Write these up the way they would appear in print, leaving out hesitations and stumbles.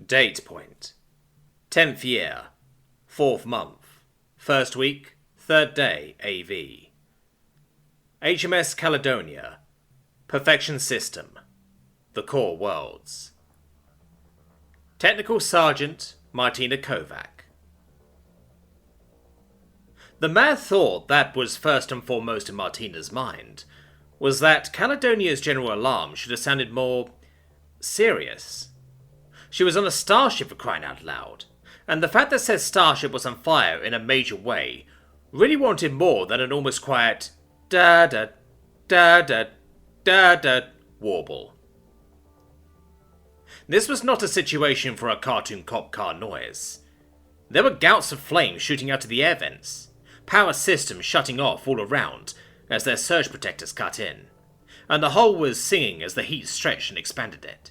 Date point. 10th year. 4th month. 1st week. 3rd day AV. HMS Caledonia. Perfection System. The Core Worlds. Technical Sergeant Martina Kovac. The mad thought that was first and foremost in Martina's mind was that Caledonia's general alarm should have sounded more serious. She was on a starship, for crying out loud, and the fact that said starship was on fire in a major way really wanted more than an almost quiet da-da, da-da, da-da warble. This was not a situation for a cartoon cop car noise. There were gouts of flame shooting out of the air vents, power systems shutting off all around as their surge protectors cut in, and the hull was singing as the heat stretched and expanded it.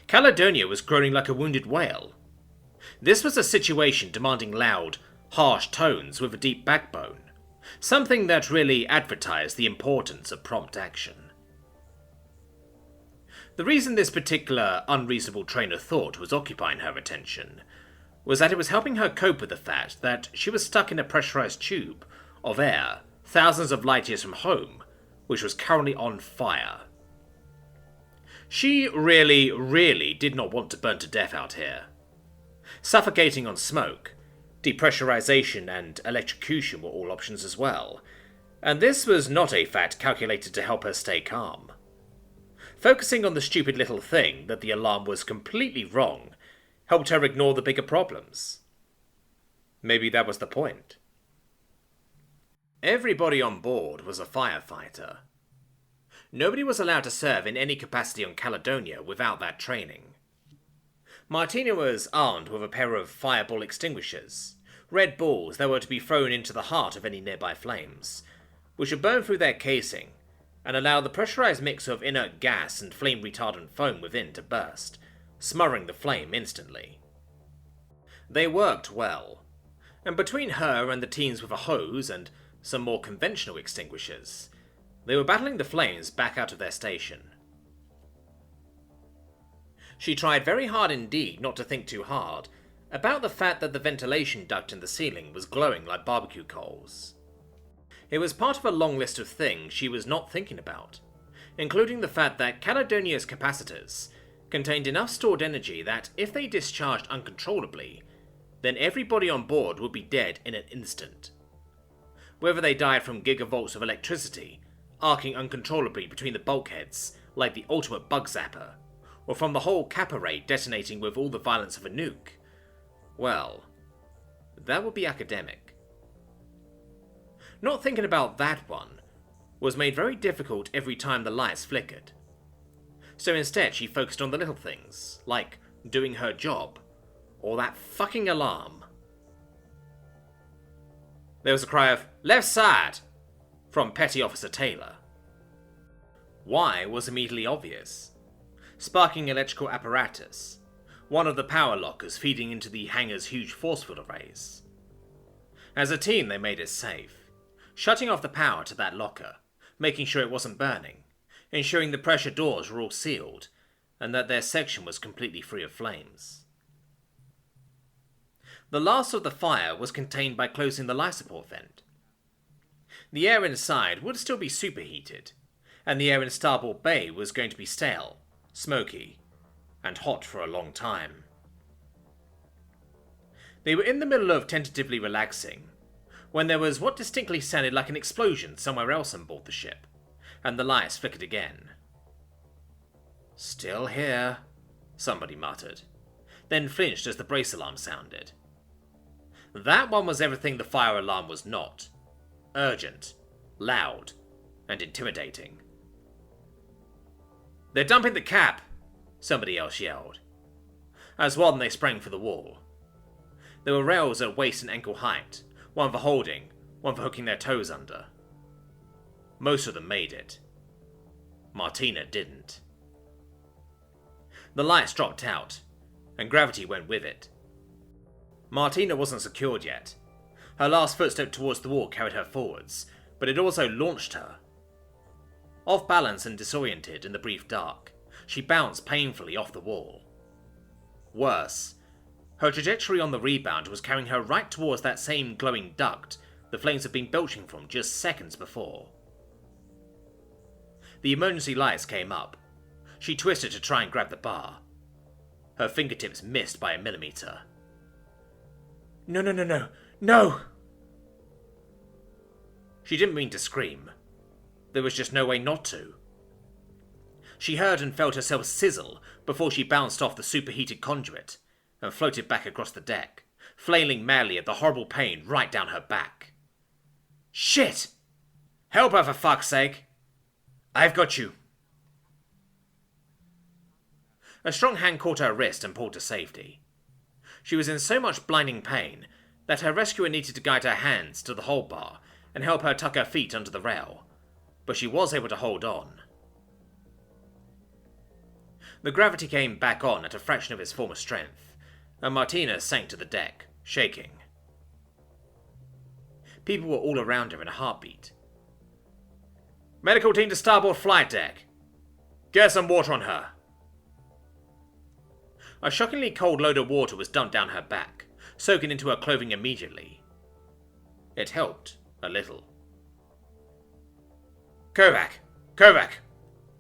Caledonia was groaning like a wounded whale. This was a situation demanding loud, harsh tones with a deep backbone, something that really advertised the importance of prompt action. The reason this particular unreasonable train of thought was occupying her attention was that it was helping her cope with the fact that she was stuck in a pressurized tube of air thousands of light years from home, which was currently on fire. She really did not want to burn to death out here. Suffocating on smoke, depressurization and electrocution were all options as well, and this was not a fact calculated to help her stay calm. Focusing on the stupid little thing that the alarm was completely wrong helped her ignore the bigger problems. Maybe that was the point. Everybody on board was a firefighter. Nobody was allowed to serve in any capacity on Caledonia without that training. Martina was armed with a pair of fireball extinguishers, red balls that were to be thrown into the heart of any nearby flames, which would burn through their casing and allow the pressurized mix of inert gas and flame-retardant foam within to burst, smothering the flame instantly. They worked well, and between her and the teams with a hose and some more conventional extinguishers, they were battling the flames back out of their station. She tried very hard indeed not to think too hard about the fact that the ventilation duct in the ceiling was glowing like barbecue coals. It was part of a long list of things she was not thinking about, including the fact that Caledonia's capacitors contained enough stored energy that if they discharged uncontrollably, then everybody on board would be dead in an instant. Whether they died from gigavolts of electricity arcing uncontrollably between the bulkheads like the ultimate bug zapper, or from the whole cap array detonating with all the violence of a nuke, well, that would be academic. Not thinking about that one was made very difficult every time the lights flickered. So instead she focused on the little things, like doing her job, or that fucking alarm. There was a cry of, "Left side!" from Petty Officer Taylor. Why was immediately obvious. Sparking electrical apparatus, one of the power lockers feeding into the hangar's huge force field arrays. As a team they made it safe, shutting off the power to that locker, making sure it wasn't burning, ensuring the pressure doors were all sealed, and that their section was completely free of flames. The last of the fire was contained by closing the life support vent. The air inside would still be superheated, and the air in starboard bay was going to be stale, smoky, and hot for a long time. They were in the middle of tentatively relaxing, when there was what distinctly sounded like an explosion somewhere else on board the ship, and the lights flickered again. "Still here," somebody muttered, then flinched as the brace alarm sounded. That one was everything the fire alarm was not. Urgent, loud, and intimidating. "They're dumping the cap!" somebody else yelled. As one, they sprang for the wall. There were rails at waist and ankle height, one for holding, one for hooking their toes under. Most of them made it. Martina didn't. The lights dropped out, and gravity went with it. Martina wasn't secured yet. Her last footstep towards the wall carried her forwards, but it also launched her. Off balance and disoriented in the brief dark, she bounced painfully off the wall, Worse, her trajectory on the rebound was carrying her right towards that same glowing duct the flames had been belching from just seconds before. The emergency lights came up. She twisted to try and grab the bar. Her fingertips missed by a millimeter. No, no, no, no, no! She didn't mean to scream. There was just no way not to. She heard and felt herself sizzle before she bounced off the superheated conduit and floated back across the deck, flailing madly at the horrible pain right down her back. Shit! Help her for fuck's sake! I've got you! A strong hand caught her wrist and pulled to safety. She was in so much blinding pain that her rescuer needed to guide her hands to the hold bar and help her tuck her feet under the rail, but she was able to hold on. The gravity came back on at a fraction of its former strength, and Martina sank to the deck, shaking. People were all around her in a heartbeat. Medical team to starboard flight deck! Get some water on her! A shockingly cold load of water was dumped down her back, soaking into her clothing immediately. It helped, a little. Kovac! Kovac!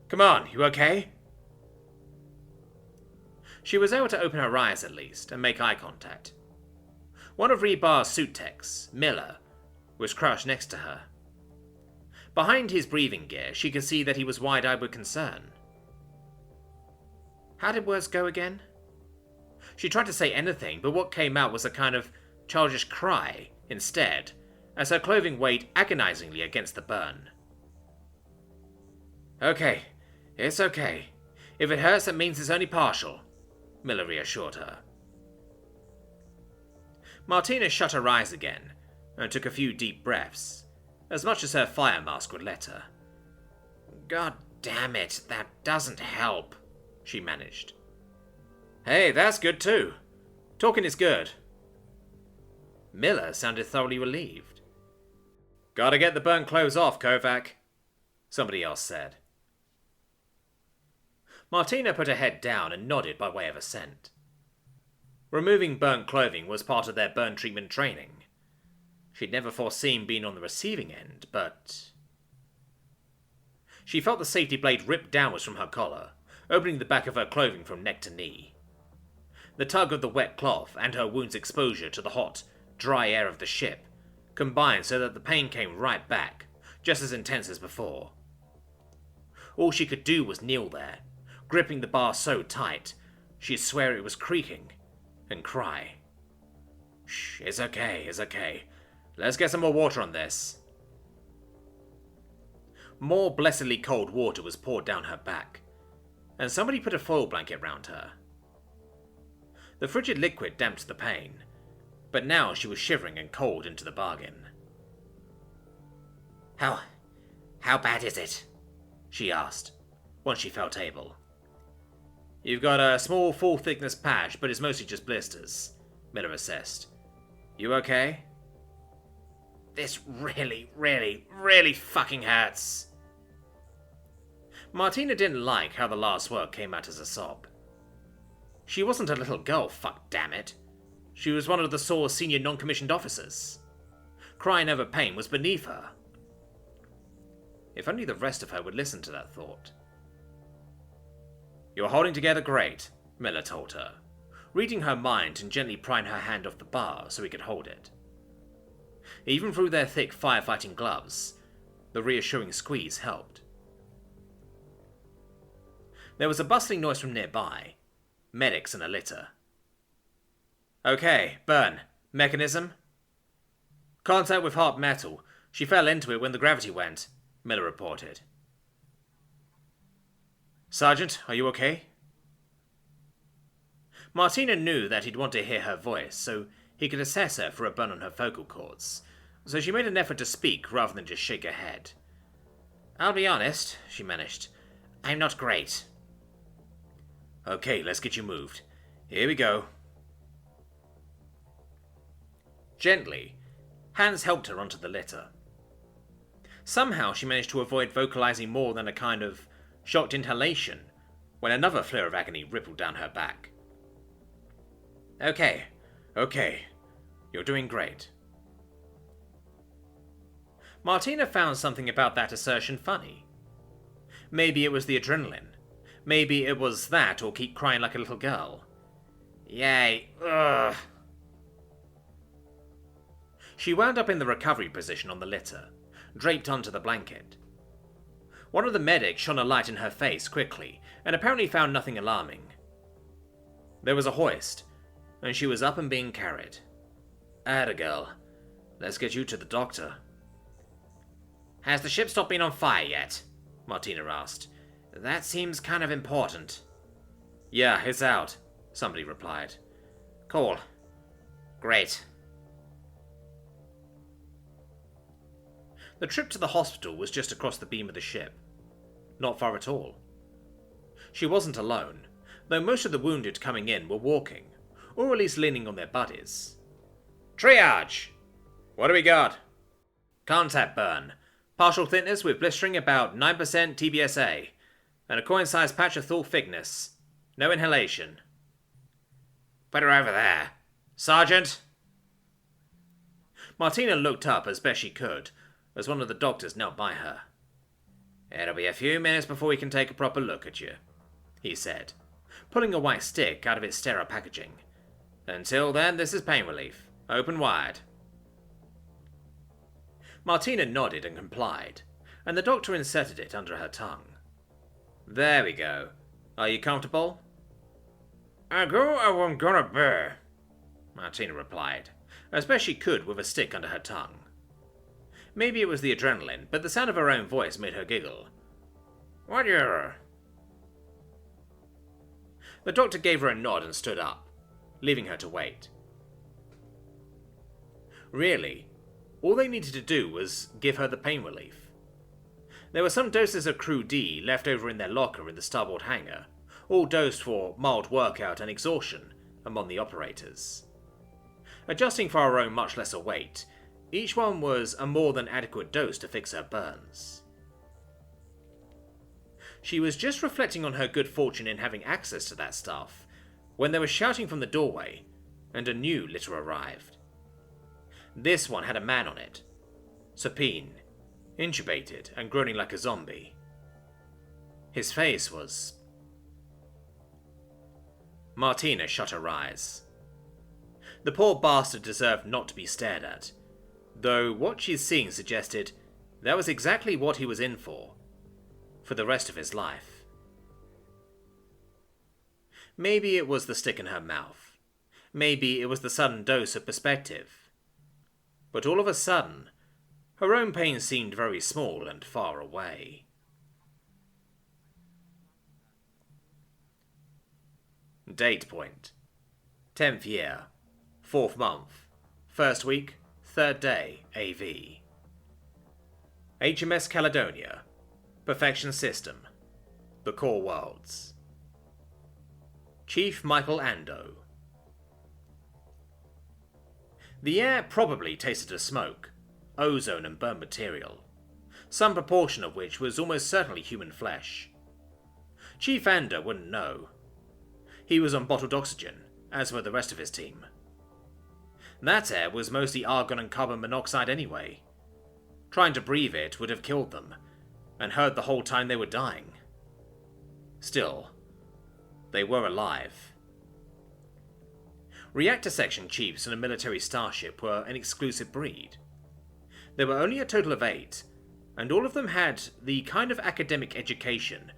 Come on, you okay? She was able to open her eyes at least, and make eye contact. One of Rebar's suit techs, Miller, was crouched next to her. Behind his breathing gear, she could see that he was wide-eyed with concern. How did words go again? She tried to say anything, but what came out was a kind of childish cry instead, as her clothing weighed agonizingly against the burn. Okay, it's okay. If it hurts, it means it's only partial, Miller reassured her. Martina shut her eyes again and took a few deep breaths, as much as her fire mask would let her. God damn it, that doesn't help, she managed. Hey, that's good too. Talking is good. Miller sounded thoroughly relieved. Gotta get the burnt clothes off, Kovac, somebody else said. Martina put her head down and nodded by way of assent. Removing burnt clothing was part of their burn treatment training. She'd never foreseen being on the receiving end, but... She felt the safety blade rip downwards from her collar, opening the back of her clothing from neck to knee. The tug of the wet cloth and her wound's exposure to the hot, dry air of the ship combined so that the pain came right back, just as intense as before. All she could do was kneel there, gripping the bar so tight she'd swear it was creaking, and cry. Shh, it's okay, it's okay. Let's get some more water on this. More blessedly cold water was poured down her back, and somebody put a foil blanket round her. The frigid liquid damped the pain, but now she was shivering and cold into the bargain. How bad is it? She asked, once she felt able. You've got a small full-thickness patch, but it's mostly just blisters, Miller assessed. You okay? This really, really, really fucking hurts. Martina didn't like how the last word came out as a sob. She wasn't a little girl, fuck damn it. She was one of the SOAR's senior non-commissioned officers. Crying over pain was beneath her. If only the rest of her would listen to that thought. You're holding together great, Miller told her, reading her mind and gently prying her hand off the bar so he could hold it. Even through their thick firefighting gloves, the reassuring squeeze helped. There was a bustling noise from nearby, medics and a litter. Okay, burn. Mechanism? Contact with hot metal. She fell into it when the gravity went, Miller reported. Sergeant, are you okay? Martina knew that he'd want to hear her voice, so he could assess her for a burn on her vocal cords, so she made an effort to speak rather than just shake her head. I'll be honest, she managed. I'm not great. Okay, let's get you moved. Here we go. Gently, Hans helped her onto the litter. Somehow she managed to avoid vocalizing more than a kind of shocked inhalation when another flare of agony rippled down her back. Okay, okay. You're doing great. Martina found something about that assertion funny. Maybe it was the adrenaline. Maybe it was that or keep crying like a little girl. Yay. Ugh. She wound up in the recovery position on the litter, draped onto the blanket. One of the medics shone a light in her face quickly, and apparently found nothing alarming. There was a hoist, and she was up and being carried. Atta girl. Let's get you to the doctor. Has the ship stopped being on fire yet? Martina asked. That seems kind of important. Yeah, it's out, somebody replied. Cool. Great. The trip to the hospital was just across the beam of the ship. Not far at all. She wasn't alone, though most of the wounded coming in were walking, or at least leaning on their buddies. Triage! What do we got? Contact burn. Partial thickness with blistering about 9% TBSA, and a coin-sized patch of full thickness. No inhalation. Put her over there. Sergeant! Martina looked up as best she could, as one of the doctors knelt by her. It'll be a few minutes before we can take a proper look at you, he said, pulling a white stick out of its sterile packaging. Until then, this is pain relief. Open wide. Martina nodded and complied, and the doctor inserted it under her tongue. There we go. Are you comfortable? I go I'm gonna bear, Martina replied, as best she could with a stick under her tongue. Maybe it was the adrenaline, but the sound of her own voice made her giggle. What you? The doctor gave her a nod and stood up, leaving her to wait. Really, all they needed to do was give her the pain relief. There were some doses of Crew D left over in their locker in the starboard hangar, all dosed for mild workout and exhaustion among the operators. Adjusting for her own much lesser weight, each one was a more than adequate dose to fix her burns. She was just reflecting on her good fortune in having access to that stuff when there was shouting from the doorway, and a new litter arrived. This one had a man on it, supine, intubated and groaning like a zombie. His face was... Martina shut her eyes. The poor bastard deserved not to be stared at, though what she'd seen suggested that was exactly what he was in for the rest of his life. Maybe it was the stick in her mouth. Maybe it was the sudden dose of perspective. But all of a sudden, her own pain seemed very small and far away. Date point. 10th year. 4th month. 1st week. 3rd day. AV. HMS Caledonia. Perfection System. The Core Worlds. Chief Michael Ando. The air probably tasted of smoke, ozone and burnt material, some proportion of which was almost certainly human flesh. Chief Ando wouldn't know. He was on bottled oxygen, as were the rest of his team. That air was mostly argon and carbon monoxide anyway. Trying to breathe it would have killed them, and hurt the whole time they were dying. Still, they were alive. Reactor section chiefs in a military starship were an exclusive breed. There were only a total of 8, and all of them had the kind of academic education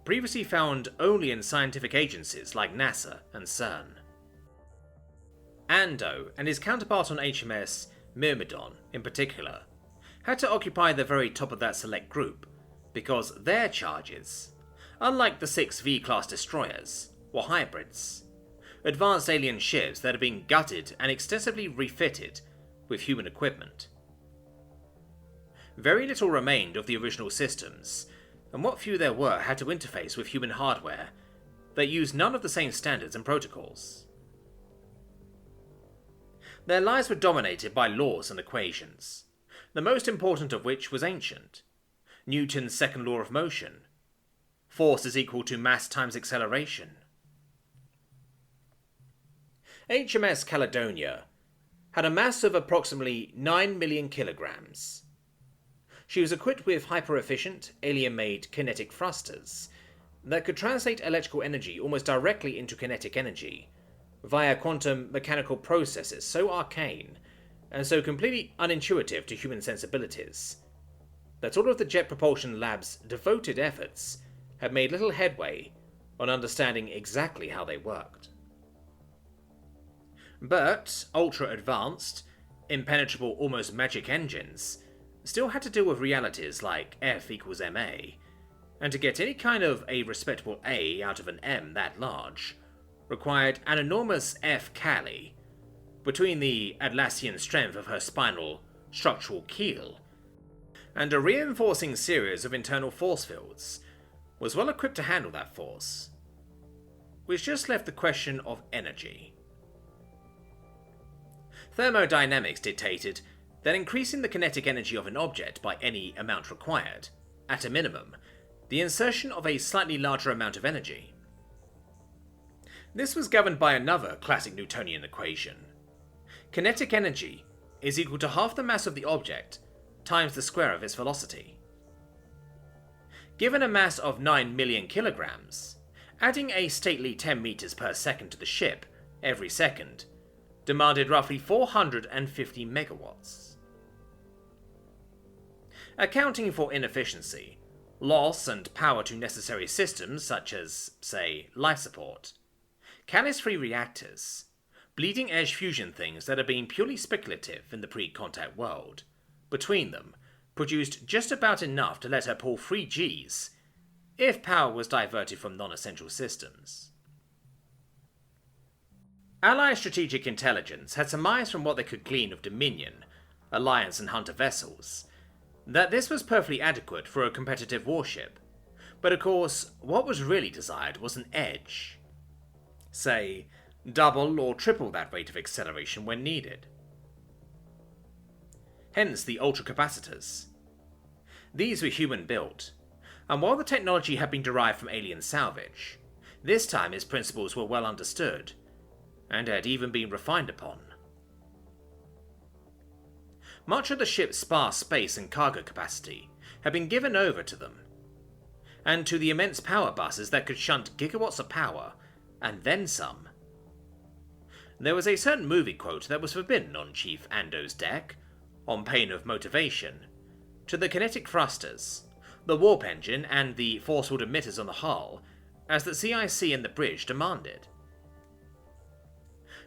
previously found only in scientific agencies like NASA and CERN. Ando and his counterpart on HMS Myrmidon in particular had to occupy the very top of that select group because their charges, unlike the 6 V-class destroyers, were hybrids, advanced alien ships that had been gutted and extensively refitted with human equipment. Very little remained of the original systems, and what few there were had to interface with human hardware that used none of the same standards and protocols. Their lives were dominated by laws and equations, the most important of which was ancient, Newton's second law of motion. Force is equal to mass times acceleration. HMS Caledonia had a mass of approximately 9 million kilograms. She was equipped with hyper-efficient, alien-made kinetic thrusters that could translate electrical energy almost directly into kinetic energy via quantum mechanical processes so arcane and so completely unintuitive to human sensibilities that all of the Jet Propulsion Lab's devoted efforts had made little headway on understanding exactly how they worked. But ultra-advanced, impenetrable, almost magic engines still had to deal with realities like F equals ma, and to get any kind of a respectable A out of an M that large required an enormous F Cali between the Atlassian strength of her spinal structural keel and a reinforcing series of internal force fields was well equipped to handle that force, which just left the question of energy. Thermodynamics dictated that increasing the kinetic energy of an object by any amount required, at a minimum, the insertion of a slightly larger amount of energy. This was governed by another classic Newtonian equation. Kinetic energy is equal to half the mass of the object times the square of its velocity. Given a mass of 9 million kilograms, adding a stately 10 meters per second to the ship every second demanded roughly 450 megawatts. Accounting for inefficiency, loss, and power to necessary systems such as, say, life support, catalyst-free reactors, bleeding-edge fusion things that had been purely speculative in the pre-contact world, between them, produced just about enough to let her pull 3 Gs if power was diverted from non-essential systems. Allied strategic intelligence had surmised from what they could glean of Dominion, Alliance and Hunter vessels that this was perfectly adequate for a competitive warship, but of course what was really desired was an edge. Say, double or triple that rate of acceleration when needed. Hence the ultracapacitors. These were human-built, and while the technology had been derived from alien salvage, this time its principles were well understood, and had even been refined upon. Much of the ship's sparse space and cargo capacity had been given over to them, and to the immense power buses that could shunt gigawatts of power, and then some. There was a certain movie quote that was forbidden on Chief Ando's deck, on pain of motivation, to the kinetic thrusters, the warp engine, and the force-field emitters on the hull, as the CIC and the bridge demanded.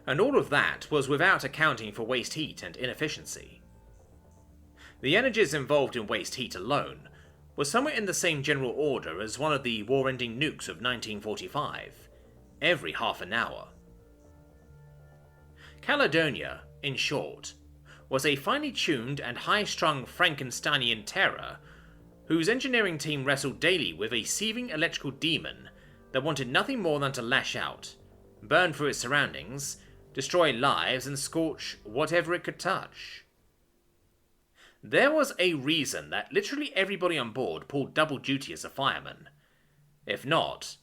And all of that was without accounting for waste heat and inefficiency. The energies involved in waste heat alone were somewhere in the same general order as one of the war-ending nukes of 1945, every half an hour. Caledonia, in short, was a finely tuned and high-strung Frankensteinian terror whose engineering team wrestled daily with a seething electrical demon that wanted nothing more than to lash out, burn through its surroundings, destroy lives, and scorch whatever it could touch. There was a reason that literally everybody on board pulled double duty as a fireman. If not,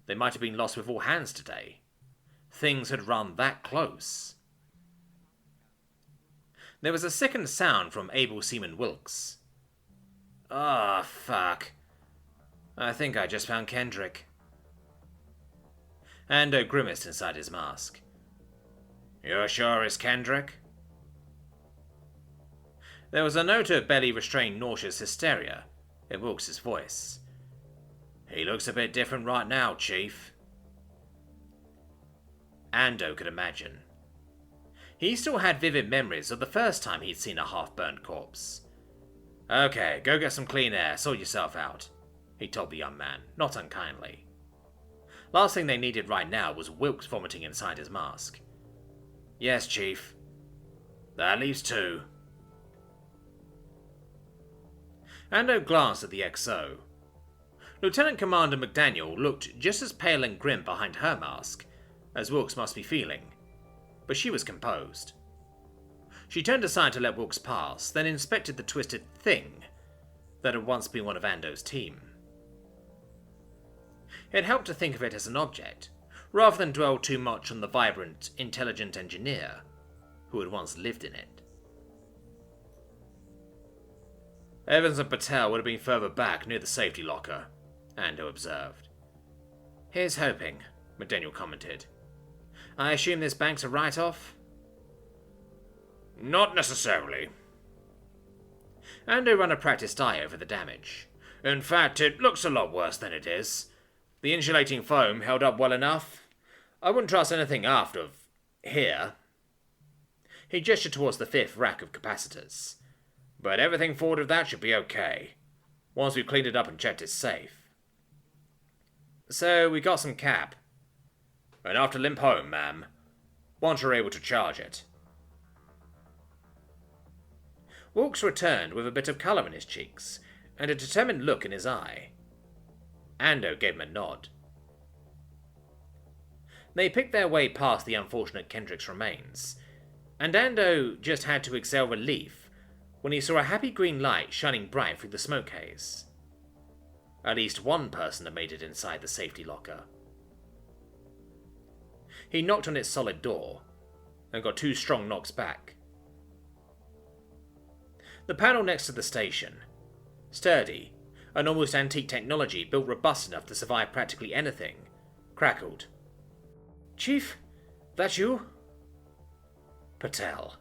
they might have been lost with all hands today. Things had run that close. There was a sickened sound from able seaman Wilkes. Ah, fuck. I think I just found Kendrick. Ando grimaced inside his mask. You're sure it's Kendrick? There was a note of belly-restrained nauseous hysteria in Wilkes' voice. He looks a bit different right now, Chief. Ando could imagine. He still had vivid memories of the first time he'd seen a half-burnt corpse. Okay, go get some clean air, sort yourself out, he told the young man, not unkindly. Last thing they needed right now was Wilkes vomiting inside his mask. Yes, Chief. That leaves 2. Ando glanced at the XO. Lieutenant Commander McDaniel looked just as pale and grim behind her mask as Wilkes must be feeling, but she was composed. She turned aside to let Wilkes pass, then inspected the twisted thing that had once been one of Ando's team. It helped to think of it as an object, rather than dwell too much on the vibrant, intelligent engineer who had once lived in it. Evans and Patel would have been further back near the safety locker, Ando observed. Here's hoping, McDaniel commented. I assume this bank's a write-off? Not necessarily. Ando ran a practiced eye over the damage. In fact, it looks a lot worse than it is. The insulating foam held up well enough. I wouldn't trust anything aft of here. He gestured towards the 5th rack of capacitors. But everything forward of that should be okay, once we've cleaned it up and checked it's safe. So, we got some cap. Enough to limp home, ma'am. Once you're able to charge it. Wilkes returned with a bit of colour in his cheeks, and a determined look in his eye. Ando gave him a nod. They picked their way past the unfortunate Kendrick's remains, and Ando just had to exhale relief when he saw a happy green light shining bright through the smoke haze. At least one person had made it inside the safety locker. He knocked on its solid door, and got 2 strong knocks back. The panel next to the station, sturdy, an almost antique technology built robust enough to survive practically anything, crackled. Chief, that you? Patel.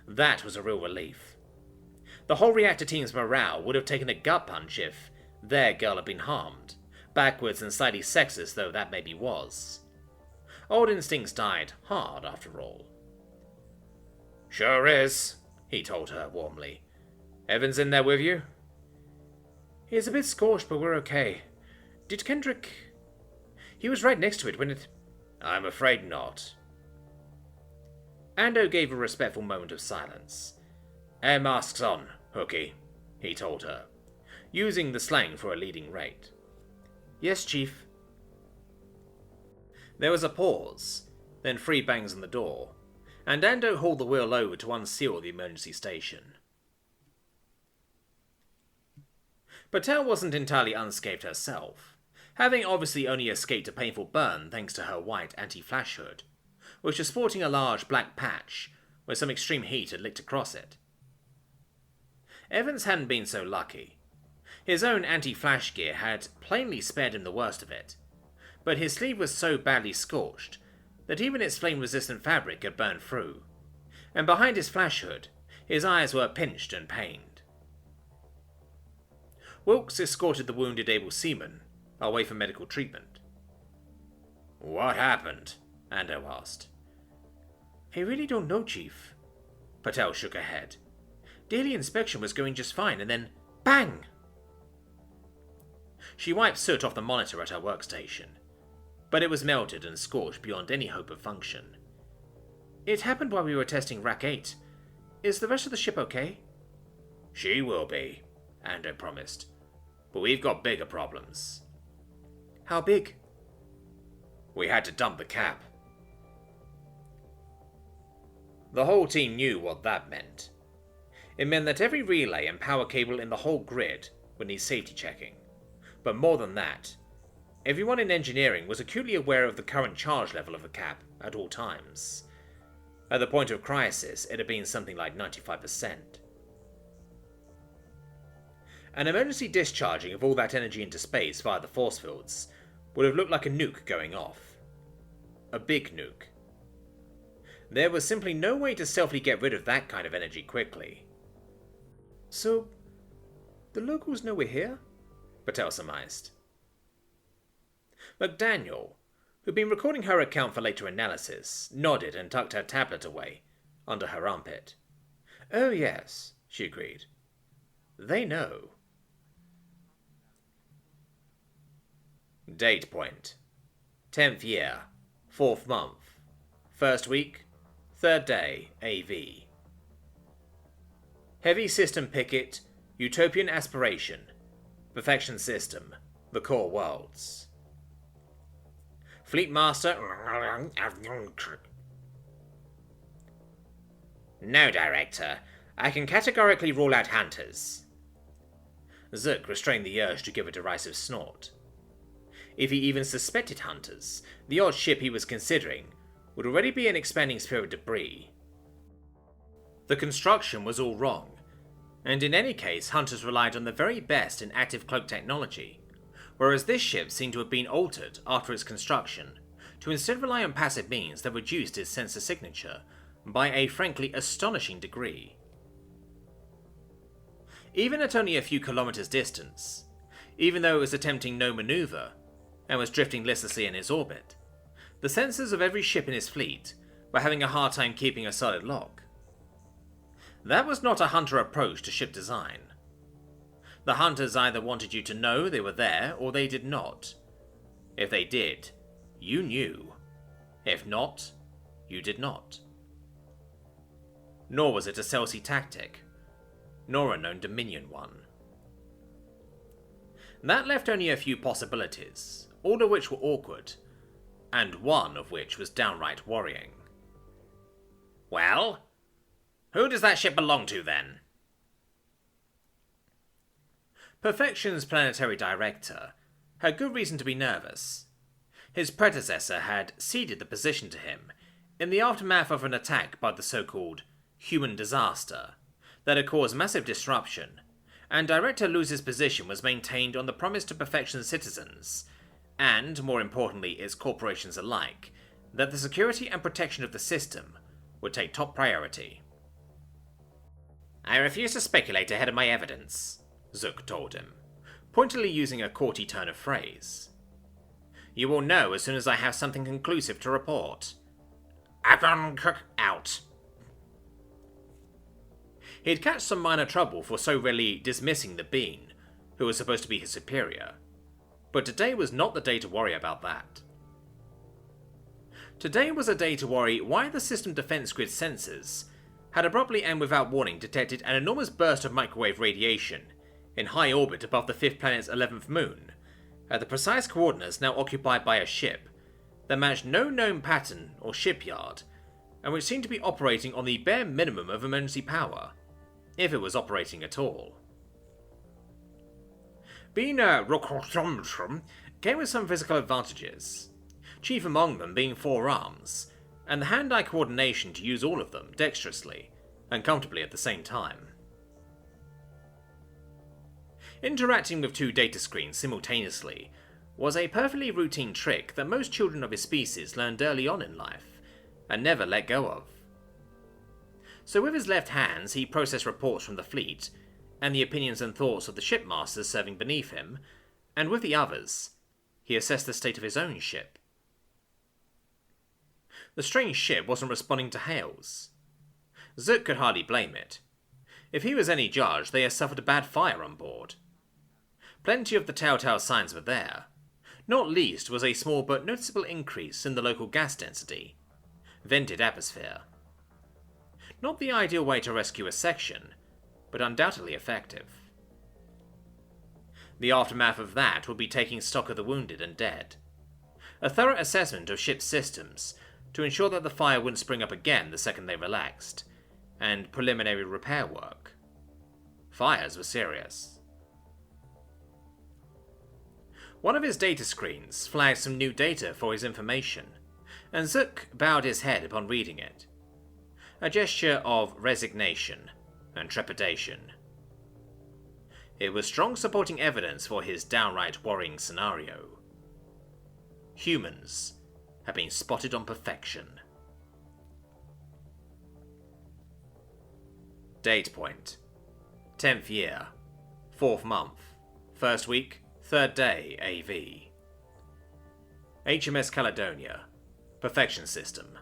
That was a real relief. The whole reactor team's morale would have taken a gut punch if their girl had been harmed, backwards and slightly sexist though that maybe was. Old instincts died hard, after all. Sure is, he told her warmly. Evans in there with you? He's a bit scorched, but we're okay. Did Kendrick... He was right next to it when it... I'm afraid not. Ando gave a respectful moment of silence. Air masks on, Hookie, he told her, using the slang for a leading rate. Yes, Chief. There was a pause, then 3 bangs on the door, and Ando hauled the wheel over to unseal the emergency station. Patel wasn't entirely unscathed herself, having obviously only escaped a painful burn thanks to her white anti-flash hood, which was sporting a large black patch where some extreme heat had licked across it. Evans hadn't been so lucky. His own anti-flash gear had plainly spared him the worst of it, but his sleeve was so badly scorched that even its flame-resistant fabric had burned through, and behind his flash hood, his eyes were pinched and pained. Wilkes escorted the wounded able seaman away for medical treatment. What happened? Ando asked. I really don't know, Chief. Patel shook her head. Daily inspection was going just fine, and then bang! She wiped soot off the monitor at her workstation, but it was melted and scorched beyond any hope of function. It happened while we were testing Rack 8. Is the rest of the ship okay? She will be, Ando promised. But we've got bigger problems. How big? We had to dump the cap. The whole team knew what that meant. It meant that every relay and power cable in the whole grid would need safety checking. But more than that, everyone in engineering was acutely aware of the current charge level of the cap at all times. At the point of crisis, it had been something like 95%. An emergency discharging of all that energy into space via the force fields would have looked like a nuke going off. A big nuke. There was simply no way to stealthily get rid of that kind of energy quickly. So, the locals know we're here? Patel surmised. McDaniel, who'd been recording her account for later analysis, nodded and tucked her tablet away, under her armpit. Oh yes, she agreed. They know. Date point. 10th year, 4th month, 1st week, 3rd day, AV. Heavy system picket, utopian aspiration, perfection system, the core worlds. Fleet master. No, Director. I can categorically rule out hunters. Zook restrained the urge to give a derisive snort. If he even suspected hunters, the odd ship he was considering would already be an expanding sphere of debris. The construction was all wrong, and in any case hunters relied on the very best in active cloak technology, whereas this ship seemed to have been altered after its construction to instead rely on passive means that reduced its sensor signature by a frankly astonishing degree. Even at only a few kilometers distance, even though it was attempting no maneuver and was drifting listlessly in its orbit, the sensors of every ship in his fleet were having a hard time keeping a solid lock. That was not a hunter approach to ship design. The hunters either wanted you to know they were there or they did not. If they did, you knew. If not, you did not. Nor was it a stealthy tactic, nor a known Dominion one. That left only a few possibilities, all of which were awkward, and one of which was downright worrying. Well, who does that ship belong to then? Perfection's planetary director had good reason to be nervous. His predecessor had ceded the position to him in the aftermath of an attack by the so-called human disaster that had caused massive disruption, and Director Luz's position was maintained on the promise to Perfection's citizens, and, more importantly, its corporations alike, that the security and protection of the system would take top priority. I refuse to speculate ahead of my evidence, Zook told him, pointedly using a courty turn of phrase. You will know as soon as I have something conclusive to report. Out. He'd catch some minor trouble for so readily dismissing the being, who was supposed to be his superior, but today was not the day to worry about that. Today was a day to worry why the system defense grid sensors had abruptly and without warning detected an enormous burst of microwave radiation in high orbit above the fifth planet's 11th moon, at the precise coordinates now occupied by a ship that matched no known pattern or shipyard, and which seemed to be operating on the bare minimum of emergency power, if it was operating at all. Being a Rokotromtrum came with some physical advantages, chief among them being 4 arms, and the hand-eye coordination to use all of them dexterously and comfortably at the same time. Interacting with 2 data screens simultaneously was a perfectly routine trick that most children of his species learned early on in life and never let go of. So with his left hands he processed reports from the fleet and the opinions and thoughts of the shipmasters serving beneath him, and with the others he assessed the state of his own ship. The strange ship wasn't responding to hails. Zook could hardly blame it. If he was any judge, they had suffered a bad fire on board. Plenty of the telltale signs were there. Not least was a small but noticeable increase in the local gas density. Vented atmosphere. Not the ideal way to rescue a section, but undoubtedly effective. The aftermath of that would be taking stock of the wounded and dead. A thorough assessment of ship's systems to ensure that the fire wouldn't spring up again the second they relaxed, and preliminary repair work. Fires were serious. One of his data screens flagged some new data for his information, and Zook bowed his head upon reading it. A gesture of resignation and trepidation. It was strong supporting evidence for his downright worrying scenario. Humans had been spotted on Perfection. Date point: 10th year, 4th month, 1st week, 3rd day AV. HMS Caledonia, Perfection System.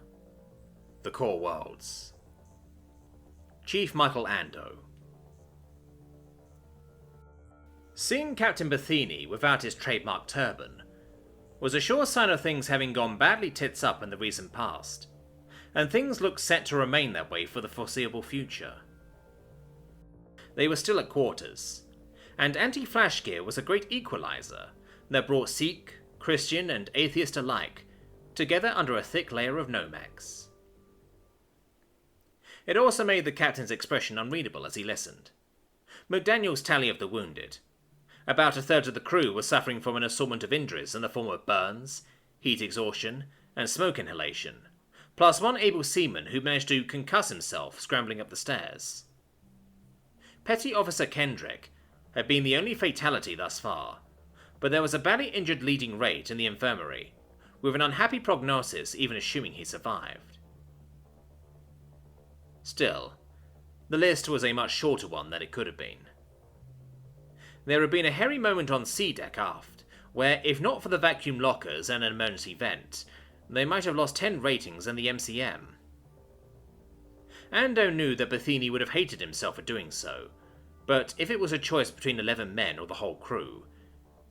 The Core Worlds. Chief Michael Ando. Seeing Captain Bethini without his trademark turban was a sure sign of things having gone badly tits up in the recent past, and things looked set to remain that way for the foreseeable future. They were still at quarters, and anti-flash gear was a great equalizer that brought Sikh, Christian, and atheist alike together under a thick layer of Nomex. It also made the captain's expression unreadable as he listened. McDaniel's tally of the wounded, About a third of the crew was suffering from an assortment of injuries in the form of burns, heat exhaustion, and smoke inhalation, plus one able seaman who managed to concuss himself scrambling up the stairs. Petty Officer Kendrick had been the only fatality thus far, but there was a badly injured leading rate in the infirmary, with an unhappy prognosis even assuming he survived. Still, the list was a much shorter one than it could have been. There had been a hairy moment on C deck aft, where, if not for the vacuum lockers and an emergency vent, they might have lost 10 ratings and the MCM. Ando knew that Bethany would have hated himself for doing so, but if it was a choice between 11 men or the whole crew,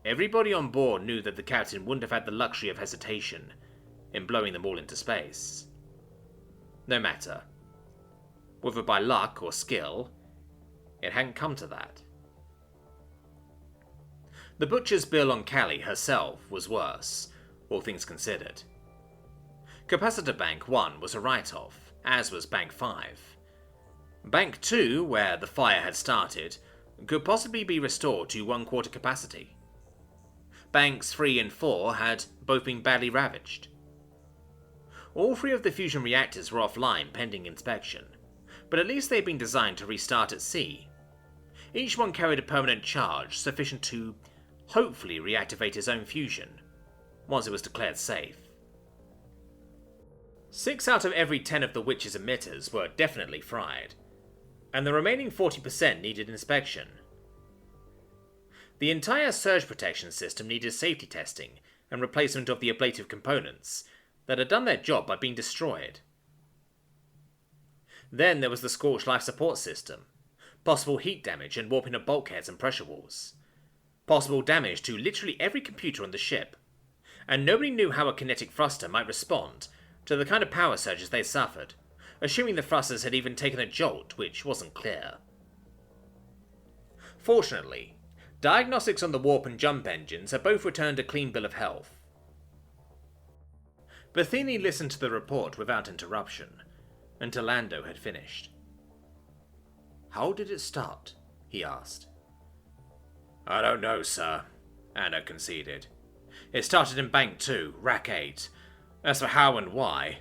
everybody on board knew that the captain wouldn't have had the luxury of hesitation in blowing them all into space. No matter. Whether by luck or skill, it hadn't come to that. The butcher's bill on Callie herself was worse, all things considered. Capacitor Bank 1 was a write-off, as was Bank 5. Bank 2, where the fire had started, could possibly be restored to 1/4 capacity. Banks 3 and 4 had both been badly ravaged. All 3 of the fusion reactors were offline pending inspection, but at least they had been designed to restart at sea. Each one carried a permanent charge sufficient to hopefully reactivate its own fusion, once it was declared safe. 6 out of every 10 of the Witch's emitters were definitely fried, and the remaining 40% needed inspection. The entire surge protection system needed safety testing and replacement of the ablative components that had done their job by being destroyed. Then there was the scorched life support system, possible heat damage and warping of bulkheads and pressure walls, possible damage to literally every computer on the ship, and nobody knew how a kinetic thruster might respond to the kind of power surges they suffered, assuming the thrusters had even taken a jolt, which wasn't clear. Fortunately, diagnostics on the warp and jump engines had both returned a clean bill of health. Bethany listened to the report without interruption, until Ando had finished. "How did it start?" he asked. "I don't know, sir," Ando conceded. "It started in Bank 2, Rack 8. As for how and why,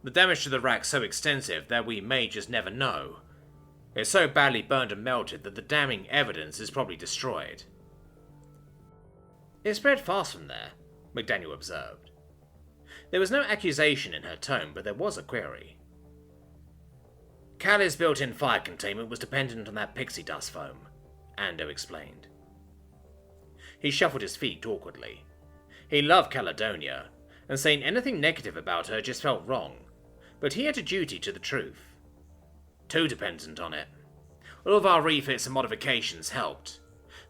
the damage to the rack's so extensive that we may just never know. It's so badly burned and melted that the damning evidence is probably destroyed." "It spread fast from there," McDaniel observed. There was no accusation in her tone, but there was a query. "Callie's built-in fire containment was dependent on that pixie dust foam," Ando explained. He shuffled his feet awkwardly. He loved Caledonia, and saying anything negative about her just felt wrong, but he had a duty to the truth. "Too dependent on it. All of our refits and modifications helped.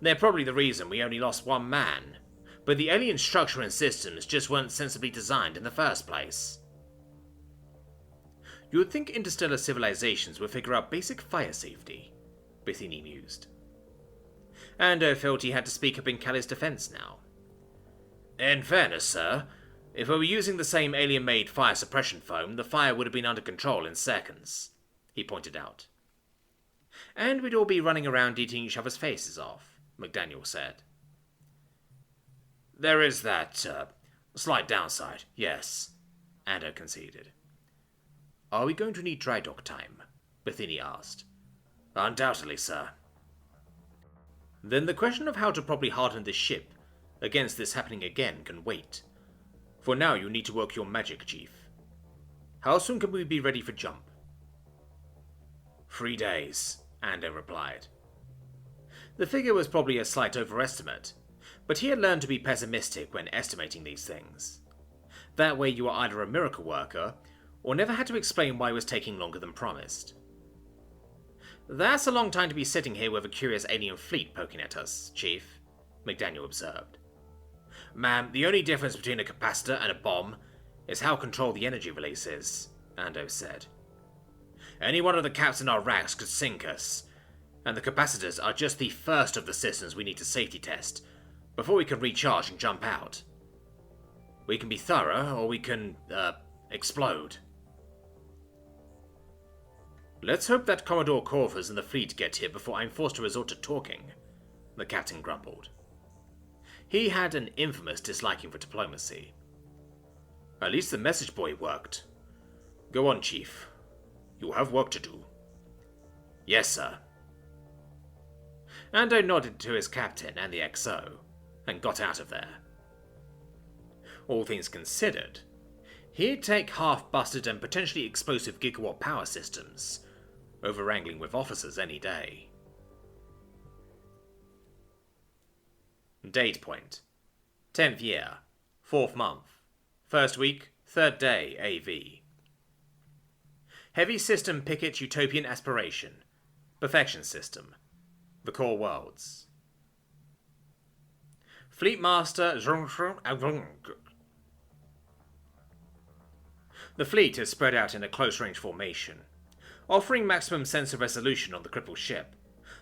They're probably the reason we only lost 1 man, but the alien structure and systems just weren't sensibly designed in the first place." "You would think interstellar civilizations would figure out basic fire safety," Bethany mused. Ando felt he had to speak up in Callie's defense now. "In fairness, sir, if we were using the same alien-made fire suppression foam, the fire would have been under control in seconds," he pointed out. "And we'd all be running around eating each other's faces off," McDaniel said. "There is that, slight downside, yes," Ando conceded. "Are we going to need dry dock time?" Bethany asked. "Undoubtedly, sir." "Then the question of how to properly harden this ship against this happening again can wait. For now you need to work your magic, Chief. How soon can we be ready for jump?" 3 days, Ando replied. The figure was probably a slight overestimate, but he had learned to be pessimistic when estimating these things. That way you were either a miracle worker, or never had to explain why it was taking longer than promised. "That's a long time to be sitting here with a curious alien fleet poking at us, Chief," McDaniel observed. "Ma'am, the only difference between a capacitor and a bomb is how controlled the energy release is," Ando said. "Any one of the caps in our racks could sink us, and the capacitors are just the first of the systems we need to safety test before we can recharge and jump out. We can be thorough, or we can, explode." "Let's hope that Commodore Corvus and the fleet get here before I'm forced to resort to talking," the captain grumbled. He had an infamous disliking for diplomacy. At least the message boy worked. Go on, Chief. You have work to do. Yes, sir. Ando nodded to his captain and the XO, and got out of there. All things considered, he'd take half-busted and potentially explosive gigawatt power systems over wrangling with officers any day. Date point. 10th year, 4th month, 1st week, 3rd day AV. Heavy system Pickett's utopian aspiration. Perfection system. The core worlds. Fleet Master. The fleet is spread out in a close-range formation, offering maximum sensor resolution on the crippled ship,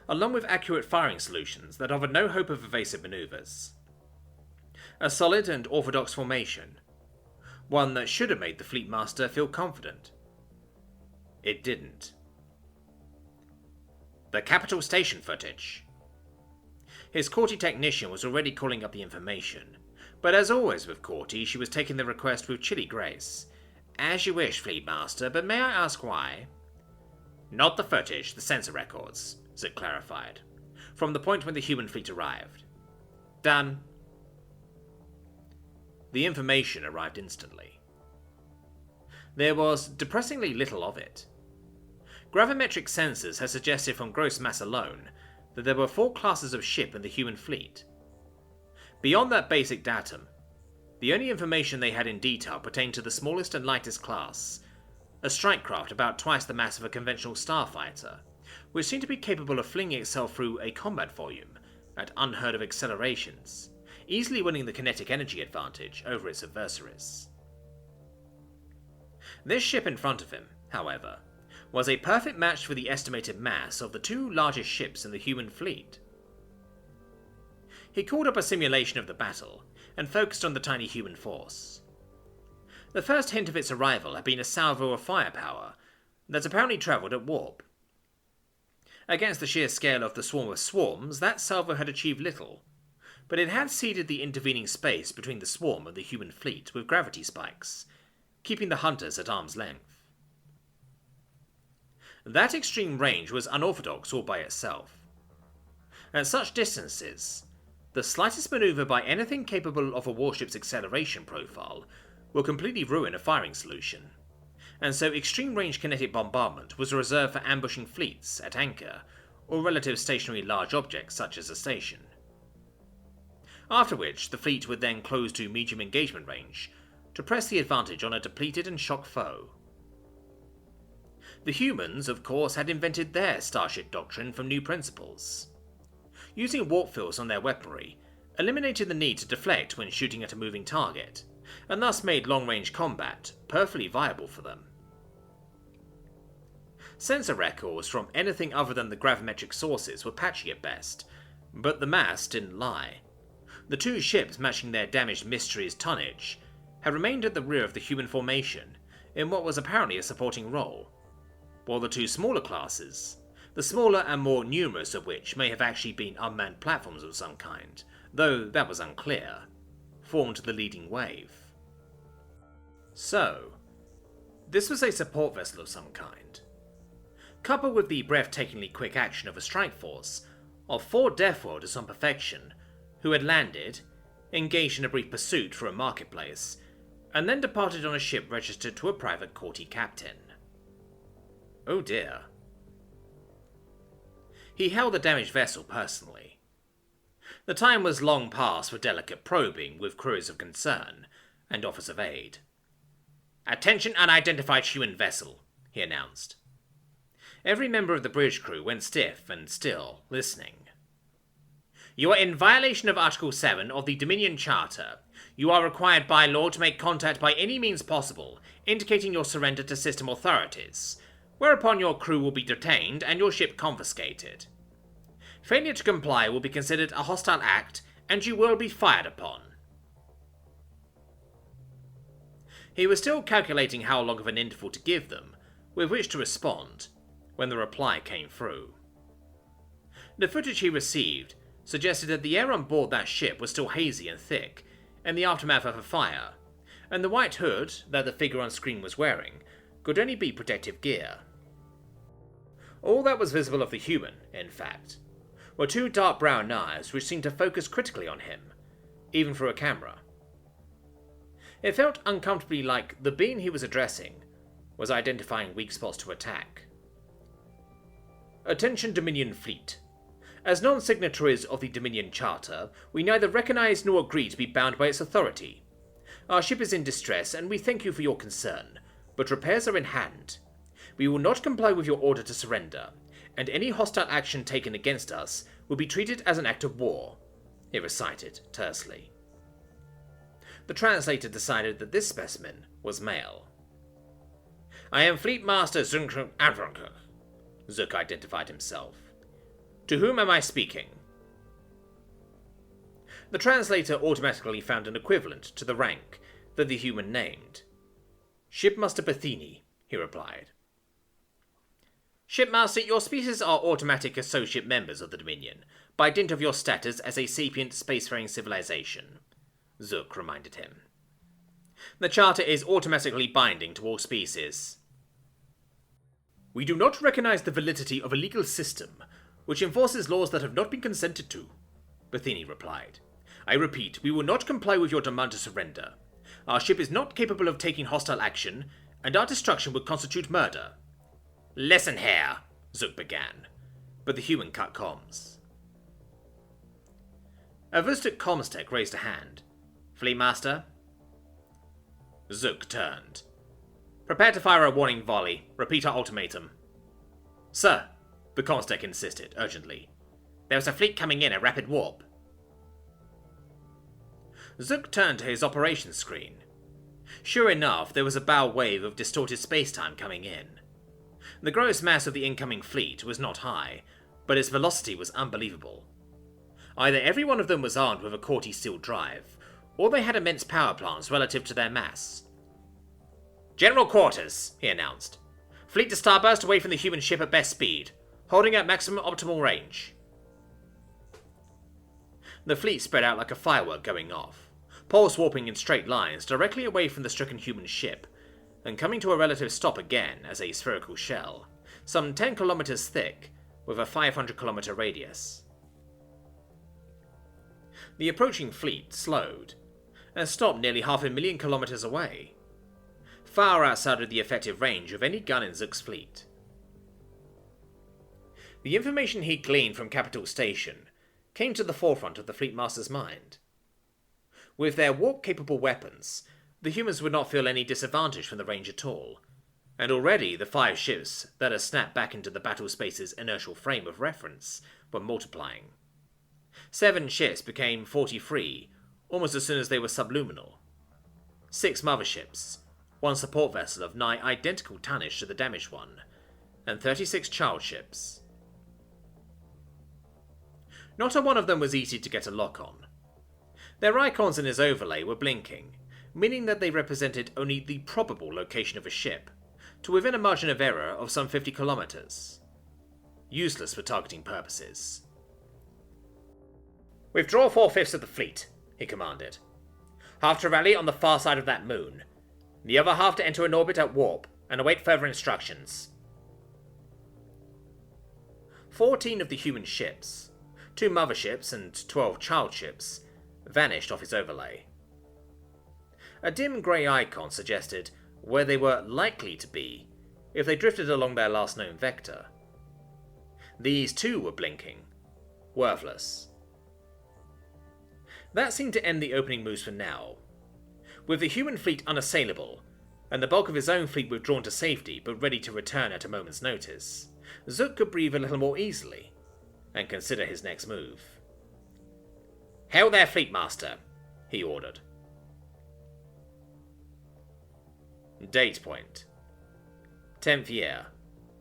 along with accurate firing solutions that offer no hope of evasive maneuvers. A solid and orthodox formation, one that should have made the Fleet Master feel confident. It didn't. The Capital Station footage. His Corti technician was already calling up the information, but as always with Corti, she was taking the request with chilly grace. As you wish, Fleet Master, but may I ask why? Not the footage, the sensor records, Zit clarified, from the point when the human fleet arrived. Done. The information arrived instantly. There was depressingly little of it. Gravimetric sensors had suggested from gross mass alone that there were 4 classes of ship in the human fleet. Beyond that basic datum, the only information they had in detail pertained to the smallest and lightest class, a strike craft about twice the mass of a conventional starfighter, which seemed to be capable of flinging itself through a combat volume at unheard of accelerations, easily winning the kinetic energy advantage over its adversaries. This ship in front of him, however, was a perfect match for the estimated mass of the 2 largest ships in the human fleet. He called up a simulation of the battle and focused on the tiny human force. The first hint of its arrival had been a salvo of firepower that apparently travelled at warp. Against the sheer scale of the swarm of swarms, that salvo had achieved little, but it had seeded the intervening space between the swarm and the human fleet with gravity spikes, keeping the hunters at arm's length. That extreme range was unorthodox all by itself. At such distances, the slightest maneuver by anything capable of a warship's acceleration profile will completely ruin a firing solution, and so extreme-range kinetic bombardment was reserved for ambushing fleets at anchor or relative stationary large objects such as a station. After which, the fleet would then close to medium engagement range to press the advantage on a depleted and shocked foe. The humans, of course, had invented their Starship doctrine from new principles. Using warp fields on their weaponry eliminated the need to deflect when shooting at a moving target, and thus made long-range combat perfectly viable for them. Sensor records from anything other than the gravimetric sources were patchy at best, but the mass didn't lie. The 2 ships matching their damaged Mystery's tonnage had remained at the rear of the human formation in what was apparently a supporting role, while the 2 smaller classes, the smaller and more numerous of which may have actually been unmanned platforms of some kind, though that was unclear, formed the leading wave. So, this was a support vessel of some kind. Coupled with the breathtakingly quick action of a strike force of 4 Deathworlders on perfection, who had landed, engaged in a brief pursuit for a marketplace, and then departed on a ship registered to a private Corti captain. Oh dear. He held the damaged vessel personally. The time was long past for delicate probing with queries of concern and offers of aid. "Attention unidentified human vessel," he announced. Every member of the bridge crew went stiff and still, listening. "You are in violation of Article 7 of the Dominion Charter. You are required by law to make contact by any means possible, indicating your surrender to system authorities, whereupon your crew will be detained and your ship confiscated. Failure to comply will be considered a hostile act, and you will be fired upon." He was still calculating how long of an interval to give them, with which to respond, when the reply came through. The footage he received suggested that the air on board that ship was still hazy and thick, in the aftermath of a fire, and the white hood that the figure on screen was wearing could only be protective gear. All that was visible of the human, in fact, were two dark brown eyes which seemed to focus critically on him, even through a camera. It felt uncomfortably like the being he was addressing was identifying weak spots to attack. Attention Dominion Fleet. As non-signatories of the Dominion Charter, we neither recognize nor agree to be bound by its authority. Our ship is in distress, and we thank you for your concern, but repairs are in hand. We will not comply with your order to surrender, and any hostile action taken against us will be treated as an act of war, he recited tersely. The translator decided that this specimen was male. I am Fleet Master Zunk Advonker, Zook identified himself. To whom am I speaking? The translator automatically found an equivalent to the rank that the human named. Shipmaster Bethini, he replied. Shipmaster, your species are automatic associate members of the Dominion, by dint of your status as a sapient spacefaring civilization, Zook reminded him. The Charter is automatically binding to all species. We do not recognize the validity of a legal system which enforces laws that have not been consented to, Bethini replied. I repeat, we will not comply with your demand to surrender. Our ship is not capable of taking hostile action, and our destruction would constitute murder. Listen here, Zook began, but the human cut comms. A Vistic comms tech raised a hand. Fleet Master? Zook turned. Prepare to fire a warning volley. Repeat our ultimatum. Sir, the comms tech insisted, urgently. There is a fleet coming in at rapid warp. Zook turned to his operations screen. Sure enough, there was a bow wave of distorted spacetime coming in. The gross mass of the incoming fleet was not high, but its velocity was unbelievable. Either every one of them was armed with a Corti steel drive, or they had immense power plants relative to their mass. General quarters, he announced. Fleet to starburst away from the human ship at best speed, holding at maximum optimal range. The fleet spread out like a firework going off, pulse warping in straight lines directly away from the stricken human ship, and coming to a relative stop again as a spherical shell, some 10 kilometers thick, with a 500-kilometer radius. The approaching fleet slowed, and stopped nearly 500,000 kilometers away, far outside of the effective range of any gun in Zook's fleet. The information he gleaned from Capital Station came to the forefront of the Fleet Master's mind. With their warp-capable weapons, the humans would not feel any disadvantage from the range at all, and already the 5 ships that had snapped back into the battle space's inertial frame of reference were multiplying. 7 ships became 43 almost as soon as they were subluminal. 6 motherships, 1 support vessel of nigh identical tonnage to the damaged one, and 36 child ships. Not a one of them was easy to get a lock on. Their icons in his overlay were blinking, meaning that they represented only the probable location of a ship, to within a margin of error of some 50 kilometers. Useless for targeting purposes. Withdraw 4/5 of the fleet, he commanded. Half to rally on the far side of that moon. The other half to enter an orbit at warp, and await further instructions. 14 of the human ships, 2 motherships and 12 child ships, vanished off his overlay. A dim grey icon suggested where they were likely to be if they drifted along their last known vector. These too were blinking, worthless. That seemed to end the opening moves for now. With the human fleet unassailable, and the bulk of his own fleet withdrawn to safety but ready to return at a moment's notice, Zook could breathe a little more easily, and consider his next move. Hail there, Fleet Master, he ordered. Date point. 10th year,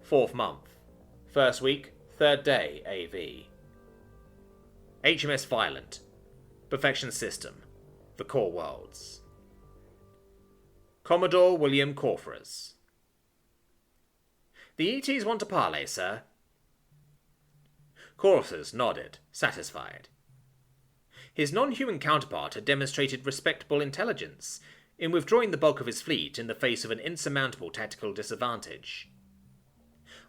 4th month, 1st week, 3rd day AV. HMS Violent, Perfection System, The Core Worlds. Commodore William Corfras. The ETs want to parley, sir. Corfras nodded, satisfied. His non-human counterpart had demonstrated respectable intelligence in withdrawing the bulk of his fleet in the face of an insurmountable tactical disadvantage.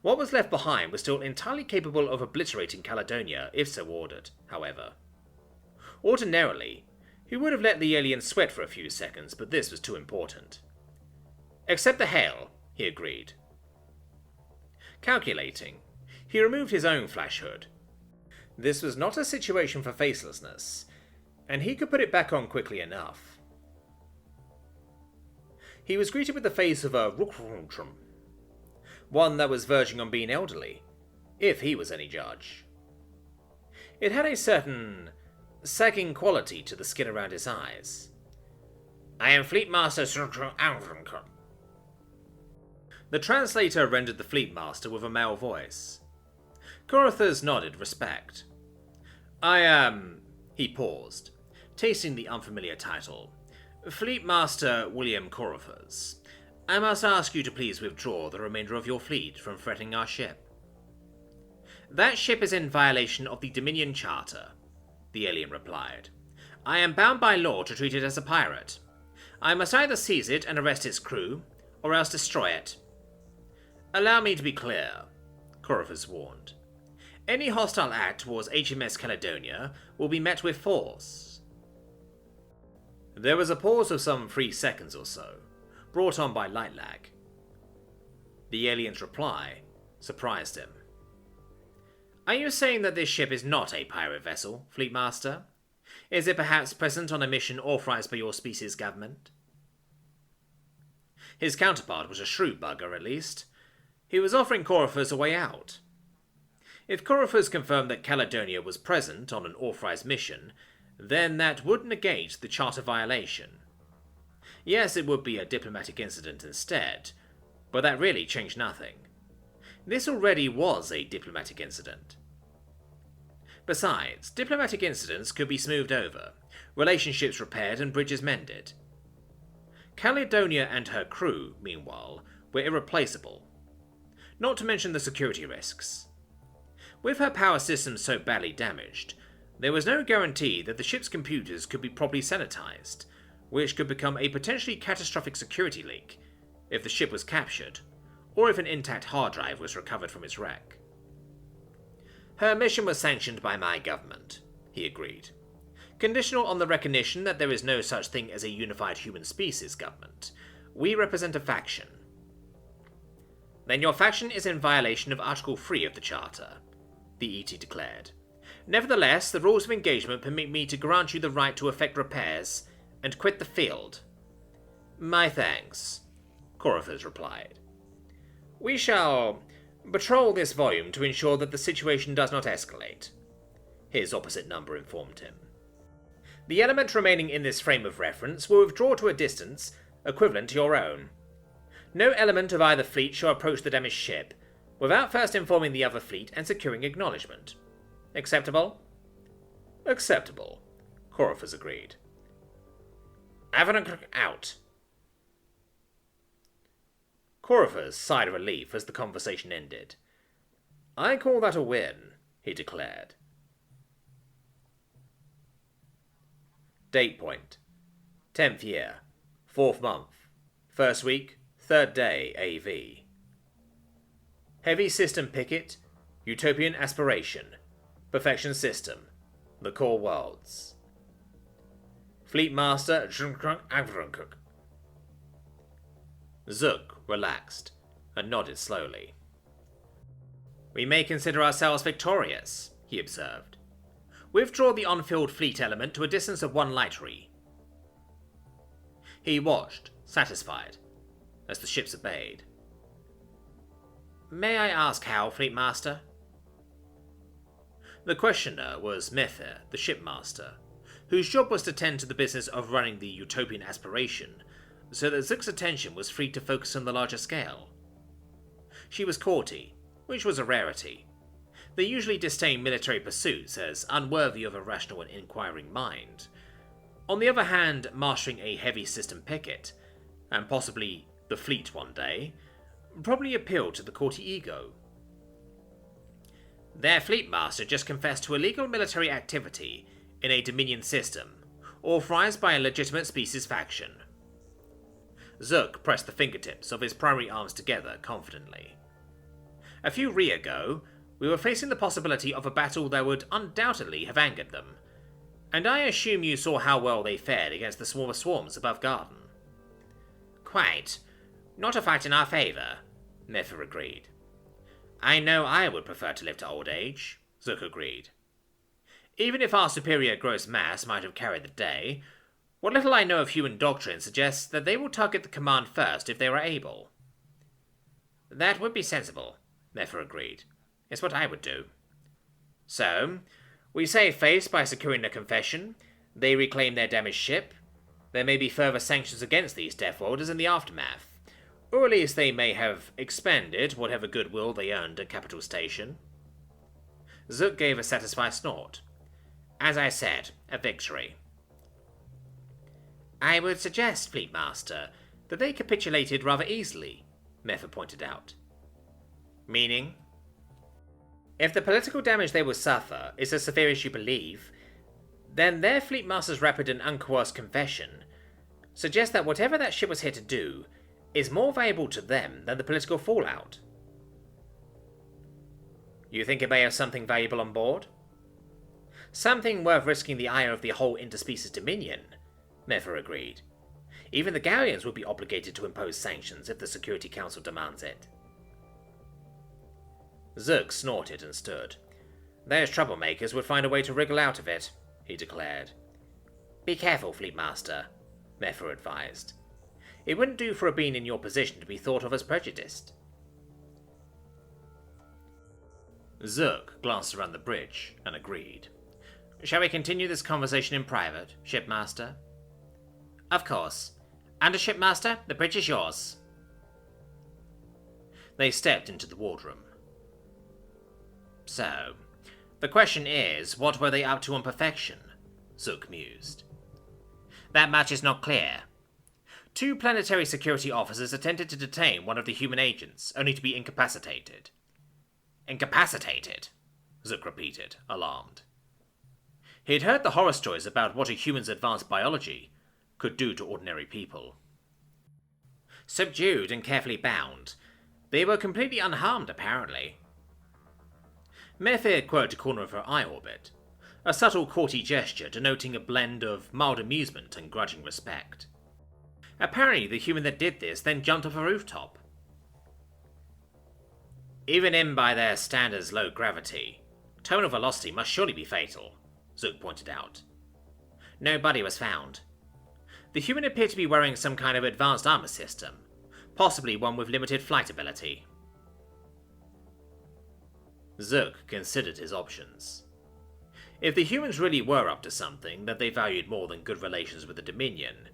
What was left behind was still entirely capable of obliterating Caledonia if so ordered, however. Ordinarily, he would have let the alien sweat for a few seconds, but this was too important. "Accept the hail," he agreed. Calculating, he removed his own flash hood. This was not a situation for facelessness, and he could put it back on quickly enough. He was greeted with the face of a Rukruntrum, one that was verging on being elderly, if he was any judge. It had a certain sagging quality to the skin around his eyes. "I am Fleet Master Tshirt." The translator rendered the Fleet Master with a male voice. Corythus nodded respect. "I am..." He paused, tasting the unfamiliar title. "Fleet Master William Corythus. I must ask you to please withdraw the remainder of your fleet from threatening our ship." "That ship is in violation of the Dominion Charter," the alien replied. "I am bound by law to treat it as a pirate. I must either seize it and arrest its crew, or else destroy it." "Allow me to be clear," Corythus warned. "Any hostile act towards HMS Caledonia will be met with force." There was a pause of some 3 seconds or so, brought on by light lag. The alien's reply surprised him. "Are you saying that this ship is not a pirate vessel, Fleet Master? Is it perhaps present on a mission authorized by your species' government?" His counterpart was a shrewd bugger, at least. He was offering Corythus a way out. If Corythus confirmed that Caledonia was present on an authorized mission, then that would negate the charter violation. Yes, it would be a diplomatic incident instead, but that really changed nothing. This already was a diplomatic incident. Besides, diplomatic incidents could be smoothed over, relationships repaired and bridges mended. Caledonia and her crew, meanwhile, were irreplaceable. Not to mention the security risks. With her power systems so badly damaged, there was no guarantee that the ship's computers could be properly sanitized, which could become a potentially catastrophic security leak if the ship was captured, or if an intact hard drive was recovered from its wreck. "Her mission was sanctioned by my government," he agreed. "Conditional on the recognition that there is no such thing as a unified human species government. We represent a faction." "Then your faction is in violation of Article 3 of the Charter," the ET declared. "Nevertheless, the rules of engagement permit me to grant you the right to effect repairs and quit the field." "My thanks," Corythus replied. "We shall patrol this volume to ensure that the situation does not escalate," his opposite number informed him. "The element remaining in this frame of reference will withdraw to a distance equivalent to your own. No element of either fleet shall approach the damaged ship without first informing the other fleet and securing acknowledgement. Acceptable?" "Acceptable," Corythus agreed. "Avanok out." Corythus sighed relief as the conversation ended. "I call that a win," he declared. Date point: 10th year, 4th month, 1st week, 3rd day AV. Heavy system picket, utopian aspiration, perfection system, the core worlds. Fleet Master Zook relaxed and nodded slowly. "We may consider ourselves victorious," he observed. "Withdraw the unfilled fleet element to a distance of 1 light ri." He watched, satisfied, as the ships obeyed. "May I ask how, Fleet Master?" The questioner was Mether, the shipmaster, whose job was to tend to the business of running the utopian aspiration, so that Zook's attention was free to focus on the larger scale. She was courty, which was a rarity. They usually disdain military pursuits as unworthy of a rational and inquiring mind. On the other hand, mastering a heavy system picket, and possibly the fleet one day, probably appealed to the courty ego. "Their fleet master just confessed to illegal military activity in a Dominion system, authorized by a legitimate species faction. Zook pressed the fingertips of his primary arms together confidently. A few re ago, we were facing the possibility of a battle that would undoubtedly have angered them, and I assume you saw how well they fared against the smaller swarms above Garden. Quite. Not a fight in our favor, Nefer agreed. I know I would prefer to live to old age, Zook agreed. Even if our superior gross mass might have carried the day, what little I know of human doctrine suggests that they will target the command first if they are able. That would be sensible, Nefer agreed. It's what I would do. So, we save face by securing the confession, they reclaim their damaged ship, there may be further sanctions against these Deathworlders in the aftermath, or at least they may have expended whatever goodwill they earned at Capital Station. Zook gave a satisfied snort. As I said, a victory. I would suggest, Fleet Master, that they capitulated rather easily, Nefer pointed out. Meaning? If the political damage they will suffer is as severe as you believe, then their Fleet Master's rapid and uncoerced confession suggests that whatever that ship was here to do is more valuable to them than the political fallout. You think it may have something valuable on board? Something worth risking the ire of the whole interspecies Dominion, Nefer agreed. Even the Galleons would be obligated to impose sanctions if the Security Council demands it. Zook snorted and stood. Those troublemakers would find a way to wriggle out of it, he declared. Be careful, Fleet Master, Nefer advised. It wouldn't do for a being in your position to be thought of as prejudiced. Zook glanced around the bridge and agreed. Shall we continue this conversation in private, Shipmaster? Of course. Under Shipmaster, the bridge is yours. They stepped into the wardroom. So, the question is, what were they up to on perfection? Zook mused. That much is not clear. 2 planetary security officers attempted to detain one of the human agents, only to be incapacitated. Incapacitated? Zook repeated, alarmed. He'd heard the horror stories about what a human's advanced biology could do to ordinary people. Subdued and carefully bound, they were completely unharmed, apparently. Nefer quirked a corner of her eye orbit, a subtle courtly gesture denoting a blend of mild amusement and grudging respect. Apparently the human that did this then jumped off a rooftop. Even in by their standards low gravity, terminal velocity must surely be fatal, Zook pointed out. No body was found. The human appeared to be wearing some kind of advanced armor system, possibly one with limited flight ability. Zook considered his options. If the humans really were up to something that they valued more than good relations with the Dominion,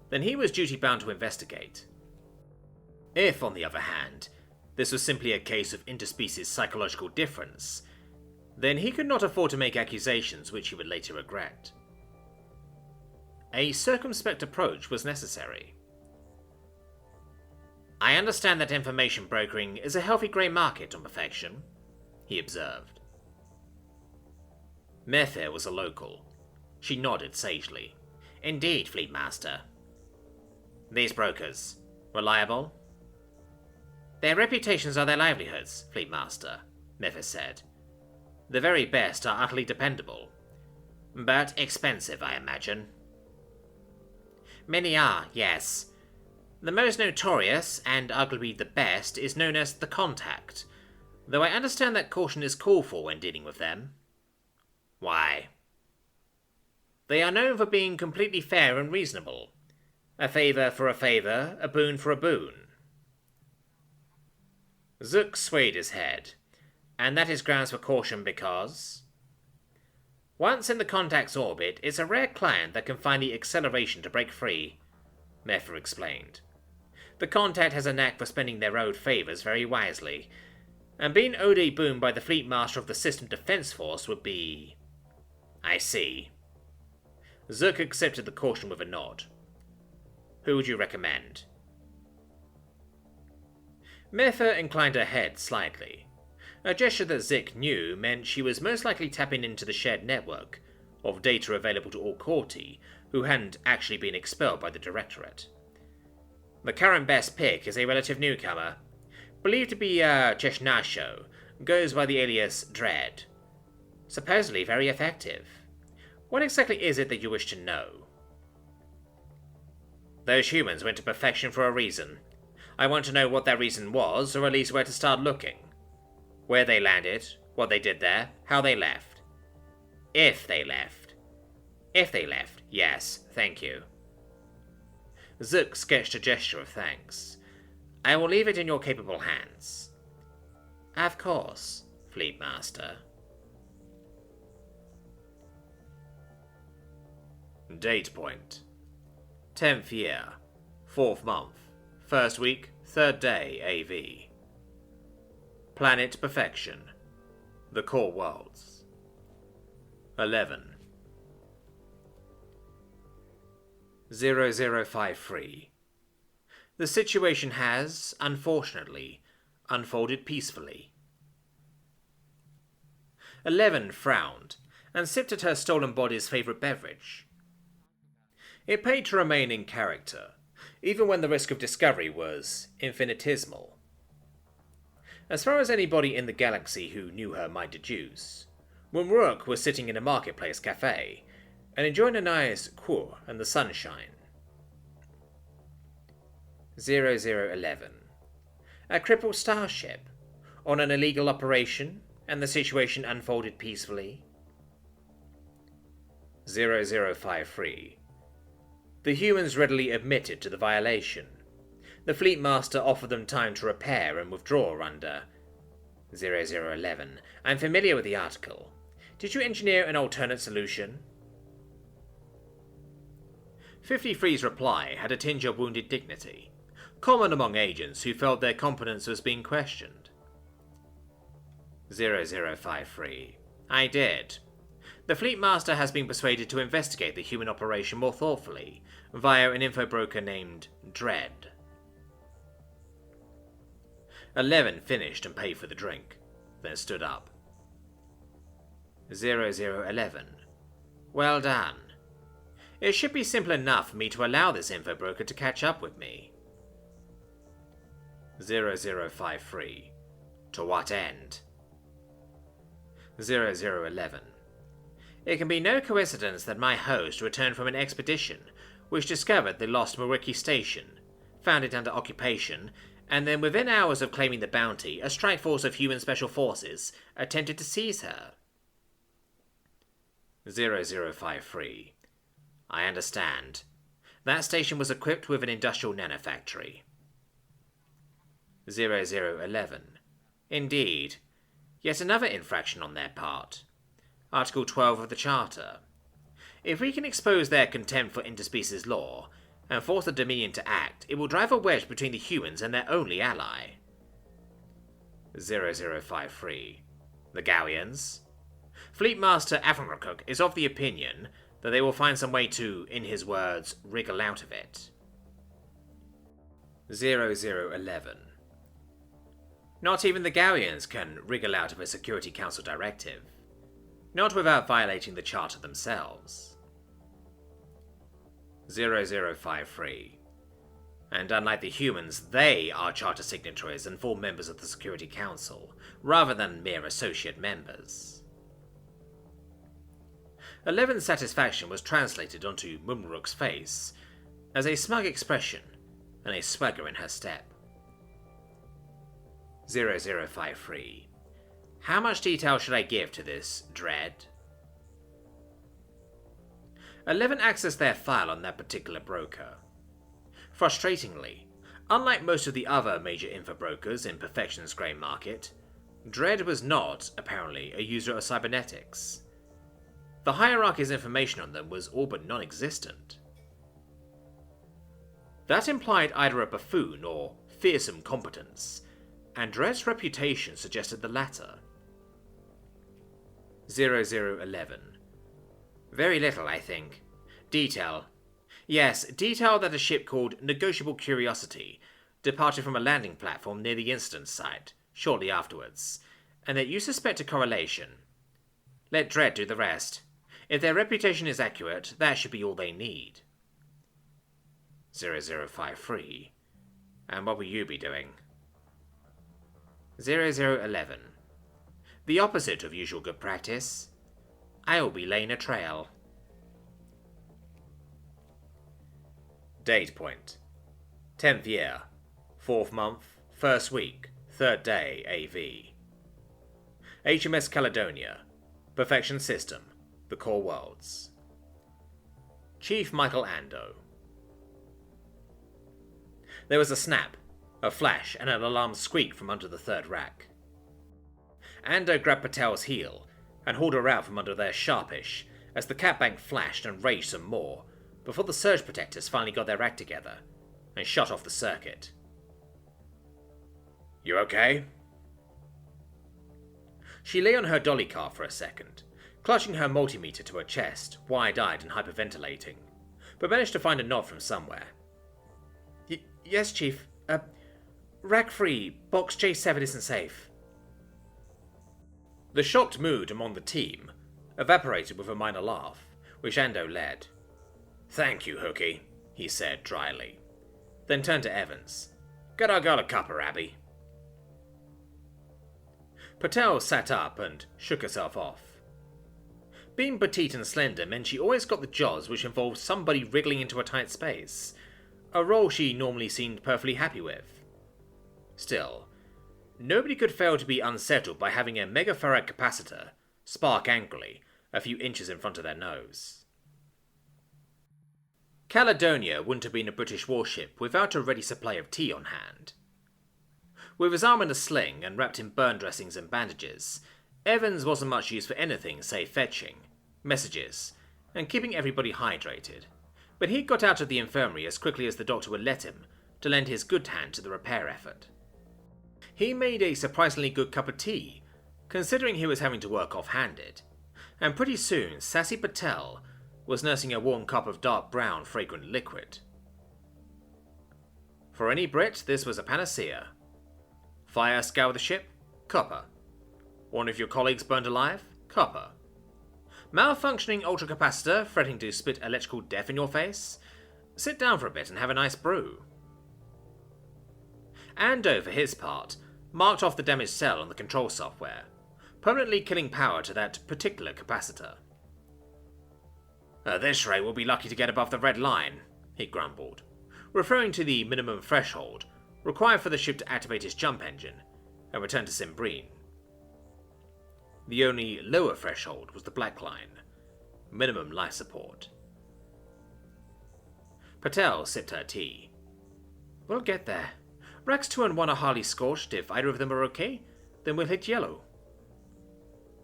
then he was duty-bound to investigate. If, on the other hand, this was simply a case of interspecies psychological difference, then he could not afford to make accusations which he would later regret. A circumspect approach was necessary. I understand that information brokering is a healthy grey market on perfection, he observed. Nefer was a local. She nodded sagely. Indeed, Fleet Master. These brokers, reliable? Their reputations are their livelihoods, Fleet Master, Nefer said. The very best are utterly dependable. But expensive, I imagine. Many are, yes. The most notorious, and arguably the best, is known as the Contact, though I understand that caution is called for when dealing with them. Why? They are known for being completely fair and reasonable. A favour for a favour, a boon for a boon. Zook swayed his head. And that is grounds for caution because... Once in the Contact's orbit, it's a rare client that can find the acceleration to break free, Nefer explained. The Contact has a knack for spending their owed favours very wisely, and being owed a boon by the Fleet Master of the System Defence Force would be... I see. Zook accepted the caution with a nod. Who would you recommend? Nefer inclined her head slightly. A gesture that Zik knew meant she was most likely tapping into the shared network of data available to all courtiers who hadn't actually been expelled by the Directorate. The current best pick is a relative newcomer, believed to be Cheshnasho, goes by the alias Dread. Supposedly very effective. What exactly is it that you wish to know? Those humans went to perfection for a reason. I want to know what that reason was, or at least where to start looking. Where they landed, what they did there, how they left. If they left. If they left, yes, thank you. Zook sketched a gesture of thanks. I will leave it in your capable hands. Of course, Fleet Master. Date point. 10th year, 4th month, 1st week, 3rd day AV. Planet Perfection. The Core Worlds. 11. 0053. The situation has, unfortunately, unfolded peacefully. 11 frowned and sipped at her stolen body's favourite beverage. It paid to remain in character, even when the risk of discovery was infinitesimal. As far as anybody in the galaxy who knew her might deduce, Mumruk was sitting in a marketplace cafe and enjoying a nice cour and the sunshine. 0011. A crippled starship, on an illegal operation, and the situation unfolded peacefully. 0053. The humans readily admitted to the violation. The Fleet Master offered them time to repair and withdraw under 0011. I'm familiar with the article. Did you engineer an alternate solution? 53's reply had a tinge of wounded dignity, common among agents who felt their competence was being questioned. 0053. I did. The Fleet Master has been persuaded to investigate the human operation more thoughtfully via an info broker named Dread. 11 finished and paid for the drink, then stood up. 0011. Well done. It should be simple enough for me to allow this info broker to catch up with me. 0053. To what end? 0011. It can be no coincidence that my host returned from an expedition which discovered the lost Muriki station, found it under occupation, and then within hours of claiming the bounty, a strike force of human special forces attempted to seize her. 0053. I understand. That station was equipped with an industrial nanofactory. 0011. Indeed. Yet another infraction on their part. Article 12 of the Charter. If we can expose their contempt for interspecies law, and force the Dominion to act, it will drive a wedge between the humans and their only ally. 0053. The Galleons? Fleet Master Avramrakuk is of the opinion that they will find some way to, in his words, wriggle out of it. 0011. Not even the Galleons can wriggle out of a Security Council directive. Not without violating the Charter themselves. 0053. And unlike the humans, they are Charter signatories and full members of the Security Council, rather than mere associate members. 11's satisfaction was translated onto Mumruk's face as a smug expression and a swagger in her step. 0053. How much detail should I give to this Dread? 11 accessed their file on that particular broker. Frustratingly, unlike most of the other major info brokers in Perfection's grey market, Dread was not, apparently, a user of cybernetics. The hierarchy's information on them was all but non-existent. That implied either a buffoon or fearsome competence, and Dread's reputation suggested the latter. 0011. Very little, I think. Detail. Yes, detail that a ship called Negotiable Curiosity departed from a landing platform near the incident site shortly afterwards, and that you suspect a correlation. Let Dread do the rest. If their reputation is accurate, that should be all they need. 0053. And what will you be doing? 0011. The opposite of usual good practice. I'll be laying a trail. Date point. 10th year. 4th month. 1st week. 3rd day AV. HMS Caledonia. Perfection System. The Core Worlds. Chief Michael Ando. There was a snap, a flash, and an alarm squeak from under the third rack. Ando grabbed Patel's heel and hauled her out from under there sharpish as the catbank flashed and raged some more before the surge protectors finally got their act together and shut off the circuit. You okay? She lay on her dolly car for a second, clutching her multimeter to her chest, wide-eyed and hyperventilating, but managed to find a nod from somewhere. Yes, Chief. Rack free. Box J7 isn't safe. The shocked mood among the team evaporated with a minor laugh, which Ando led. Thank you, Hookie, he said dryly, then turned to Evans. Get our girl a cuppa, Abby. Patel sat up and shook herself off. Being petite and slender meant she always got the jobs which involved somebody wriggling into a tight space, a role she normally seemed perfectly happy with. Still, nobody could fail to be unsettled by having a megafarad capacitor spark angrily a few inches in front of their nose. Caledonia wouldn't have been a British warship without a ready supply of tea on hand. With his arm in a sling and wrapped in burn dressings and bandages, Evans wasn't much use for anything save fetching, messages, and keeping everybody hydrated, but he got out of the infirmary as quickly as the doctor would let him to lend his good hand to the repair effort. He made a surprisingly good cup of tea, considering he was having to work off-handed, and pretty soon Sassy Patel was nursing a warm cup of dark brown fragrant liquid. For any Brit, this was a panacea. Fire scour the ship? Copper. One of your colleagues burned alive? Copper. Malfunctioning ultracapacitor threatening to spit electrical death in your face? Sit down for a bit and have a nice brew. Ando, for his part, marked off the damaged cell on the control software, permanently killing power to that particular capacitor. At this rate, we'll be lucky to get above the red line, he grumbled, referring to the minimum threshold required for the ship to activate its jump engine and return to Simbrine. The only lower threshold was the black line, minimum life support. Patel sipped her tea. We'll get there. Racks 2 and 1 are hardly scorched. If either of them are okay, then we'll hit yellow.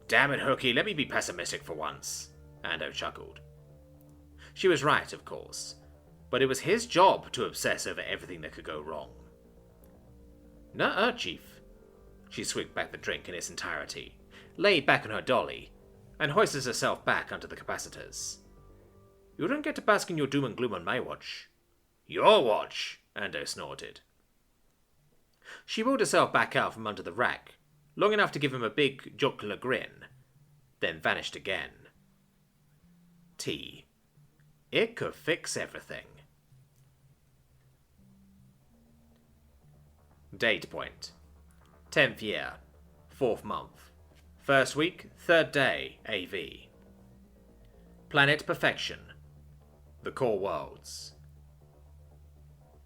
Damn it, Hookie, let me be pessimistic for once, Ando chuckled. She was right, of course, but it was his job to obsess over everything that could go wrong. Nuh-uh, Chief. She swigged back the drink in its entirety, lay back on her dolly, and hoisted herself back onto the capacitors. You don't get to bask in your doom and gloom on my watch. Your watch, Ando snorted. She wheeled herself back out from under the rack, long enough to give him a big, jocular grin, then vanished again. Tea. It could fix everything. Date point. 10th year. 4th month. 1st week, 3rd day, AV. Planet Perfection. The Core Worlds.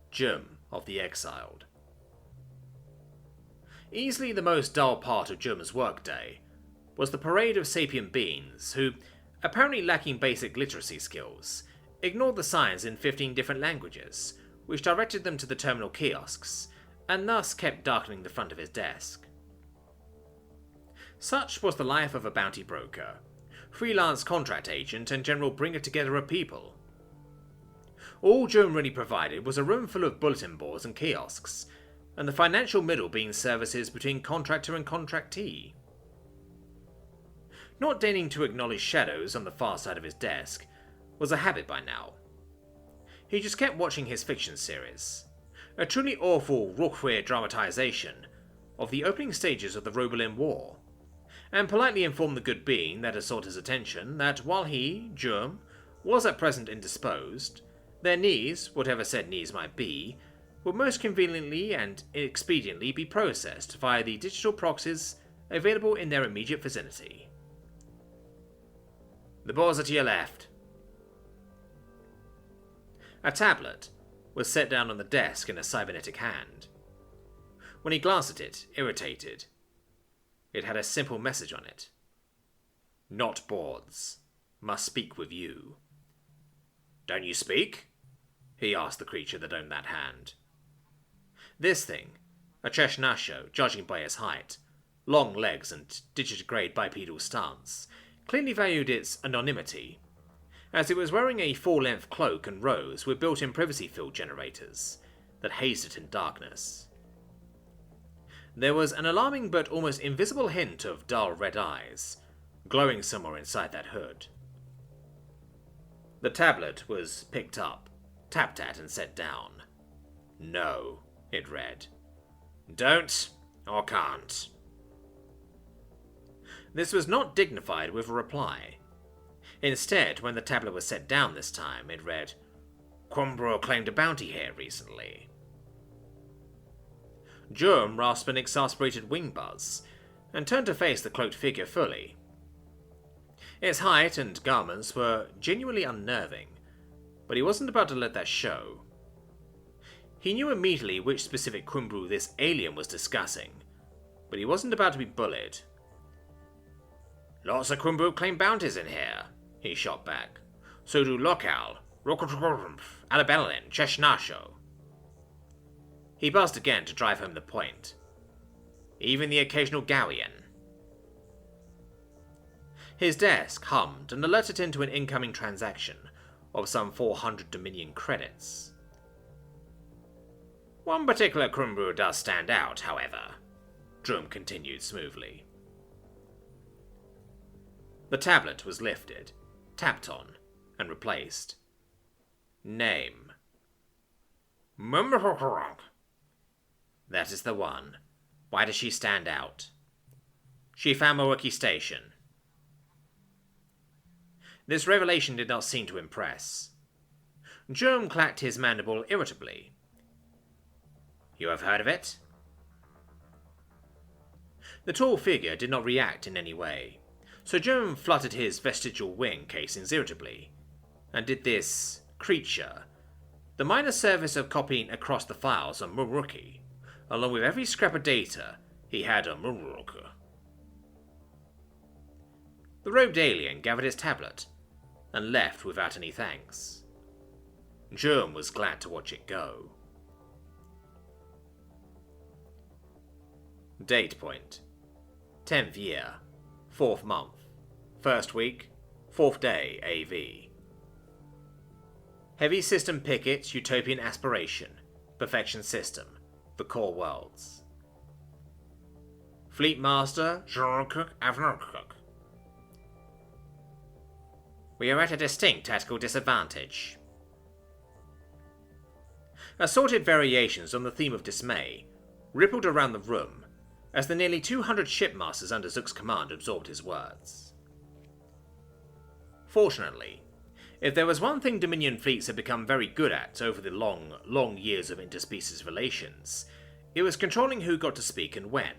Jum of the Exiled. Easily the most dull part of Jum's workday was the parade of sapient beings who, apparently lacking basic literacy skills, ignored the signs in 15 different languages, which directed them to the terminal kiosks, and thus kept darkening the front of his desk. Such was the life of a bounty broker, freelance contract agent, and general bringer-together of people. All Jum really provided was a room full of bulletin boards and kiosks, and the financial middle being services between contractor and contractee. Not deigning to acknowledge shadows on the far side of his desk was a habit by now. He just kept watching his fiction series, a truly awful Roquefort dramatization of the opening stages of the Robolin War, and politely informed the good being that had sought his attention that while he, Germ, was at present indisposed, their needs, whatever said needs might be, would most conveniently and expediently be processed via the digital proxies available in their immediate vicinity. The boards are to your left. A tablet was set down on the desk in a cybernetic hand. When he glanced at it, irritated, it had a simple message on it. Not boards. Must speak with you. Don't you speak? He asked the creature that owned that hand. This thing, a Cheshnasho, judging by his height, long legs and digitigrade bipedal stance, clearly valued its anonymity, as it was wearing a full-length cloak and rose with built-in privacy field generators that hazed it in darkness. There was an alarming but almost invisible hint of dull red eyes, glowing somewhere inside that hood. The tablet was picked up, tapped at and set down. No, it read. Don't or can't. This was not dignified with a reply. Instead, when the tablet was set down this time, it read, Quambro claimed a bounty here recently. Germ rasped an exasperated wing buzz, and turned to face the cloaked figure fully. Its height and garments were genuinely unnerving, but he wasn't about to let that show. He knew immediately which specific Quimbru this alien was discussing, but he wasn't about to be bullied. Lots of Quimbru claim bounties in here, he shot back. So do Lokal, Rokotrumf, Alabelin, Cheshnasho. He buzzed again to drive home the point. Even the occasional Gowian. His desk hummed and alerted him to an incoming transaction of some 400 Dominion credits. One particular Quimbru does stand out, however, Drum continued smoothly. The tablet was lifted, tapped on, and replaced. Name. That is the one. Why does she stand out? She found Milwaukee Station. This revelation did not seem to impress. Jerome clacked his mandible irritably. You have heard of it? The tall figure did not react in any way, so Jerome fluttered his vestigial wing casings irritably, and did this creature the minor service of copying across the files on Muruki, along with every scrap of data he had on Muruki. The robed alien gathered his tablet and left without any thanks. Jerome was glad to watch it go. Date point. 10th year, 4th month, 1st week, 4th day AV. Heavy system picket, utopian aspiration, perfection system, the core worlds. Fleet master, Jean-Cook Avnokuk. We are at a distinct tactical disadvantage. Assorted variations on the theme of dismay rippled around the room as the nearly 200 shipmasters under Zook's command absorbed his words. Fortunately, if there was one thing Dominion fleets had become very good at over the long years of interspecies relations, it was controlling who got to speak and when.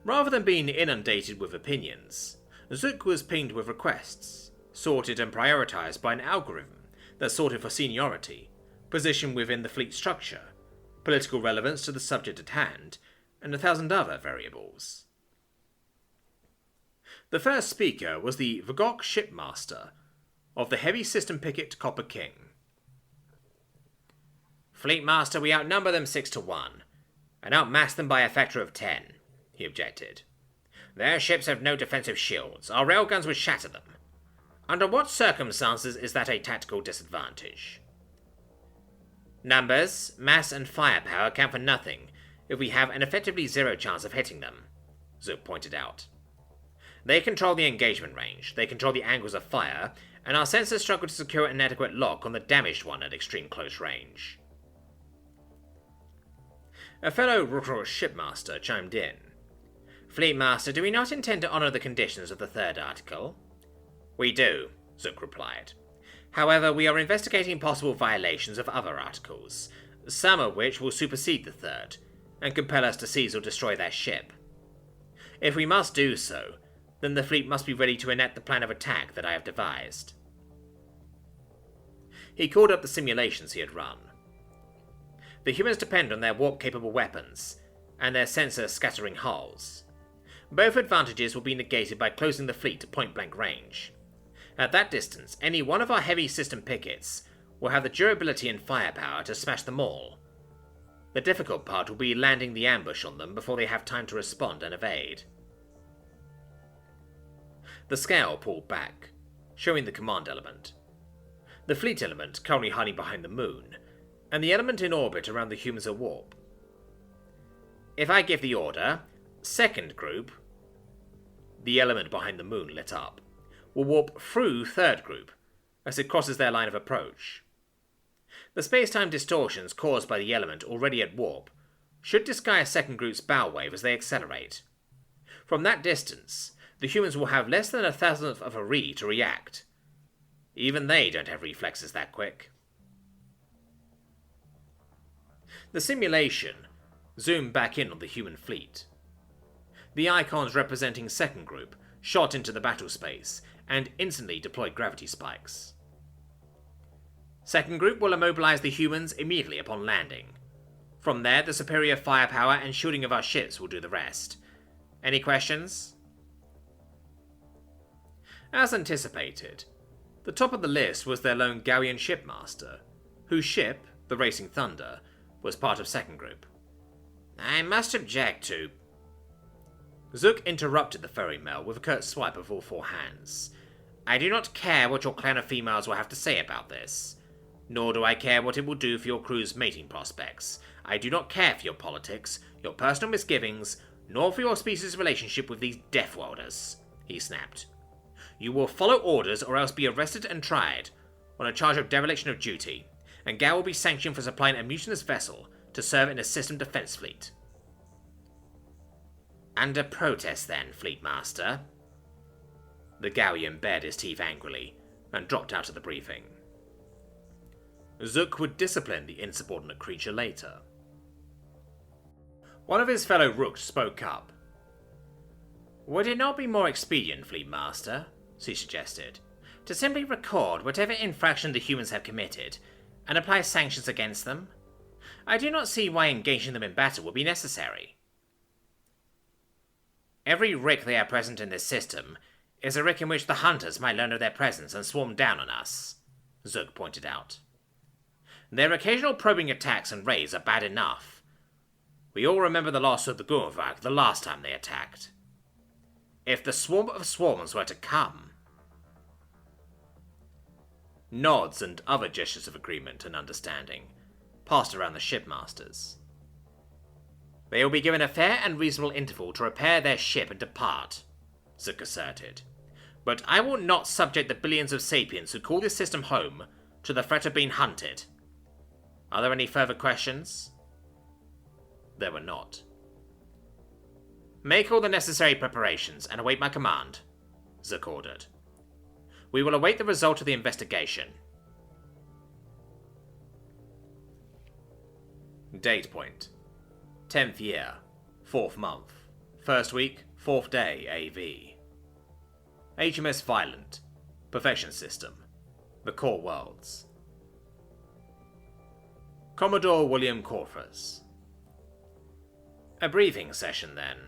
Rather than being inundated with opinions, Zook was pinged with requests, sorted and prioritized by an algorithm that sorted for seniority, position within the fleet structure, political relevance to the subject at hand, and 1,000 other variables. The first speaker was the Vagok shipmaster of the Heavy System Picket Copper King. Fleetmaster, we outnumber them 6-1, and outmass them by a factor of 10, he objected. Their ships have no defensive shields. Our railguns would shatter them. Under what circumstances is that a tactical disadvantage? Numbers, mass, and firepower count for nothing if we have an effectively zero chance of hitting them, Zook pointed out. They control the engagement range, they control the angles of fire, and our sensors struggle to secure an adequate lock on the damaged one at extreme close range. A fellow Rutro shipmaster chimed in. Fleet Master, do we not intend to honour the conditions of the third article? We do, Zook replied. However, we are investigating possible violations of other articles, some of which will supersede the third, and compel us to seize or destroy their ship. If we must do so, then the fleet must be ready to enact the plan of attack that I have devised. He called up the simulations he had run. The humans depend on their warp-capable weapons, and their sensor-scattering hulls. Both advantages will be negated by closing the fleet to point-blank range. At that distance, any one of our heavy system pickets will have the durability and firepower to smash them all. The difficult part will be landing the ambush on them before they have time to respond and evade. The scale pulled back, showing the command element. The fleet element currently hiding behind the moon, and the element in orbit around the humans at warp. If I give the order, second group, the element behind the moon lit up, will warp through third group as it crosses their line of approach. The space-time distortions caused by the element already at warp should disguise second group's bow wave as they accelerate. From that distance, the humans will have less than 1,000th of a re to react. Even they don't have reflexes that quick. The simulation zoomed back in on the human fleet. The icons representing second group shot into the battle space and instantly deployed gravity spikes. Second group will immobilize the humans immediately upon landing. From there, the superior firepower and shooting of our ships will do the rest. Any questions? As anticipated, the top of the list was their lone Gallian shipmaster, whose ship, the Racing Thunder, was part of second group. I must object to... Zook interrupted the ferrymail with a curt swipe of all four hands. I do not care what your clan of females will have to say about this. Nor do I care what it will do for your crew's mating prospects. I do not care for your politics, your personal misgivings, nor for your species' relationship with these Deathworlders, he snapped. You will follow orders or else be arrested and tried on a charge of dereliction of duty, and Gao will be sanctioned for supplying a mutinous vessel to serve in a system defense fleet. Under protest then, Fleet Master. The Gallian bared his teeth angrily and dropped out of the briefing. Zook would discipline the insubordinate creature later. One of his fellow rooks spoke up. Would it not be more expedient, Fleet Master, she suggested, to simply record whatever infraction the humans have committed and apply sanctions against them? I do not see why engaging them in battle would be necessary. Every rick they are present in this system is a rick in which the hunters might learn of their presence and swarm down on us, Zook pointed out. Their occasional probing attacks and raids are bad enough. We all remember the loss of the Gurvag the last time they attacked. If the swarm of swarms were to come... Nods and other gestures of agreement and understanding passed around the shipmasters. They will be given a fair and reasonable interval to repair their ship and depart, Zook asserted. But I will not subject the billions of sapiens who call this system home to the threat of being hunted. Are there any further questions? There were not. Make all the necessary preparations and await my command, Zook ordered. We will await the result of the investigation. Date point. 10th year, 4th month, 1st week, 4th day AV. HMS Violent, Perfection System, The Core Worlds. Commodore William Corfus. A briefing session then.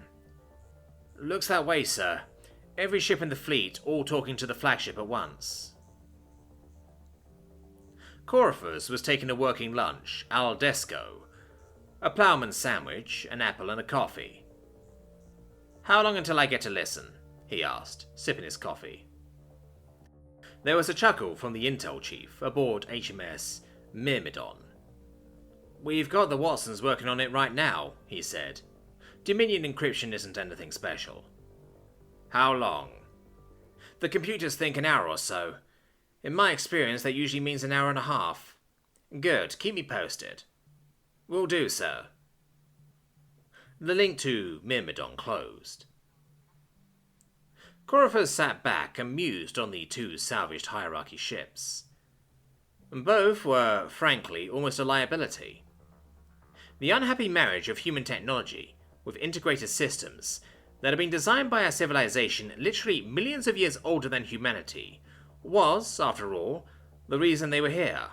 Looks that way, sir. Every ship in the fleet all talking to the flagship at once. Corfus was taking a working lunch, al desco. A ploughman's sandwich, an apple and a coffee. How long until I get to listen? He asked, sipping his coffee. There was a chuckle from the intel chief aboard HMS Myrmidon. We've got the Watsons working on it right now, he said. Dominion encryption isn't anything special. How long? The computers think an hour or so. In my experience, that usually means an hour and a half. Good, keep me posted. Will do, sir. The link to Myrmidon closed. Coryphus sat back and mused on the two salvaged hierarchy ships. Both were, frankly, almost a liability. The unhappy marriage of human technology with integrated systems that had been designed by a civilization literally millions of years older than humanity was, after all, the reason they were here.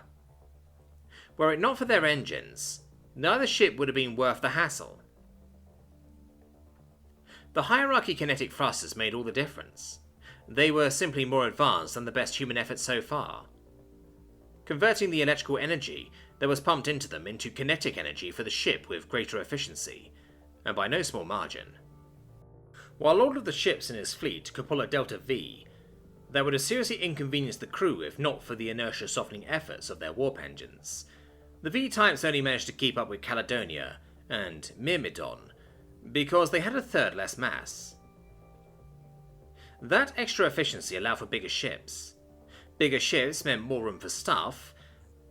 Were it not for their engines, neither ship would have been worth the hassle. The hierarchy kinetic thrusters made all the difference. They were simply more advanced than the best human efforts so far, converting the electrical energy that was pumped into them into kinetic energy for the ship with greater efficiency, and by no small margin. While all of the ships in his fleet could pull a Delta V, that would have seriously inconvenienced the crew if not for the inertia-softening efforts of their warp engines. The V-types only managed to keep up with Caledonia and Myrmidon because they had a third less mass. That extra efficiency allowed for bigger ships. Bigger ships meant more room for stuff,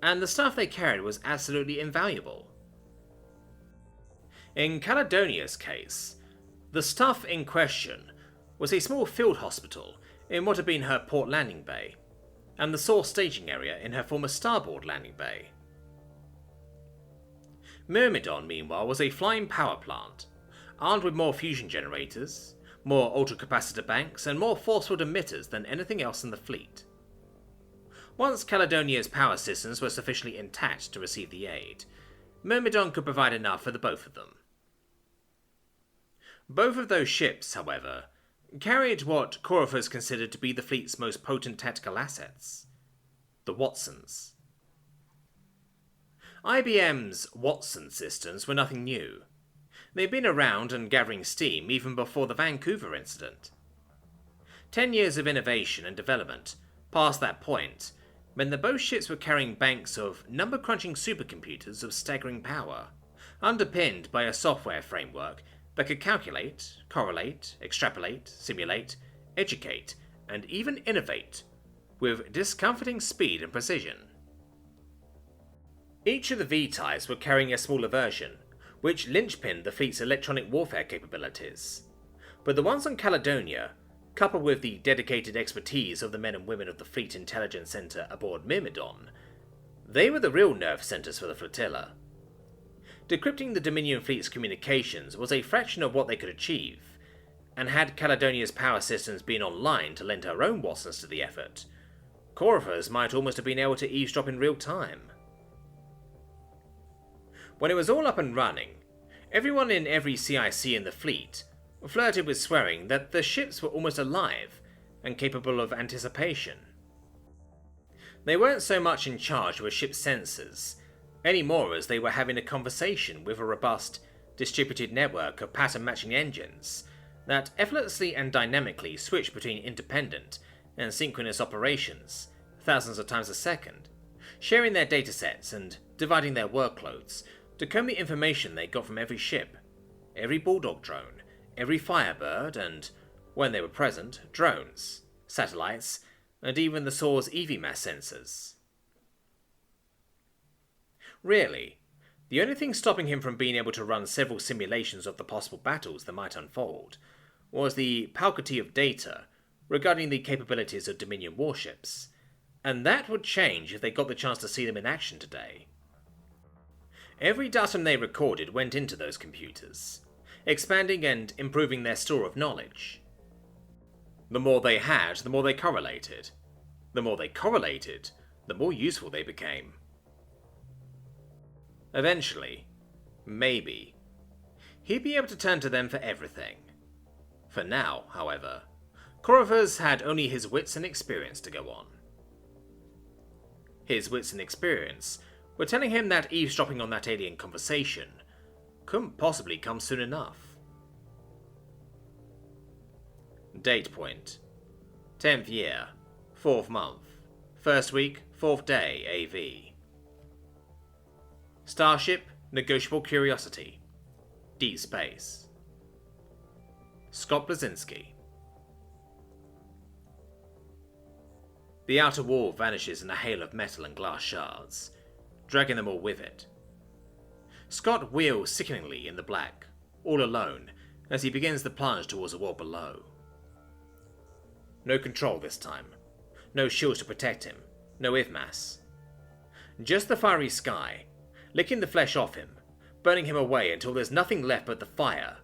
and the stuff they carried was absolutely invaluable. In Caledonia's case, the stuff in question was a small field hospital in what had been her port landing bay, and the source staging area in her former starboard landing bay. Myrmidon, meanwhile, was a flying power plant, armed with more fusion generators, more ultracapacitor banks, and more force-field emitters than anything else in the fleet. Once Caledonia's power systems were sufficiently intact to receive the aid, Myrmidon could provide enough for the both of them. Both of those ships, however, carried what Coryphus considered to be the fleet's most potent tactical assets: the Watsons. IBM's Watson systems were nothing new. They'd been around and gathering steam even before the Vancouver incident. 10 years of innovation and development past that point meant that both ships were carrying banks of number-crunching supercomputers of staggering power, underpinned by a software framework that could calculate, correlate, extrapolate, simulate, educate, and even innovate with discomforting speed and precision. Each of the V-types were carrying a smaller version, which linchpinned the fleet's electronic warfare capabilities. But the ones on Caledonia, coupled with the dedicated expertise of the men and women of the Fleet Intelligence Center aboard Myrmidon, they were the real nerve centers for the flotilla. Decrypting the Dominion fleet's communications was a fraction of what they could achieve, and had Caledonia's power systems been online to lend her own Watsons to the effort, Coryphus might almost have been able to eavesdrop in real time. When it was all up and running, everyone in every CIC in the fleet flirted with swearing that the ships were almost alive and capable of anticipation. They weren't so much in charge of a ship's sensors, any more as they were having a conversation with a robust, distributed network of pattern-matching engines that effortlessly and dynamically switched between independent and synchronous operations thousands of times a second, sharing their datasets and dividing their workloads to comb the information they got from every ship, every Bulldog drone, every Firebird, and, when they were present, drones, satellites, and even the SAW's EV-mass sensors. Really, the only thing stopping him from being able to run several simulations of the possible battles that might unfold was the paucity of data regarding the capabilities of Dominion warships, and that would change if they got the chance to see them in action today. Every datum they recorded went into those computers, expanding and improving their store of knowledge. The more they had, the more they correlated. The more they correlated, the more useful they became. Eventually, maybe, he'd be able to turn to them for everything. For now, however, Coryphus had only his wits and experience to go on. His wits and experience were telling him that eavesdropping on that alien conversation couldn't possibly come soon enough. Date point: 10th year, 4th month, 1st week, 4th day AV. Starship, Negotiable Curiosity, Deep Space. Scott Blazinski. The outer wall vanishes in a hail of metal and glass shards, dragging them all with it. Scott wheels sickeningly in the black, all alone, as he begins the plunge towards the wall below. No control this time. No shields to protect him. No IVMAS. Just the fiery sky, licking the flesh off him, burning him away until there's nothing left but the fire,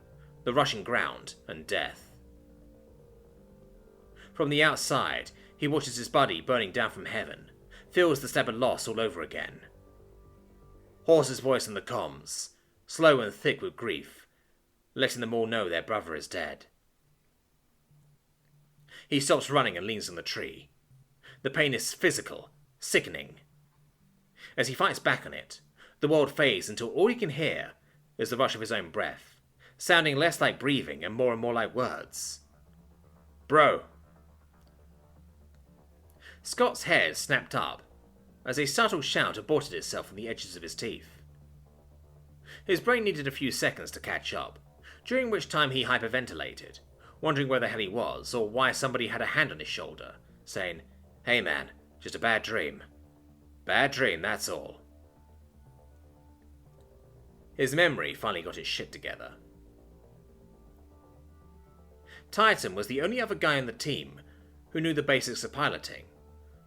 the rushing ground, and death. From the outside, he watches his buddy burning down from heaven, feels the stab of loss all over again. Horse's voice in the comms, slow and thick with grief, letting them all know their brother is dead. He stops running and leans on the tree. The pain is physical, sickening. As he fights back on it, the world fades until all he can hear is the rush of his own breath, sounding less like breathing and more like words. Bro. Scott's head snapped up as a startled shout aborted itself on the edges of his teeth. His brain needed a few seconds to catch up, during which time he hyperventilated, wondering where the hell he was or why somebody had a hand on his shoulder, saying, "Hey man, just a bad dream. Bad dream, that's all." His memory finally got its shit together. Titan was the only other guy on the team who knew the basics of piloting,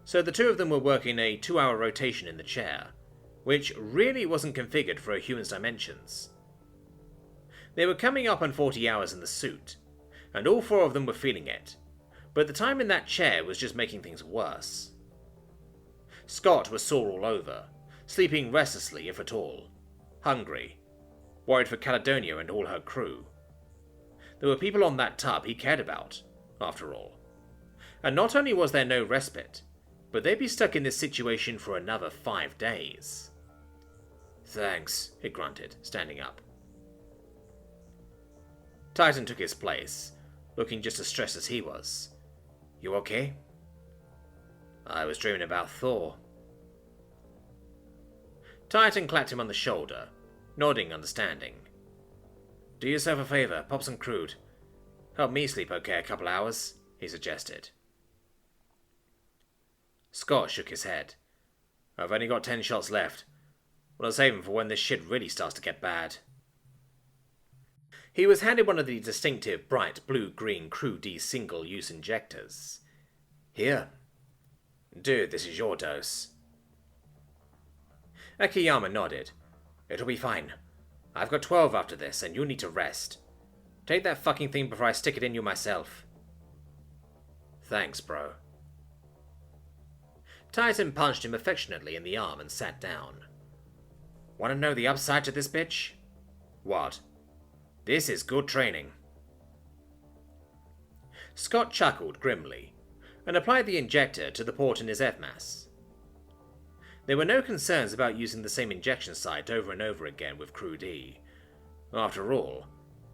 so the two of them were working a 2-hour rotation in the chair, which really wasn't configured for a human's dimensions. They were coming up on 40 hours in the suit, and all 4 of them were feeling it, but the time in that chair was just making things worse. Scott was sore all over, sleeping restlessly if at all, hungry, worried for Caledonia and all her crew. There were people on that tub he cared about, after all. And not only was there no respite, but they'd be stuck in this situation for another 5 days. "Thanks," he grunted, standing up. Titan took his place, looking just as stressed as he was. "You okay?" "I was dreaming about Thor." Titan clapped him on the shoulder, nodding understanding. "Do yourself a favor, pop some crude. Help me sleep okay a couple hours," he suggested. Scott shook his head. "I've only got 10 shots left. I'll save them for when this shit really starts to get bad." He was handed one of the distinctive bright blue-green Crew D single-use injectors. "Here. Dude, this is your dose." Akiyama nodded. "It'll be fine. I've got 12 after this, and you'll need to rest. Take that fucking thing before I stick it in you myself." "Thanks, bro." Titan punched him affectionately in the arm and sat down. "Want to know the upside to this bitch?" "What?" "This is good training." Scott chuckled grimly and applied the injector to the port in his FMAS. There were no concerns about using the same injection site over and over again with Crew D. After all,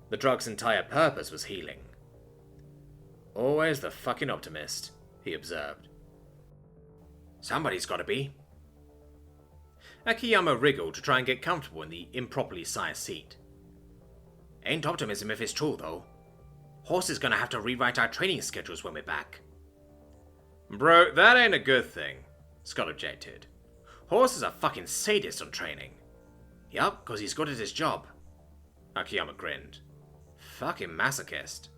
the drug's entire purpose was healing. "Always the fucking optimist," he observed. "Somebody's gotta be." Akiyama wriggled to try and get comfortable in the improperly sized seat. "Ain't optimism if it's true, though. Horse is gonna have to rewrite our training schedules when we're back." "Bro, that ain't a good thing," Scott objected. "Horse is a fucking sadist on training." "Yup, 'cause he's good at his job." Akiyama grinned. "Fucking masochist."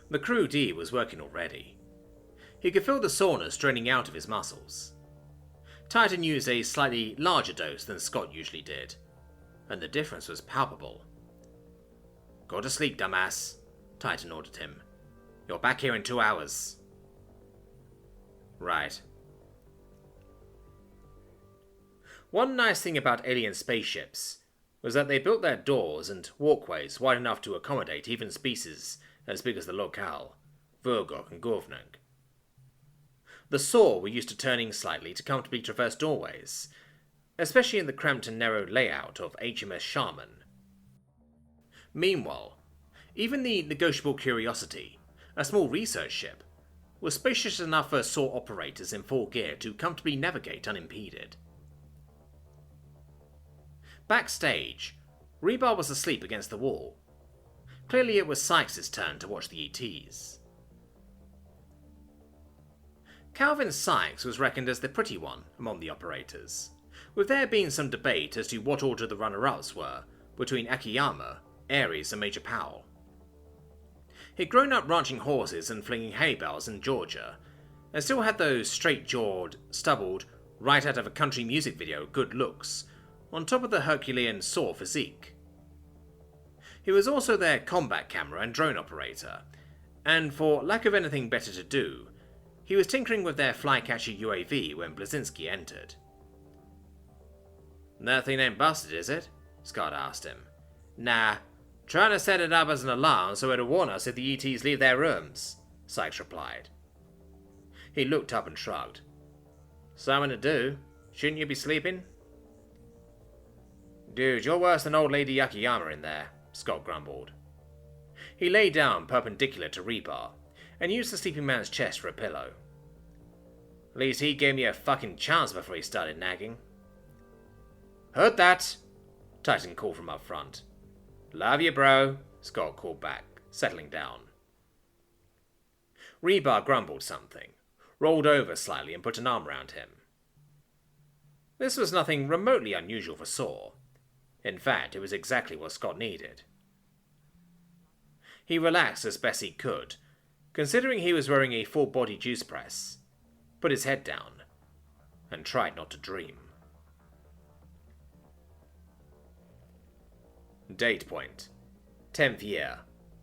The Crew D was working already. He could feel the soreness draining out of his muscles. Titan used a slightly larger dose than Scott usually did, and the difference was palpable. "Go to sleep, dumbass," Titan ordered him. "You're back here in 2 hours." Right. One nice thing about alien spaceships was that they built their doors and walkways wide enough to accommodate even species as big as the locale, Virgok and Govnung. The Saw were used to turning slightly to comfortably traverse doorways, especially in the cramped and narrow layout of HMS Shaman. Meanwhile, even the Negotiable Curiosity, a small research ship, was spacious enough for Saw operators in full gear to comfortably navigate unimpeded. Backstage, Rebar was asleep against the wall. Clearly it was Sykes' turn to watch the ETs. Calvin Sykes was reckoned as the pretty one among the operators, with there being some debate as to what order the runner-ups were between Akiyama, Ares and Major Powell. He'd grown up ranching horses and flinging hay bales in Georgia, and still had those straight-jawed, stubbled, right out of a country music video good looks, on top of the Herculean sore physique. He was also their combat camera and drone operator, and for lack of anything better to do, he was tinkering with their flycatcher UAV when Blazinski entered. "That thing ain't busted, is it?" Scott asked him. "Nah, trying to set it up as an alarm so it'll warn us if the ETs leave their rooms," Sykes replied. He looked up and shrugged. "Something to do. Shouldn't you be sleeping?" "Dude, you're worse than old Lady Yakiyama in there," Scott grumbled. He lay down perpendicular to Rebar, and used the sleeping man's chest for a pillow. "At least he gave me a fucking chance before he started nagging." "Heard that!" Titan called from up front. "Love you, bro," Scott called back, settling down. Rebar grumbled something, rolled over slightly and put an arm around him. This was nothing remotely unusual for Saw. In fact, it was exactly what Scott needed. He relaxed as best he could, considering he was wearing a full-body juice press, put his head down, and tried not to dream. Date point: 10th year,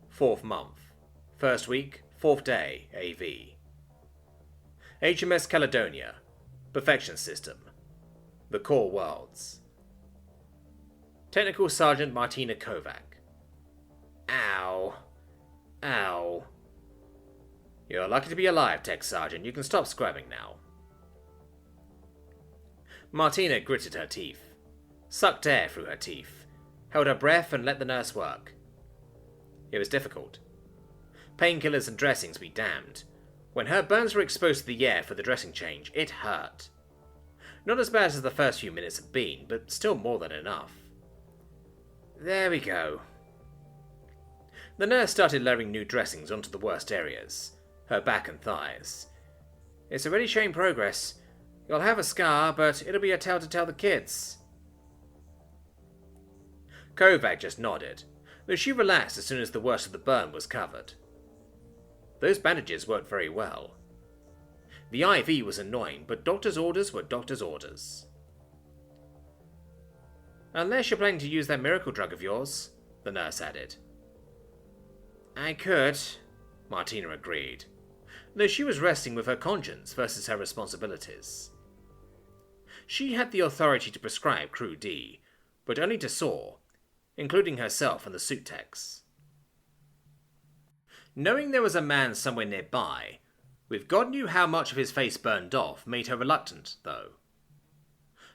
4th month, 1st week, 4th day, AV. HMS Caledonia, Perfection System, The Core Worlds. Technical Sergeant Martina Kovac. Ow. Ow. You're lucky to be alive, Tech Sergeant. You can stop scrubbing now. Martina gritted her teeth, sucked air through her teeth, held her breath and let the nurse work. It was difficult. Painkillers and dressings be damned. When her burns were exposed to the air for the dressing change, it hurt. Not as bad as the first few minutes had been, but still more than enough. There we go. The nurse started layering new dressings onto the worst areas, her back and thighs. It's already showing progress. You'll have a scar, but it'll be a tale to tell the kids. Kovac just nodded, though she relaxed as soon as the worst of the burn was covered. Those bandages worked very well. The IV was annoying, but doctor's orders were doctor's orders. Unless you're planning to use that miracle drug of yours, the nurse added. I could, Martina agreed, though she was resting with her conscience versus her responsibilities. She had the authority to prescribe Crew D, but only to Saw, including herself and the suit techs. Knowing there was a man somewhere nearby, with God knew how much of his face burned off, made her reluctant, though.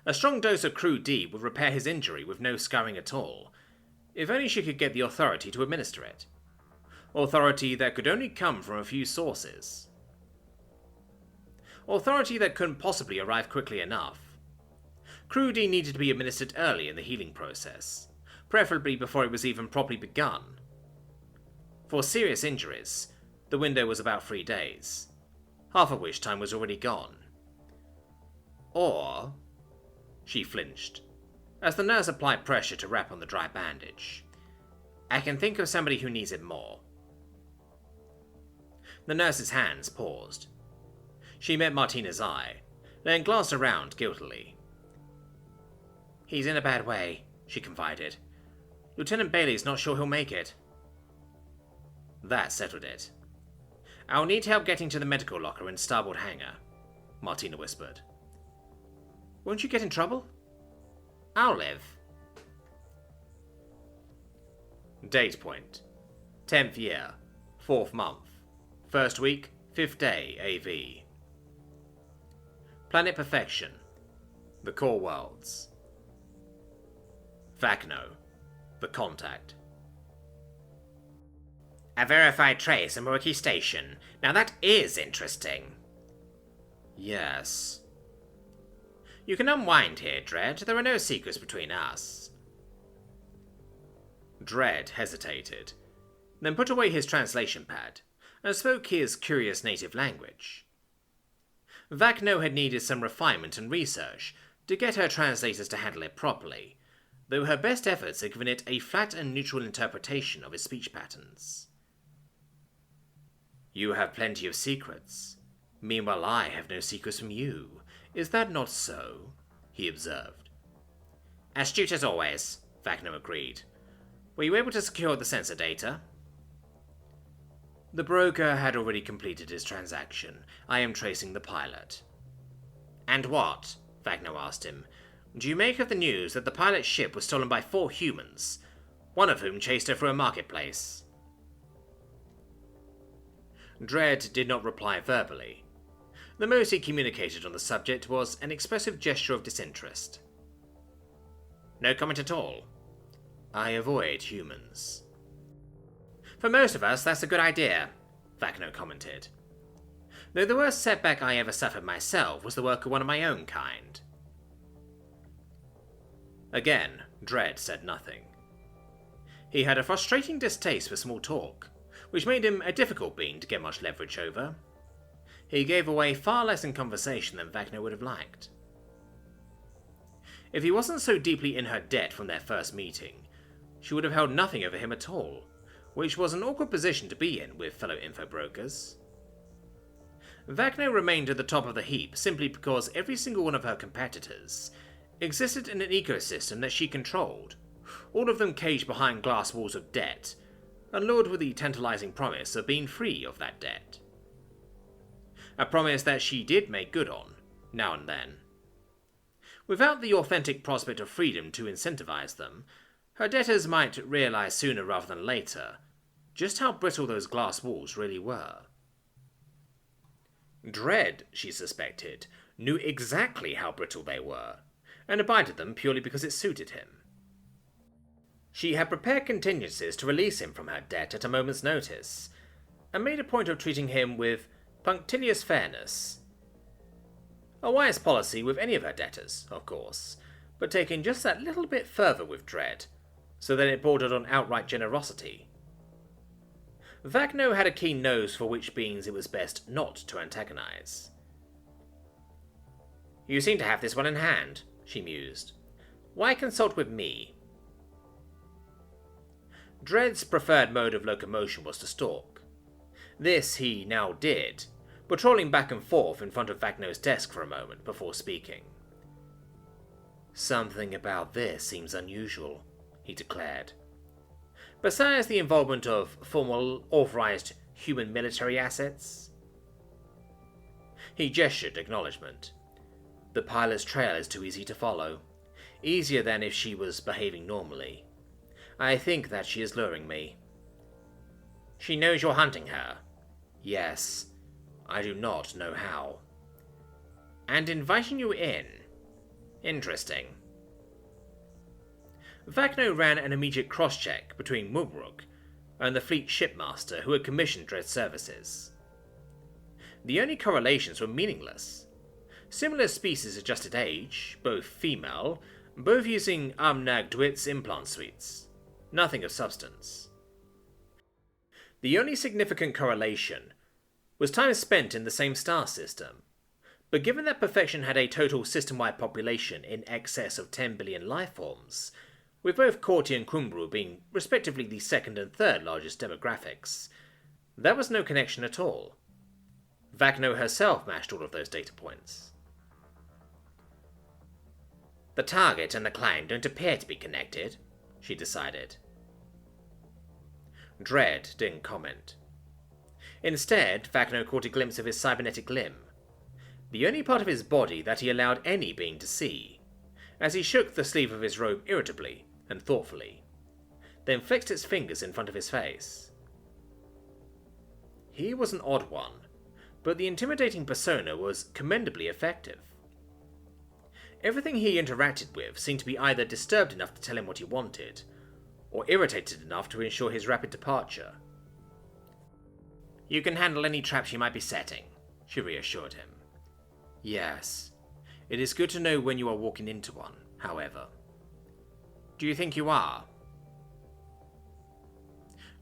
A strong dose of Crew D would repair his injury with no scarring at all, if only she could get the authority to administer it. Authority that could only come from a few sources. Authority that couldn't possibly arrive quickly enough. Crew D needed to be administered early in the healing process, preferably before it was even properly begun. For serious injuries, the window was about 3 days, half of which time was already gone. Or... She flinched, as the nurse applied pressure to wrap on the dry bandage. I can think of somebody who needs it more. The nurse's hands paused. She met Martina's eye, then glanced around guiltily. He's in a bad way, she confided. Lieutenant Bailey's not sure he'll make it. That settled it. I'll need help getting to the medical locker in starboard hangar, Martina whispered. Won't you get in trouble? I'll live. Date point: 10th year, 4th month, 1st week, 5th day, AV. Planet Perfection, The Core Worlds. Vacno, The Contact. A verified trace in Moriki Station. Now that is interesting. Yes. You can unwind here, Dredd. There are no secrets between us. Dredd hesitated, then put away his translation pad, and spoke his curious native language. Vacno had needed some refinement and research to get her translators to handle it properly, though her best efforts had given it a flat and neutral interpretation of his speech patterns. You have plenty of secrets. Meanwhile, I have no secrets from you. Is that not so? He observed. Astute as always, Vecno agreed. Were you able to secure the sensor data? The broker had already completed his transaction. I am tracing the pilot. And what? Vecno asked him. Do you make of the news that the pilot's ship was stolen by 4 humans, one of whom chased her through a marketplace? Dredd did not reply verbally. The most he communicated on the subject was an expressive gesture of disinterest. No comment at all. I avoid humans. For most of us, that's a good idea, Vecno commented. Though the worst setback I ever suffered myself was the work of one of my own kind. Again, Dredd said nothing. He had a frustrating distaste for small talk, which made him a difficult being to get much leverage over. He gave away far less in conversation than Vecno would have liked. If he wasn't so deeply in her debt from their first meeting, she would have held nothing over him at all, which was an awkward position to be in with fellow info brokers. Vecno remained at the top of the heap simply because every single one of her competitors existed in an ecosystem that she controlled, all of them caged behind glass walls of debt, and lured with the tantalizing promise of being free of that debt. A promise that she did make good on, now and then. Without the authentic prospect of freedom to incentivize them, her debtors might realize sooner rather than later just how brittle those glass walls really were. Dredd, she suspected, knew exactly how brittle they were, and abided them purely because it suited him. She had prepared contingencies to release him from her debt at a moment's notice, and made a point of treating him with punctilious fairness. A wise policy with any of her debtors, of course, but taken just that little bit further with Dredd, so that it bordered on outright generosity. Vecno had a keen nose for which beings it was best not to antagonize. You seem to have this one in hand, she mused. Why consult with me? Dredd's preferred mode of locomotion was to stalk. This he now did, patrolling back and forth in front of Vecno's desk for a moment before speaking. Something about this seems unusual, he declared. Besides the involvement of formal, authorized human military assets. He gestured acknowledgement. The pilot's trail is too easy to follow. Easier than if she was behaving normally. I think that she is luring me. She knows you're hunting her. Yes. I do not know how. And inviting you in. Interesting. Vecno ran an immediate cross-check between Mumruk and the fleet shipmaster who had commissioned Dredd's services. The only correlations were meaningless. Similar species adjusted age, both female, both using Amnag Dwit's implant suites. Nothing of substance. The only significant correlation was time spent in the same star system, but given that Perfection had a total system-wide population in excess of 10 billion lifeforms, with both Corti and Kumbru being respectively the second and third largest demographics, there was no connection at all. Vecno herself matched all of those data points. The target and the client don't appear to be connected, she decided. Dredd didn't comment. Instead, Vecno caught a glimpse of his cybernetic limb, the only part of his body that he allowed any being to see, as he shook the sleeve of his robe irritably and thoughtfully, then flexed its fingers in front of his face. He was an odd one, but the intimidating persona was commendably effective. Everything he interacted with seemed to be either disturbed enough to tell him what he wanted, or irritated enough to ensure his rapid departure. You can handle any traps you might be setting, she reassured him. Yes. It is good to know when you are walking into one, however. Do you think you are?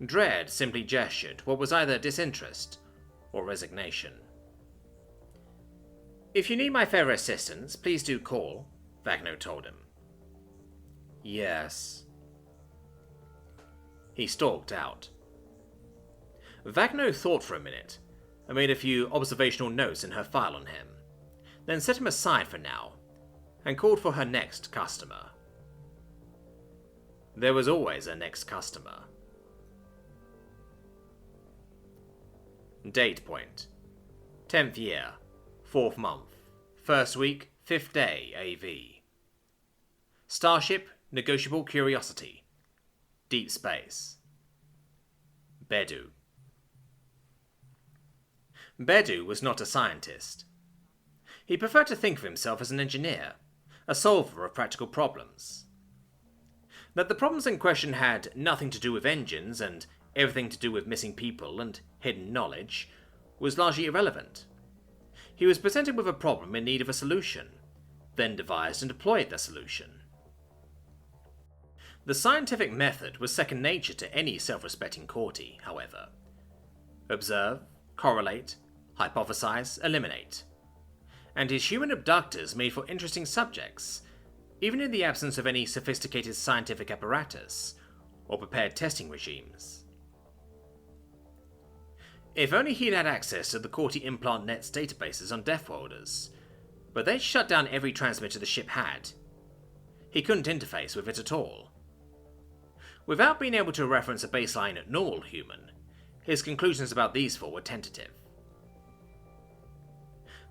Dredd simply gestured what was either disinterest or resignation. If you need my further assistance, please do call, Vecno told him. Yes. He stalked out. Vagno thought for a minute and made a few observational notes in her file on him, then set him aside for now and called for her next customer. There was always a next customer. Date point: 10th year, 4th month, 1st week, 5th day AV. Starship, Negotiable Curiosity. Deep space. Bedu. Bedu was not a scientist. He preferred to think of himself as an engineer, a solver of practical problems. That the problems in question had nothing to do with engines and everything to do with missing people and hidden knowledge was largely irrelevant. He was presented with a problem in need of a solution, then devised and deployed the solution. The scientific method was second nature to any self-respecting courtie, however. Observe, correlate, hypothesize, eliminate. And his human abductors made for interesting subjects, even in the absence of any sophisticated scientific apparatus or prepared testing regimes. If only he'd had access to the Courtie Implant Net's databases on Deathworlders, but they'd shut down every transmitter the ship had. He couldn't interface with it at all. Without being able to reference a baseline normal human, his conclusions about these four were tentative.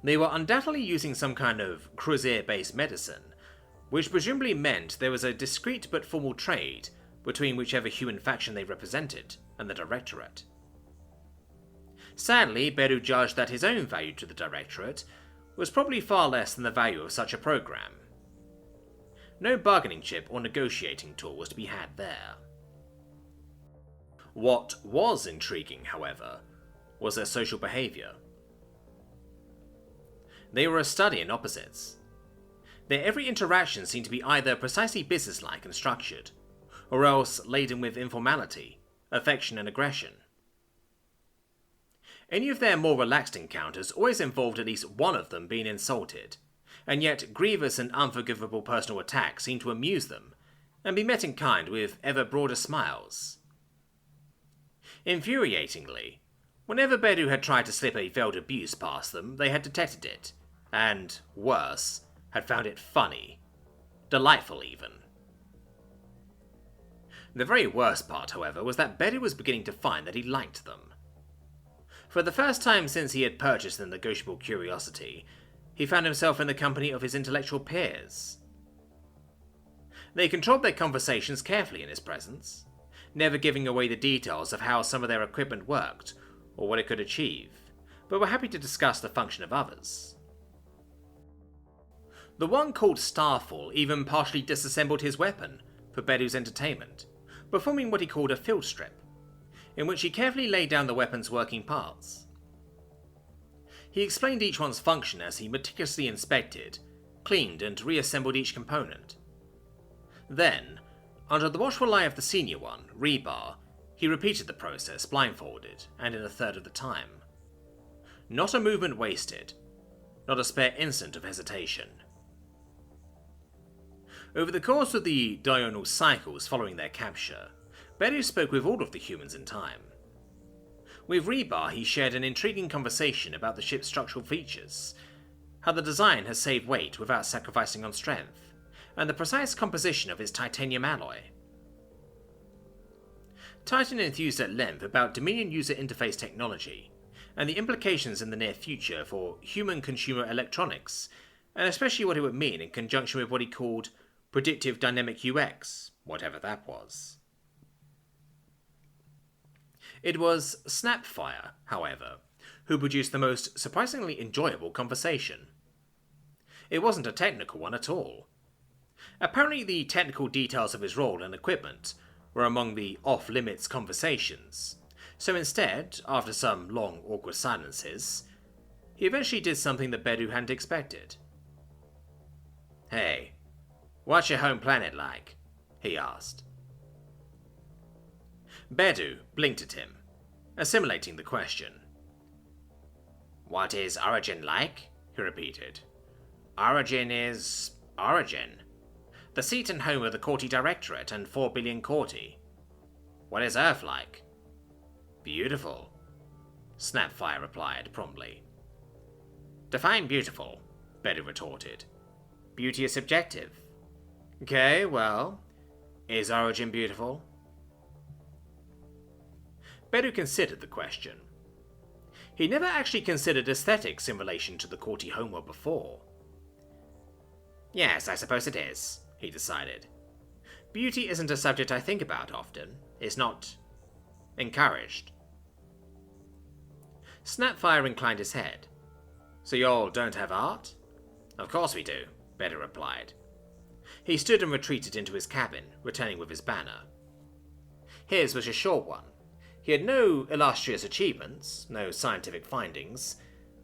They were undoubtedly using some kind of Crozier-based medicine, which presumably meant there was a discrete but formal trade between whichever human faction they represented and the Directorate. Sadly, Bedu judged that his own value to the Directorate was probably far less than the value of such a program. No bargaining chip or negotiating tool was to be had there. What was intriguing, however, was their social behaviour. They were a study in opposites. Their every interaction seemed to be either precisely businesslike and structured, or else laden with informality, affection and aggression. Any of their more relaxed encounters always involved at least one of them being insulted, and yet grievous and unforgivable personal attacks seemed to amuse them, and be met in kind with ever broader smiles. Infuriatingly, whenever Bedu had tried to slip a veiled abuse past them, they had detected it, and, worse, had found it funny. Delightful, even. The very worst part, however, was that Bedu was beginning to find that he liked them. For the first time since he had purchased the Negotiable Curiosity, he found himself in the company of his intellectual peers. They controlled their conversations carefully in his presence, never giving away the details of how some of their equipment worked or what it could achieve, but were happy to discuss the function of others. The one called Starfall even partially disassembled his weapon for Bedu's entertainment, performing what he called a field strip, in which he carefully laid down the weapon's working parts. He explained each one's function as he meticulously inspected, cleaned and reassembled each component. Then, under the watchful eye of the senior one, Rebar, he repeated the process blindfolded and in a third of the time. Not a movement wasted, not a spare instant of hesitation. Over the course of the diurnal cycles following their capture, Bedu spoke with all of the humans in time. With Rebar, he shared an intriguing conversation about the ship's structural features, how the design has saved weight without sacrificing on strength, and the precise composition of its titanium alloy. Titan enthused at length about Dominion user interface technology, and the implications in the near future for human consumer electronics, and especially what it would mean in conjunction with what he called predictive dynamic UX, whatever that was. It was Snapfire, however, who produced the most surprisingly enjoyable conversation. It wasn't a technical one at all. Apparently the technical details of his role and equipment were among the off-limits conversations, so instead, after some long awkward silences, he eventually did something that Bedu hadn't expected. "Hey, what's your home planet like?" he asked. Bedu blinked at him, assimilating the question. "What is Origin like?" he repeated. "Origin is Origin. The seat and home of the Courtie Directorate and 4 billion Courtie. What is Earth like?" "Beautiful," Snapfire replied promptly. Define beautiful, Bedu retorted. Beauty is subjective. Okay, well, is origin beautiful? Bedu considered the question. He never actually considered aesthetics in relation to the courty homeworld before. Yes, I suppose it is, he decided. Beauty isn't a subject I think about often. It's not encouraged. Snapfire inclined his head. So y'all don't have art? Of course we do, Bedu replied. He stood and retreated into his cabin, returning with his banner. His was a short one. He had no illustrious achievements, no scientific findings.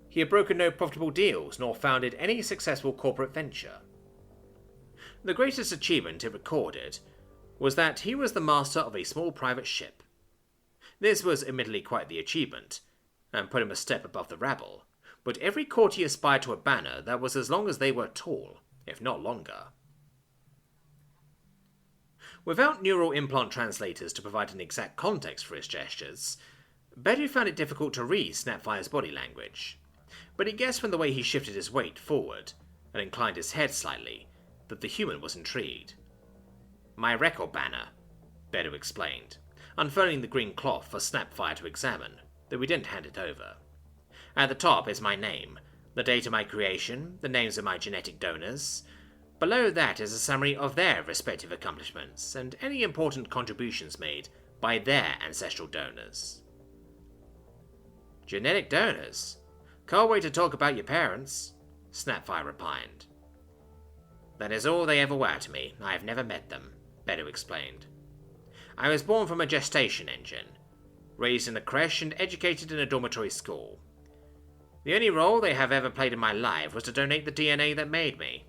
He had broken no profitable deals, nor founded any successful corporate venture. The greatest achievement it recorded was that he was the master of a small private ship. This was admittedly quite the achievement, and put him a step above the rabble, but every courtier aspired to a banner that was as long as they were tall, if not longer. Without neural implant translators to provide an exact context for his gestures, Bedu found it difficult to read Snapfire's body language, but he guessed from the way he shifted his weight forward and inclined his head slightly that the human was intrigued. My record banner, Bedu explained, unfurling the green cloth for Snapfire to examine, though he didn't hand it over. At the top is my name, the date of my creation, the names of my genetic donors. Below that is a summary of their respective accomplishments and any important contributions made by their ancestral donors. Genetic donors? Can't wait to talk about your parents, Snapfire repined. That is all they ever were to me. I have never met them, Bedu explained. I was born from a gestation engine, raised in a creche and educated in a dormitory school. The only role they have ever played in my life was to donate the DNA that made me.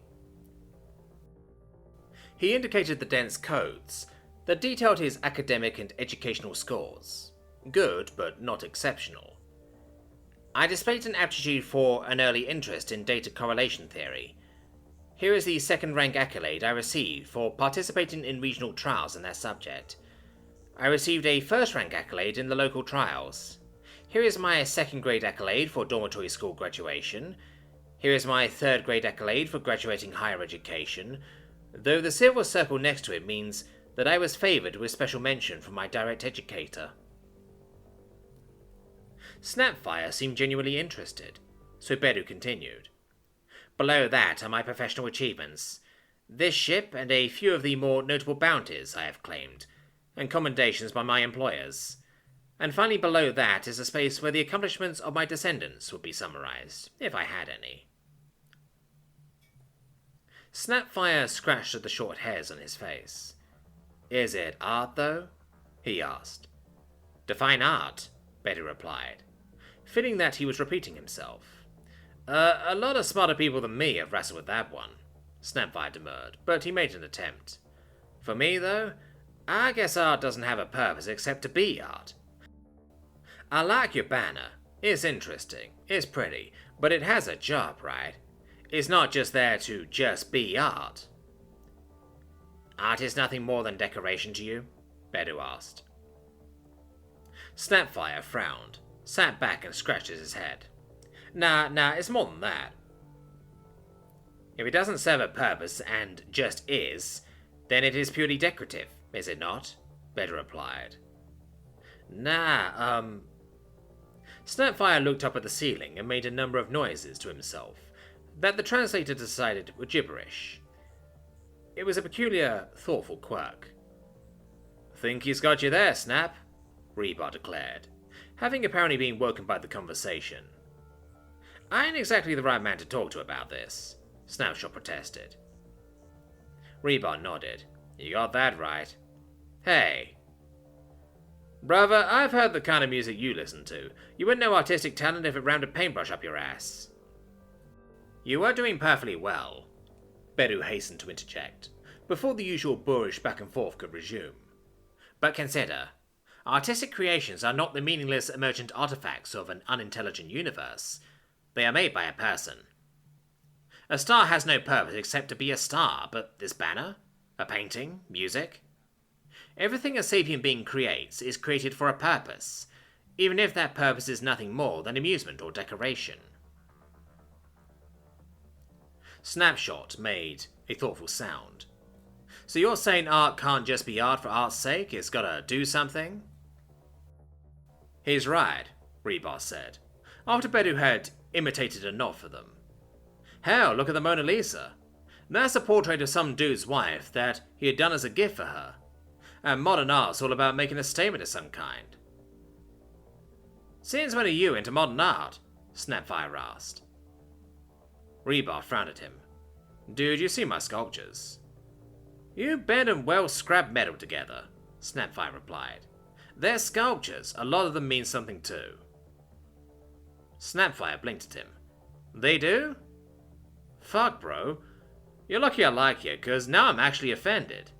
He indicated the dense codes that detailed his academic and educational scores. Good, but not exceptional. I displayed an aptitude for an early interest in data correlation theory. Here is the second-rank accolade I received for participating in regional trials in that subject. I received a first-rank accolade in the local trials. Here is my second-grade accolade for dormitory school graduation. Here is my third-grade accolade for graduating higher education, though the silver circle next to it means that I was favoured with special mention from my direct educator. Snapfire seemed genuinely interested, so Bedu continued. Below that are my professional achievements. This ship and a few of the more notable bounties I have claimed, and commendations by my employers. And finally below that is a space where the accomplishments of my descendants would be summarised, if I had any. Snapfire scratched at the short hairs on his face. Is it art, though? He asked. Define art, Bedu replied, feeling that he was repeating himself. A lot of smarter people than me have wrestled with that one, Snapfire demurred, but he made an attempt. For me, though, I guess art doesn't have a purpose except to be art. I like your banner. It's interesting, it's pretty, but it has a job, right? It's not just there to just be art. Art is nothing more than decoration to you? Bedu asked. Snapfire frowned, sat back and scratched his head. Nah, it's more than that. If it doesn't serve a purpose and just is, then it is purely decorative, is it not? Bedu replied. Nah, Snapfire looked up at the ceiling and made a number of noises to himself that the translator decided were gibberish. It was a peculiar, thoughtful quirk. Think he's got you there, Snap, Rebar declared, having apparently been woken by the conversation. I ain't exactly the right man to talk to about this, Snapshot protested. Rebar nodded. You got that right. Hey. Brother, I've heard the kind of music you listen to. You wouldn't know artistic talent if it rammed a paintbrush up your ass. You were doing perfectly well, Bedu hastened to interject, before the usual boorish back and forth could resume. But consider, artistic creations are not the meaningless emergent artifacts of an unintelligent universe. They are made by a person. A star has no purpose except to be a star, but this banner? A painting? Music? Everything a sapient being creates is created for a purpose. even if that purpose is nothing more than amusement or decoration. Snapshot made a thoughtful sound. So you're saying art can't just be art for art's sake, it's gotta do something? He's right, Rebar said, after Bedu had imitated a nod for them. Hell, look at the Mona Lisa. That's a portrait of some dude's wife that he had done as a gift for her. And modern art's all about making a statement of some kind. Since when are you into modern art? Snapfire asked. Rebar frowned at him. Dude, you see my sculptures? You bend and weld scrap metal together, Snapfire replied. They're sculptures, a lot of them mean something too. Snapfire blinked at him. They do? Fuck, bro. You're lucky I like you, cause now I'm actually offended.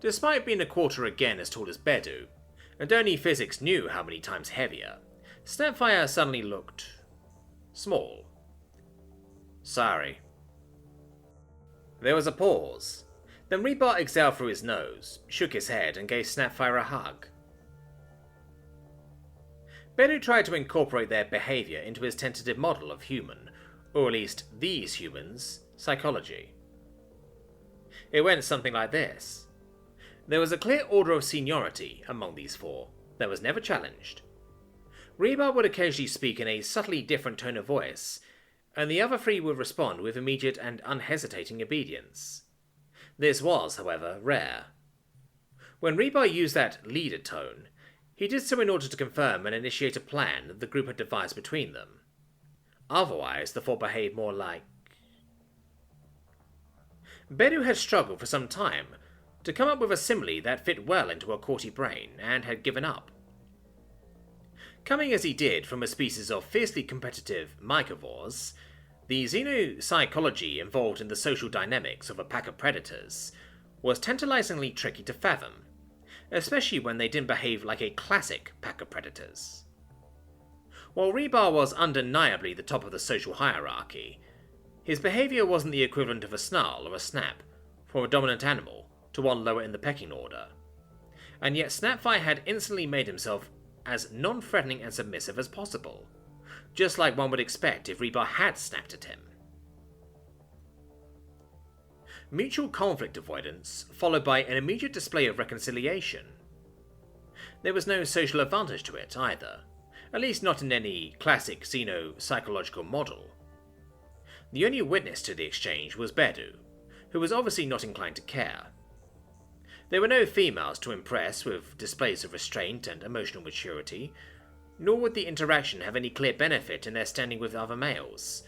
Despite being a quarter again as tall as Bedu, and only physics knew how many times heavier, Snapfire suddenly looked small. Sorry. There was a pause. Then Rebar exhaled through his nose, shook his head, and gave Snapfire a hug. Bedu tried to incorporate their behaviour into his tentative model of human, or at least these humans, psychology. It went something like this. There was a clear order of seniority among these four that was never challenged. Rebar would occasionally speak in a subtly different tone of voice, and the other three would respond with immediate and unhesitating obedience. This was, however, rare. When Rebar used that leader tone, he did so in order to confirm and initiate a plan that the group had devised between them. Otherwise, the four behaved more like... Bedu had struggled for some time to come up with a simile that fit well into a courty brain, and had given up. Coming as he did from a species of fiercely competitive mycovores, the xenopsychology involved in the social dynamics of a pack of predators was tantalizingly tricky to fathom, especially when they didn't behave like a classic pack of predators. While Rebar was undeniably the top of the social hierarchy, his behaviour wasn't the equivalent of a snarl or a snap from a dominant animal to one lower in the pecking order, and yet Snapfire had instantly made himself as non-threatening and submissive as possible, just like one would expect if Rebar had snapped at him. Mutual conflict avoidance, followed by an immediate display of reconciliation. There was no social advantage to it either, at least not in any classic xenopsychological model. The only witness to the exchange was Bedu, who was obviously not inclined to care. There were no females to impress with displays of restraint and emotional maturity, nor would the interaction have any clear benefit in their standing with other males,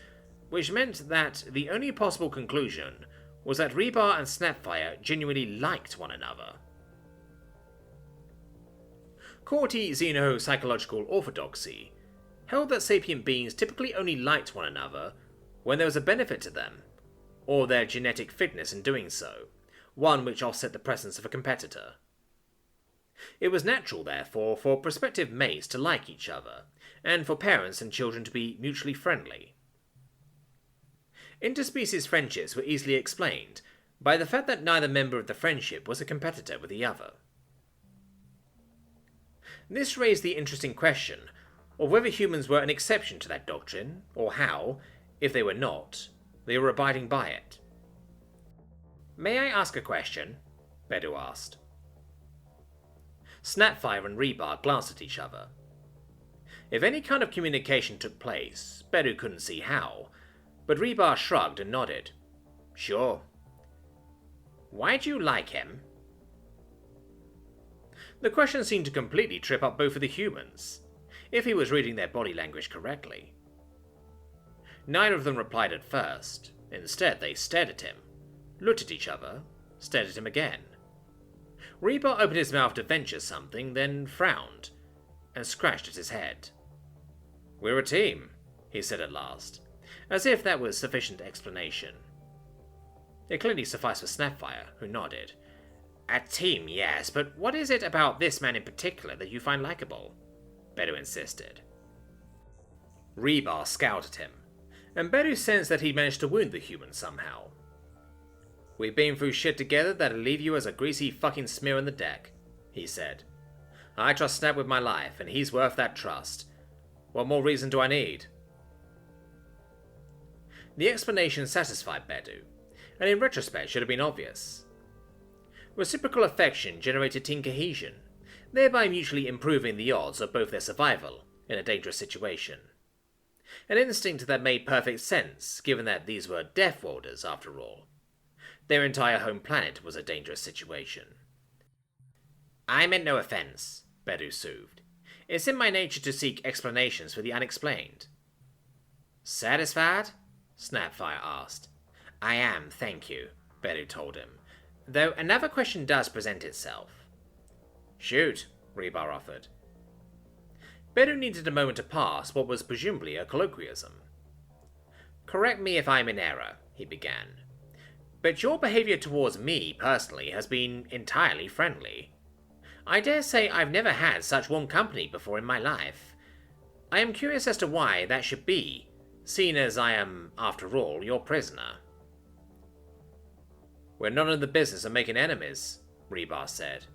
which meant that the only possible conclusion was that Rebar and Snapfire genuinely liked one another. Courty xenopsychological orthodoxy held that sapient beings typically only liked one another when there was a benefit to them, or their genetic fitness in doing so, one which offset the presence of a competitor. It was natural, therefore, for prospective mates to like each other, and for parents and children to be mutually friendly. Interspecies friendships were easily explained by the fact that neither member of the friendship was a competitor with the other. This raised the interesting question of whether humans were an exception to that doctrine, or how, if they were not, they were abiding by it. May I ask a question? Bedu asked. Snapfire and Rebar glanced at each other. If any kind of communication took place, Bedu couldn't see how, but Rebar shrugged and nodded. Sure. Why'd you like him? The question seemed to completely trip up both of the humans, if he was reading their body language correctly. Neither of them replied at first. Instead, they stared at him, looked at each other, stared at him again. Rebar opened his mouth to venture something, then frowned, and scratched at his head. We're a team, he said at last, as if that was sufficient explanation. It clearly sufficed for Snapfire, who nodded. A team, yes, but what is it about this man in particular that you find likable? Bedu insisted. Rebar scowled at him, and Bedu sensed that he'd managed to wound the human somehow. We've been through shit together that'll leave you as a greasy fucking smear on the deck, he said. I trust Snap with my life, and he's worth that trust. What more reason do I need? The explanation satisfied Bedu, and in retrospect should have been obvious. Reciprocal affection generated team cohesion, thereby mutually improving the odds of both their survival in a dangerous situation. An instinct that made perfect sense, given that these were Deathworlders after all. Their entire home planet was a dangerous situation. I meant no offense, Bedu soothed. It's in my nature to seek explanations for the unexplained. Satisfied? Snapfire asked. I am, thank you, Bedu told him, though another question does present itself. Shoot, Rebar offered. Bedu needed a moment to pass what was presumably a colloquialism. Correct me if I'm in error, he began, but your behaviour towards me personally has been entirely friendly. I dare say I've never had such warm company before in my life. I am curious as to why that should be, seeing as I am, after all, your prisoner. We're not in the business of making enemies, Rebar said.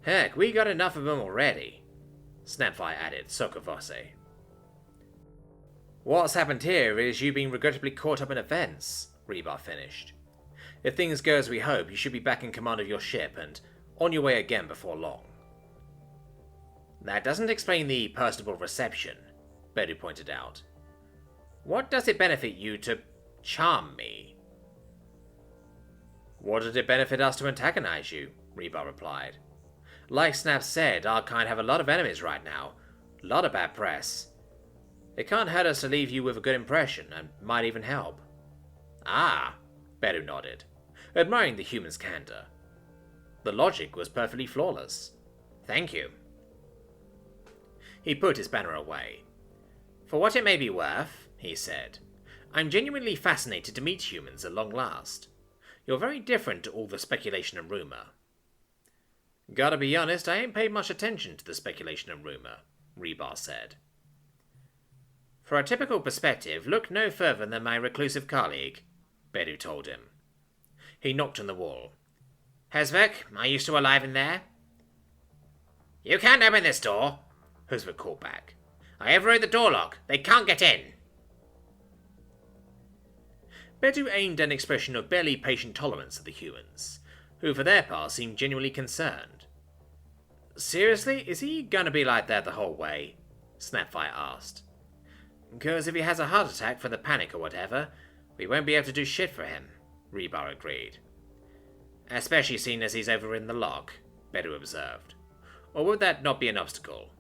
Heck, we got enough of them already, Snapfire added, sotto voce. What's happened here is you being regrettably caught up in events, Rebar finished. If things go as we hope, you should be back in command of your ship and on your way again before long. That doesn't explain the personable reception, Bedu pointed out. What does it benefit you to charm me? What did it benefit us to antagonize you? Rebar replied. Like Snap said, our kind have a lot of enemies right now. A lot of bad press. It can't hurt us to leave you with a good impression, and might even help. Ah, Bedu nodded, admiring the human's candor. The logic was perfectly flawless. Thank you. He put his banner away. For what it may be worth, he said, I'm genuinely fascinated to meet humans at long last. You're very different to all the speculation and rumour. Gotta be honest, I ain't paid much attention to the speculation and rumour, Rebar said. For a typical perspective, look no further than my reclusive colleague, Bedu told him. He knocked on the wall. Husvik, are you still alive in there? You can't open this door, Husvik called back. I overrode the door lock. They can't get in. Bedu aimed an expression of barely patient tolerance at the humans, who for their part seemed genuinely concerned. Seriously, is he gonna be like that the whole way? Snapfire asked. Because if he has a heart attack for the panic or whatever, we won't be able to do shit for him, Rebar agreed. Especially seeing as he's overridden the lock, Bedu observed. Or would that not be an obstacle?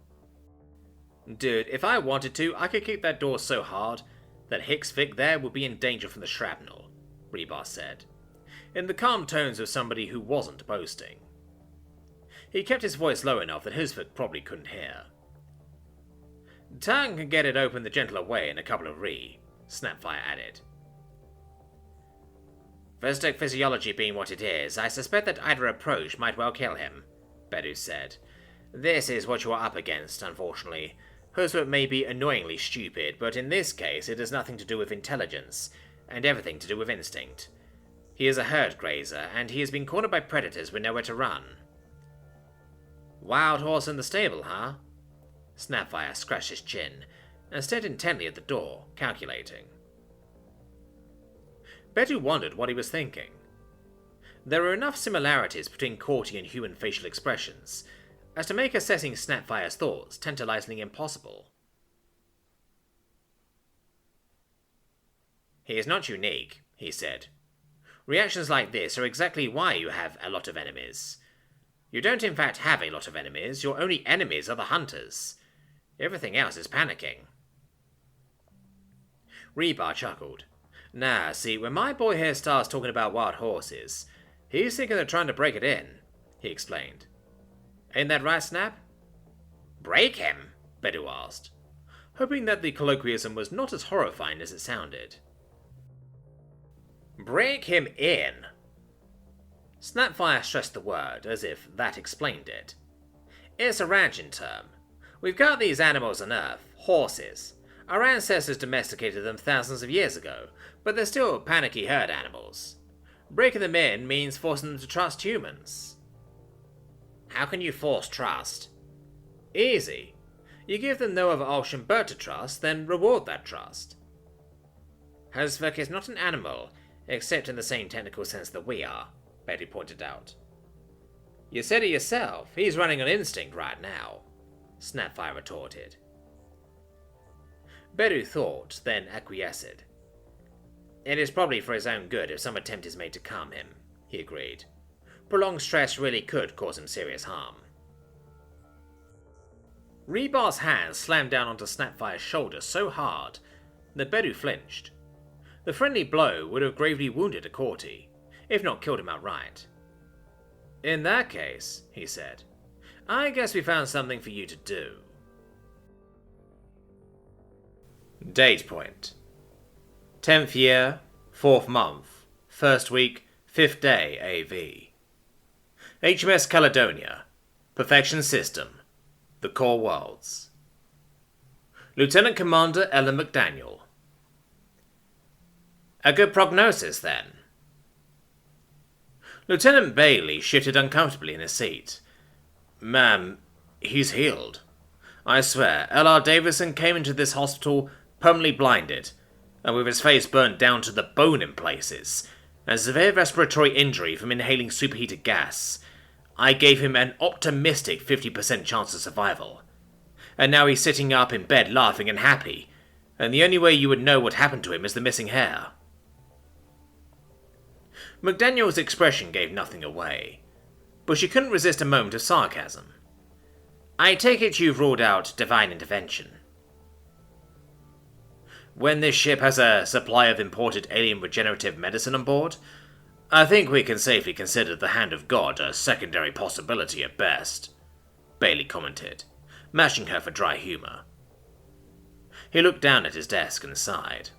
Dude, if I wanted to, I could kick that door so hard that Hicks Vic there would be in danger from the shrapnel, Rebar said, in the calm tones of somebody who wasn't boasting. He kept his voice low enough that Husvik probably couldn't hear. Tang can get it open the gentler way in a couple of Snapfire added. Vostok physiology being what it is, I suspect that either approach might well kill him, Bedu said. This is what you are up against, unfortunately. Husvik may be annoyingly stupid, but in this case it has nothing to do with intelligence, and everything to do with instinct. He is a herd grazer, and he has been cornered by predators with nowhere to run. Wild horse in the stable, huh? Snapfire scratched his chin, and stared intently at the door, calculating. Bedu wondered what he was thinking. There were enough similarities between courtier and human facial expressions as to make assessing Snapfire's thoughts tantalizingly impossible. He is not unique, he said. Reactions like this are exactly why you have a lot of enemies. You don't in fact have a lot of enemies, your only enemies are the hunters. Everything else is panicking. Rebar chuckled. Nah, see, when my boy here starts talking about wild horses, he's thinking of trying to break it in, he explained. Ain't that right, Snap? Break him? Bedu asked, hoping that the colloquialism was not as horrifying as it sounded. Break him in. Snapfire stressed the word, as if that explained it. It's a ranching term. We've got these animals on Earth, horses. Our ancestors domesticated them thousands of years ago, but they're still panicky herd animals. Breaking them in means forcing them to trust humans. How can you force trust? Easy. You give them no other option but to trust, then reward that trust. HFY is not an animal, except in the same technical sense that we are, Betty pointed out. You said it yourself, he's running on instinct right now, Snapfire retorted. Beru thought, then acquiesced. It is probably for his own good if some attempt is made to calm him, he agreed. Prolonged stress really could cause him serious harm. Rebar's hand slammed down onto Snapfire's shoulder so hard that Beru flinched. The friendly blow would have gravely wounded Akorti, if not killed him outright. In that case, he said, I guess we found something for you to do. Date point. 10th year, 4th month, 1st week, 5th day AV. HMS Caledonia. Perfection System. The Core Worlds. Lieutenant Commander Ellen McDaniel. A good prognosis, then. Lieutenant Bailey shifted uncomfortably in his seat. Ma'am, he's healed. I swear, L.R. Davison came into this hospital permanently blinded, and with his face burnt down to the bone in places, and severe respiratory injury from inhaling superheated gas. I gave him an optimistic 50% chance of survival. And now he's sitting up in bed laughing and happy, and the only way you would know what happened to him is the missing hair. McDaniel's expression gave nothing away, but she couldn't resist a moment of sarcasm. I take it you've ruled out divine intervention. When this ship has a supply of imported alien regenerative medicine on board, I think we can safely consider the hand of God a secondary possibility at best, Bailey commented, matching her for dry humor. He looked down at his desk and sighed.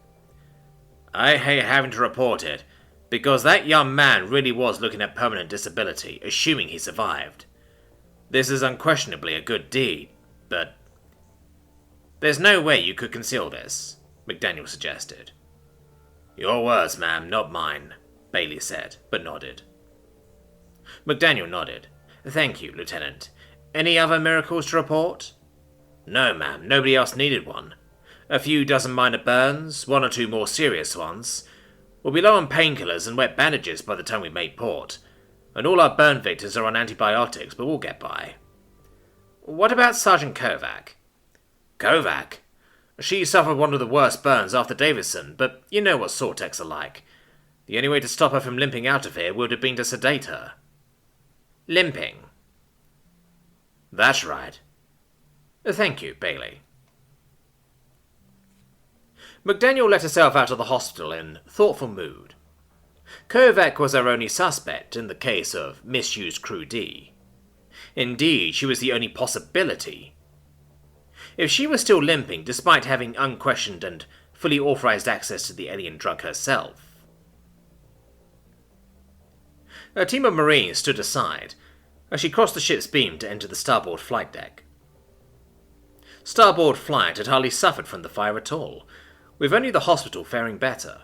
I hate having to report it, because that young man really was looking at permanent disability, assuming he survived. This is unquestionably a good deed, but there's no way you could conceal this, McDaniel suggested. Your words, ma'am, not mine, Bailey said, but nodded. McDaniel nodded. Thank you, Lieutenant. Any other miracles to report? No, ma'am, nobody else needed one. A few dozen minor burns, 1 or 2 more serious ones. We'll be low on painkillers and wet bandages by the time we make port, and all our burn victims are on antibiotics, but we'll get by. What about Sergeant Kovac? Kovac? She suffered one of the worst burns after Davison, but you know what Sortex are like. The only way to stop her from limping out of here would have been to sedate her. Limping? That's right. Thank you, Bailey. McDaniel let herself out of the hospital in thoughtful mood. Kovac was her only suspect in the case of misused Crew D. Indeed, she was the only possibility. If she was still limping despite having unquestioned and fully authorized access to the alien drug herself. A team of Marines stood aside as she crossed the ship's beam to enter the starboard flight deck. Starboard flight had hardly suffered from the fire at all, with only the hospital faring better.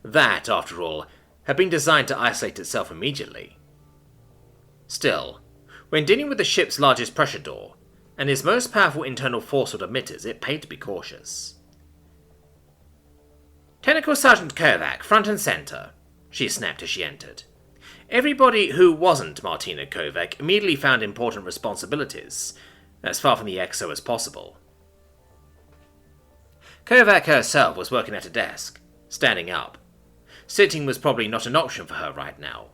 That, after all, had been designed to isolate itself immediately. Still, when dealing with the ship's largest pressure door, and its most powerful internal force field emitters, it paid to be cautious. Technical Sergeant Kovac, front and center, she snapped as she entered. Everybody who wasn't Martina Kovac immediately found important responsibilities, as far from the XO as possible. Kovac herself was working at a desk, standing up. Sitting was probably not an option for her right now.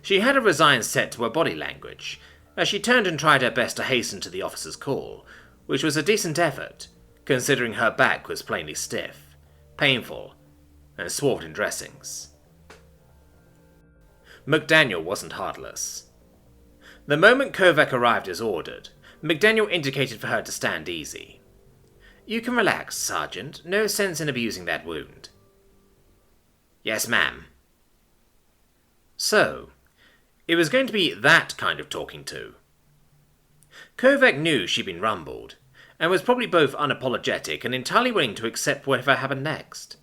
She had a resigned set to her body language, as she turned and tried her best to hasten to the officer's call, which was a decent effort, considering her back was plainly stiff, painful, and swathed in dressings. McDaniel wasn't heartless. The moment Kovac arrived as ordered, McDaniel indicated for her to stand easy. You can relax, Sergeant. No sense in abusing that wound. Yes, ma'am. So, it was going to be that kind of talking to. Kovac knew she'd been rumbled, and was probably both unapologetic and entirely willing to accept whatever happened next.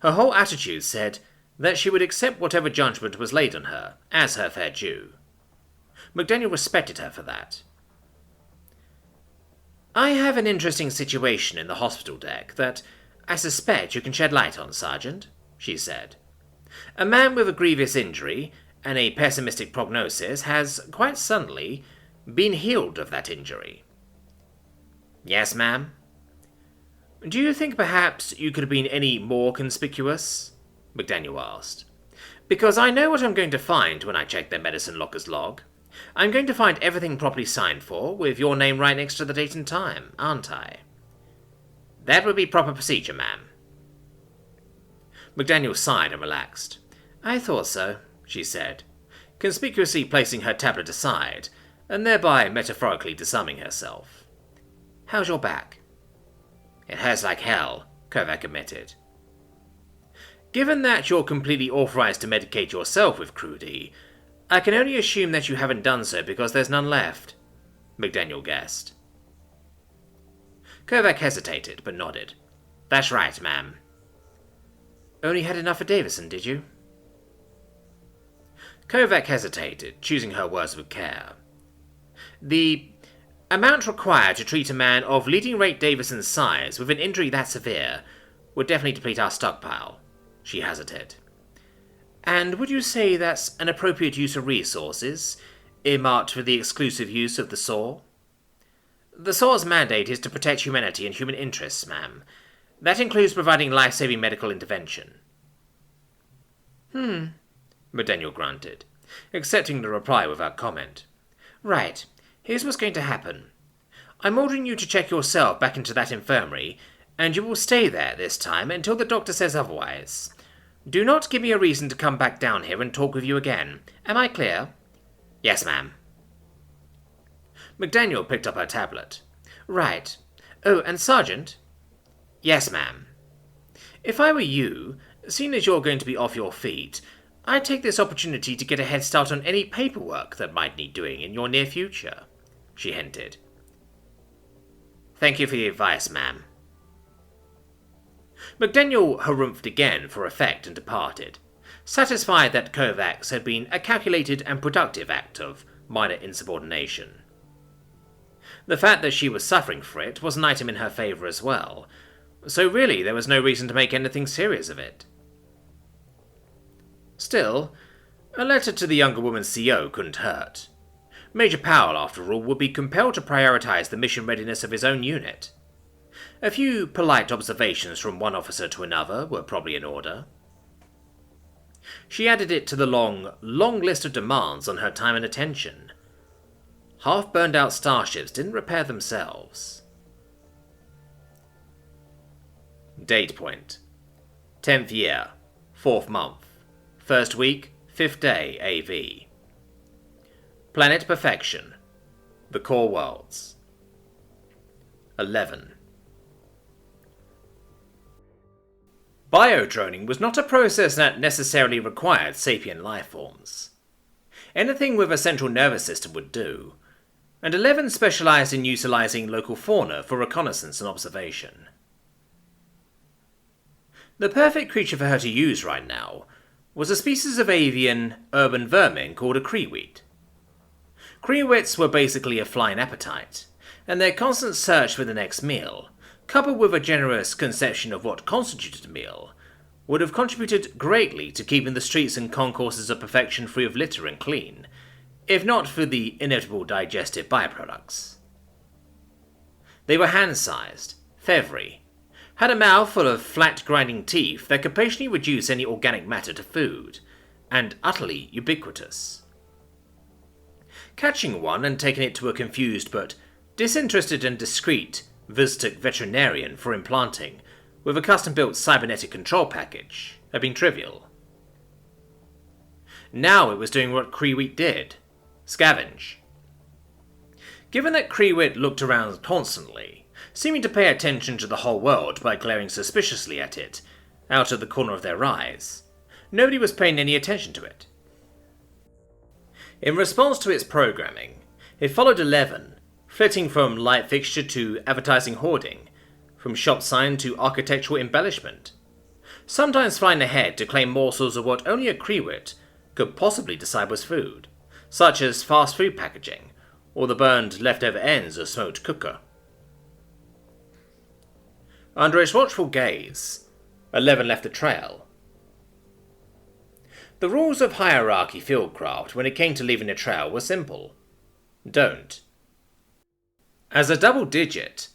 Her whole attitude said that she would accept whatever judgment was laid on her, as her fair due. McDaniel respected her for that. I have an interesting situation in the hospital deck that I suspect you can shed light on, Sergeant, she said. A man with a grievous injury and a pessimistic prognosis has, quite suddenly, been healed of that injury. Yes, ma'am? Do you think perhaps you could have been any more conspicuous? McDaniel asked. Because I know what I'm going to find when I check their medicine locker's log. I'm going to find everything properly signed for, with your name right next to the date and time, aren't I? That would be proper procedure, ma'am. McDaniel sighed and relaxed. I thought so, she said, conspicuously placing her tablet aside, and thereby metaphorically disarming herself. How's your back? It hurts like hell, Kovac admitted. Given that you're completely authorized to medicate yourself with Crudy, I can only assume that you haven't done so because there's none left, McDaniel guessed. Kovac hesitated, but nodded. That's right, ma'am. Only had enough for Davison, did you? Kovac hesitated, choosing her words with care. The amount required to treat a man of leading rate Davison's size with an injury that severe would definitely deplete our stockpile, she hazarded. And would you say that's an appropriate use of resources, earmarked for the exclusive use of the SAW? The SAW's mandate is to protect humanity and human interests, ma'am. That includes providing life-saving medical intervention. McDaniel grunted, accepting the reply without comment. Right, here's what's going to happen. I'm ordering you to check yourself back into that infirmary, and you will stay there this time until the doctor says otherwise. Do not give me a reason to come back down here and talk with you again. Am I clear? Yes, ma'am. McDaniel picked up her tablet. Right. Oh, and Sergeant? Yes, ma'am. If I were you, seeing as you're going to be off your feet, I'd take this opportunity to get a head start on any paperwork that might need doing in your near future, she hinted. Thank you for the advice, ma'am. McDaniel harumphed again for effect and departed, satisfied that Kovac's had been a calculated and productive act of minor insubordination. The fact that she was suffering for it was an item in her favour as well, so really there was no reason to make anything serious of it. Still, a letter to the younger woman's CO couldn't hurt. Major Powell, after all, would be compelled to prioritise the mission readiness of his own unit. A few polite observations from one officer to another were probably in order. She added it to the long list of demands on her time and attention. Half-burned-out starships didn't repair themselves. Date point. 10th year, 4th month, 1st week, 5th day AV. Planet Perfection. The Core Worlds. 11. Biodroning was not a process that necessarily required sapient life forms. Anything with a central nervous system would do, and 11 specialized in utilizing local fauna for reconnaissance and observation. The perfect creature for her to use right now was a species of avian urban vermin called a creeweet. Creewits were basically a flying appetite, and their constant search for the next meal, coupled with a generous conception of what constituted a meal, would have contributed greatly to keeping the streets and concourses of perfection free of litter and clean, if not for the inevitable digestive byproducts. They were hand-sized, feathery, had a mouth full of flat grinding teeth that could patiently reduce any organic matter to food, and utterly ubiquitous. Catching one and taking it to a confused but disinterested and discreet Viztec veterinarian for implanting, with a custom-built cybernetic control package, had been trivial. Now it was doing what Creewit did: scavenge. Given that Creewit looked around constantly, seeming to pay attention to the whole world by glaring suspiciously at it, out of the corner of their eyes, nobody was paying any attention to it. In response to its programming, it followed 11, flitting from light fixture to advertising hoarding, from shop sign to architectural embellishment, sometimes flying ahead to claim morsels of what only a Creewit could possibly decide was food, such as fast food packaging, or the burned leftover ends of smoked cooker. Under its watchful gaze, 11 left a trail. The rules of hierarchy fieldcraft when it came to leaving a trail were simple. Don't. As a double digit,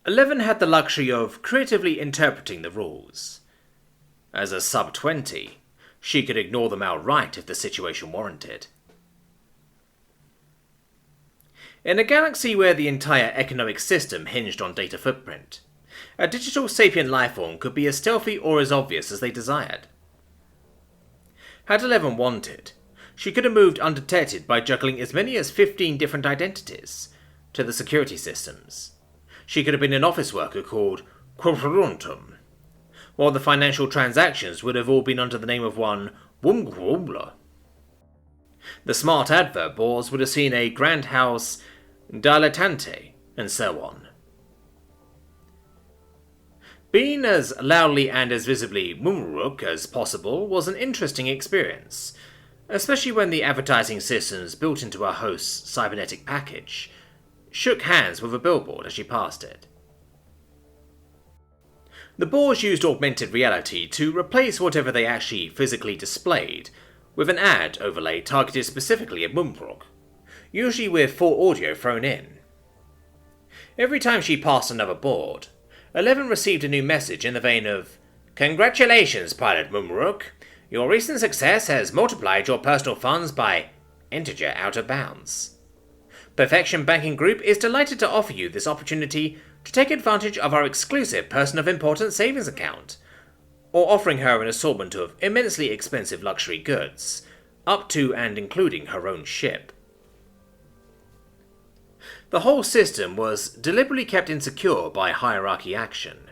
11 had the luxury of creatively interpreting the rules. As a sub-20, she could ignore them outright if the situation warranted. In a galaxy where the entire economic system hinged on data footprint, a digital sapient lifeform could be as stealthy or as obvious as they desired. Had 11 wanted, she could have moved undetected by juggling as many as 15 different identities to the security systems. She could have been an office worker called Quorum, while the financial transactions would have all been under the name of one Wumgwumla. The smart advert boards would have seen a grand house dilettante, and so on. Being as loudly and as visibly Mumruk as possible was an interesting experience, especially when the advertising systems built into her host's cybernetic package shook hands with a billboard as she passed it. The boards used augmented reality to replace whatever they actually physically displayed with an ad overlay targeted specifically at Mumruk, usually with full audio thrown in. Every time she passed another board, 11 received a new message in the vein of, "Congratulations, Pilot Mumruk. Your recent success has multiplied your personal funds by integer out of bounds. Perfection Banking Group is delighted to offer you this opportunity to take advantage of our exclusive Person of Importance savings account," or offering her an assortment of immensely expensive luxury goods, up to and including her own ship. The whole system was deliberately kept insecure by hierarchy action.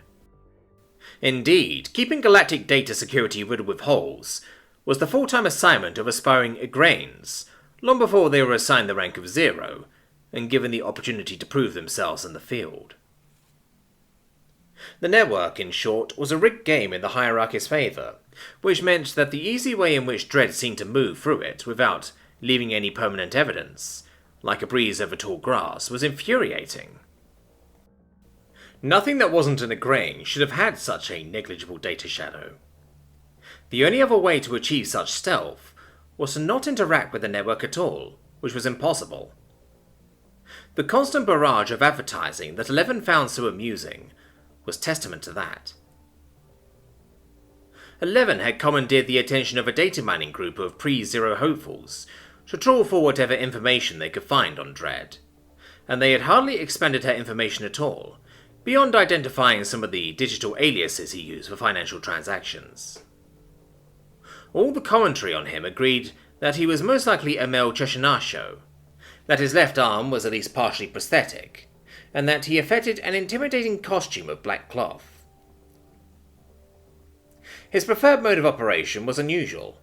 Indeed, keeping galactic data security riddled with holes was the full-time assignment of aspiring Igrains, long before they were assigned the rank of 0, and given the opportunity to prove themselves in the field. The network, in short, was a rigged game in the hierarchy's favour, which meant that the easy way in which Dread seemed to move through it without leaving any permanent evidence, like a breeze over tall grass, was infuriating. Nothing that wasn't an Igrain should have had such a negligible data shadow. The only other way to achieve such stealth was to not interact with the network at all, which was impossible. The constant barrage of advertising that 11 found so amusing was testament to that. 11 had commandeered the attention of a data mining group of pre-zero hopefuls to trawl for whatever information they could find on Dread, and they had hardly expended her information at all, beyond identifying some of the digital aliases he used for financial transactions. All the commentary on him agreed that he was most likely a male Cheshinasho, that his left arm was at least partially prosthetic, and that he affected an intimidating costume of black cloth. His preferred mode of operation was unusual.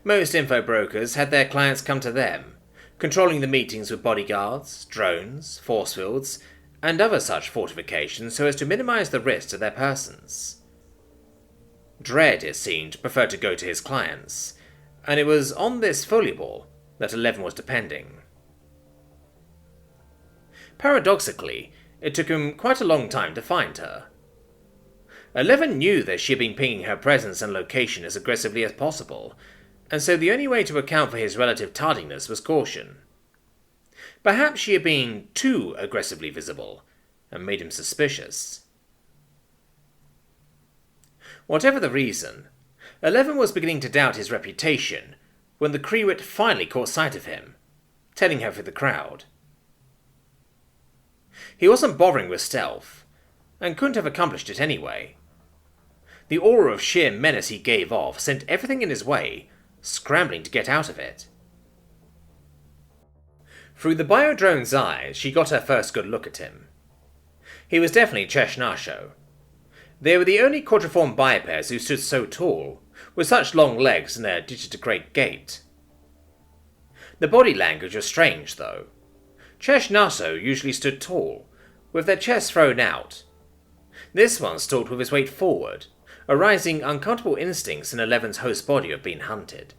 Most info brokers had their clients come to them, controlling the meetings with bodyguards, drones, force fields, and other such fortifications so as to minimize the risk to their persons. Dread, it seemed, preferred to go to his clients, and it was on this foliable that 11 was depending. Paradoxically, it took him quite a long time to find her. 11 knew that she had been pinging her presence and location as aggressively as possible, and so the only way to account for his relative tardiness was caution. Perhaps she had been too aggressively visible, and made him suspicious. Whatever the reason, 11 was beginning to doubt his reputation when the Krewit finally caught sight of him, telling her through the crowd. He wasn't bothering with stealth, and couldn't have accomplished it anyway. The aura of sheer menace he gave off sent everything in his way, scrambling to get out of it. Through the biodrone's eyes, she got her first good look at him. He was definitely Cheshnasho. They were the only quadriform bipeds who stood so tall, with such long legs and their digitigrade gait. The body language was strange, though. Cheshnasho usually stood tall, with their chests thrown out. This one stalked with his weight forward, arising uncomfortable instincts in 11's host body of being hunted.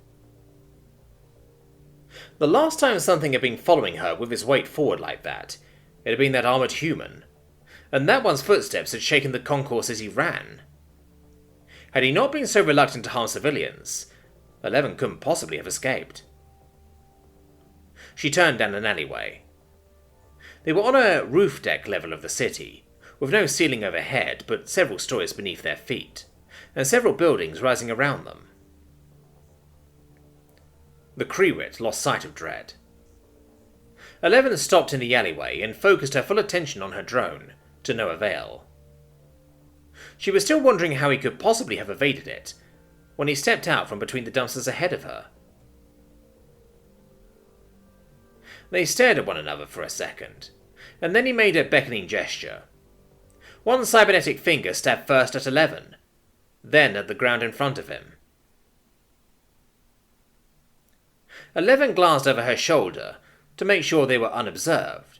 The last time something had been following her with its weight forward like that, it had been that armoured human, and that one's footsteps had shaken the concourse as he ran. Had he not been so reluctant to harm civilians, 11 couldn't possibly have escaped. She turned down an alleyway. They were on a roof deck level of the city, with no ceiling overhead but several stories beneath their feet, and several buildings rising around them. The Krewit lost sight of Dredd. 11 stopped in the alleyway and focused her full attention on her drone, to no avail. She was still wondering how he could possibly have evaded it, when he stepped out from between the dumpsters ahead of her. They stared at one another for a second, and then he made a beckoning gesture. One cybernetic finger stabbed first at 11, then at the ground in front of him. 11 glanced over her shoulder to make sure they were unobserved,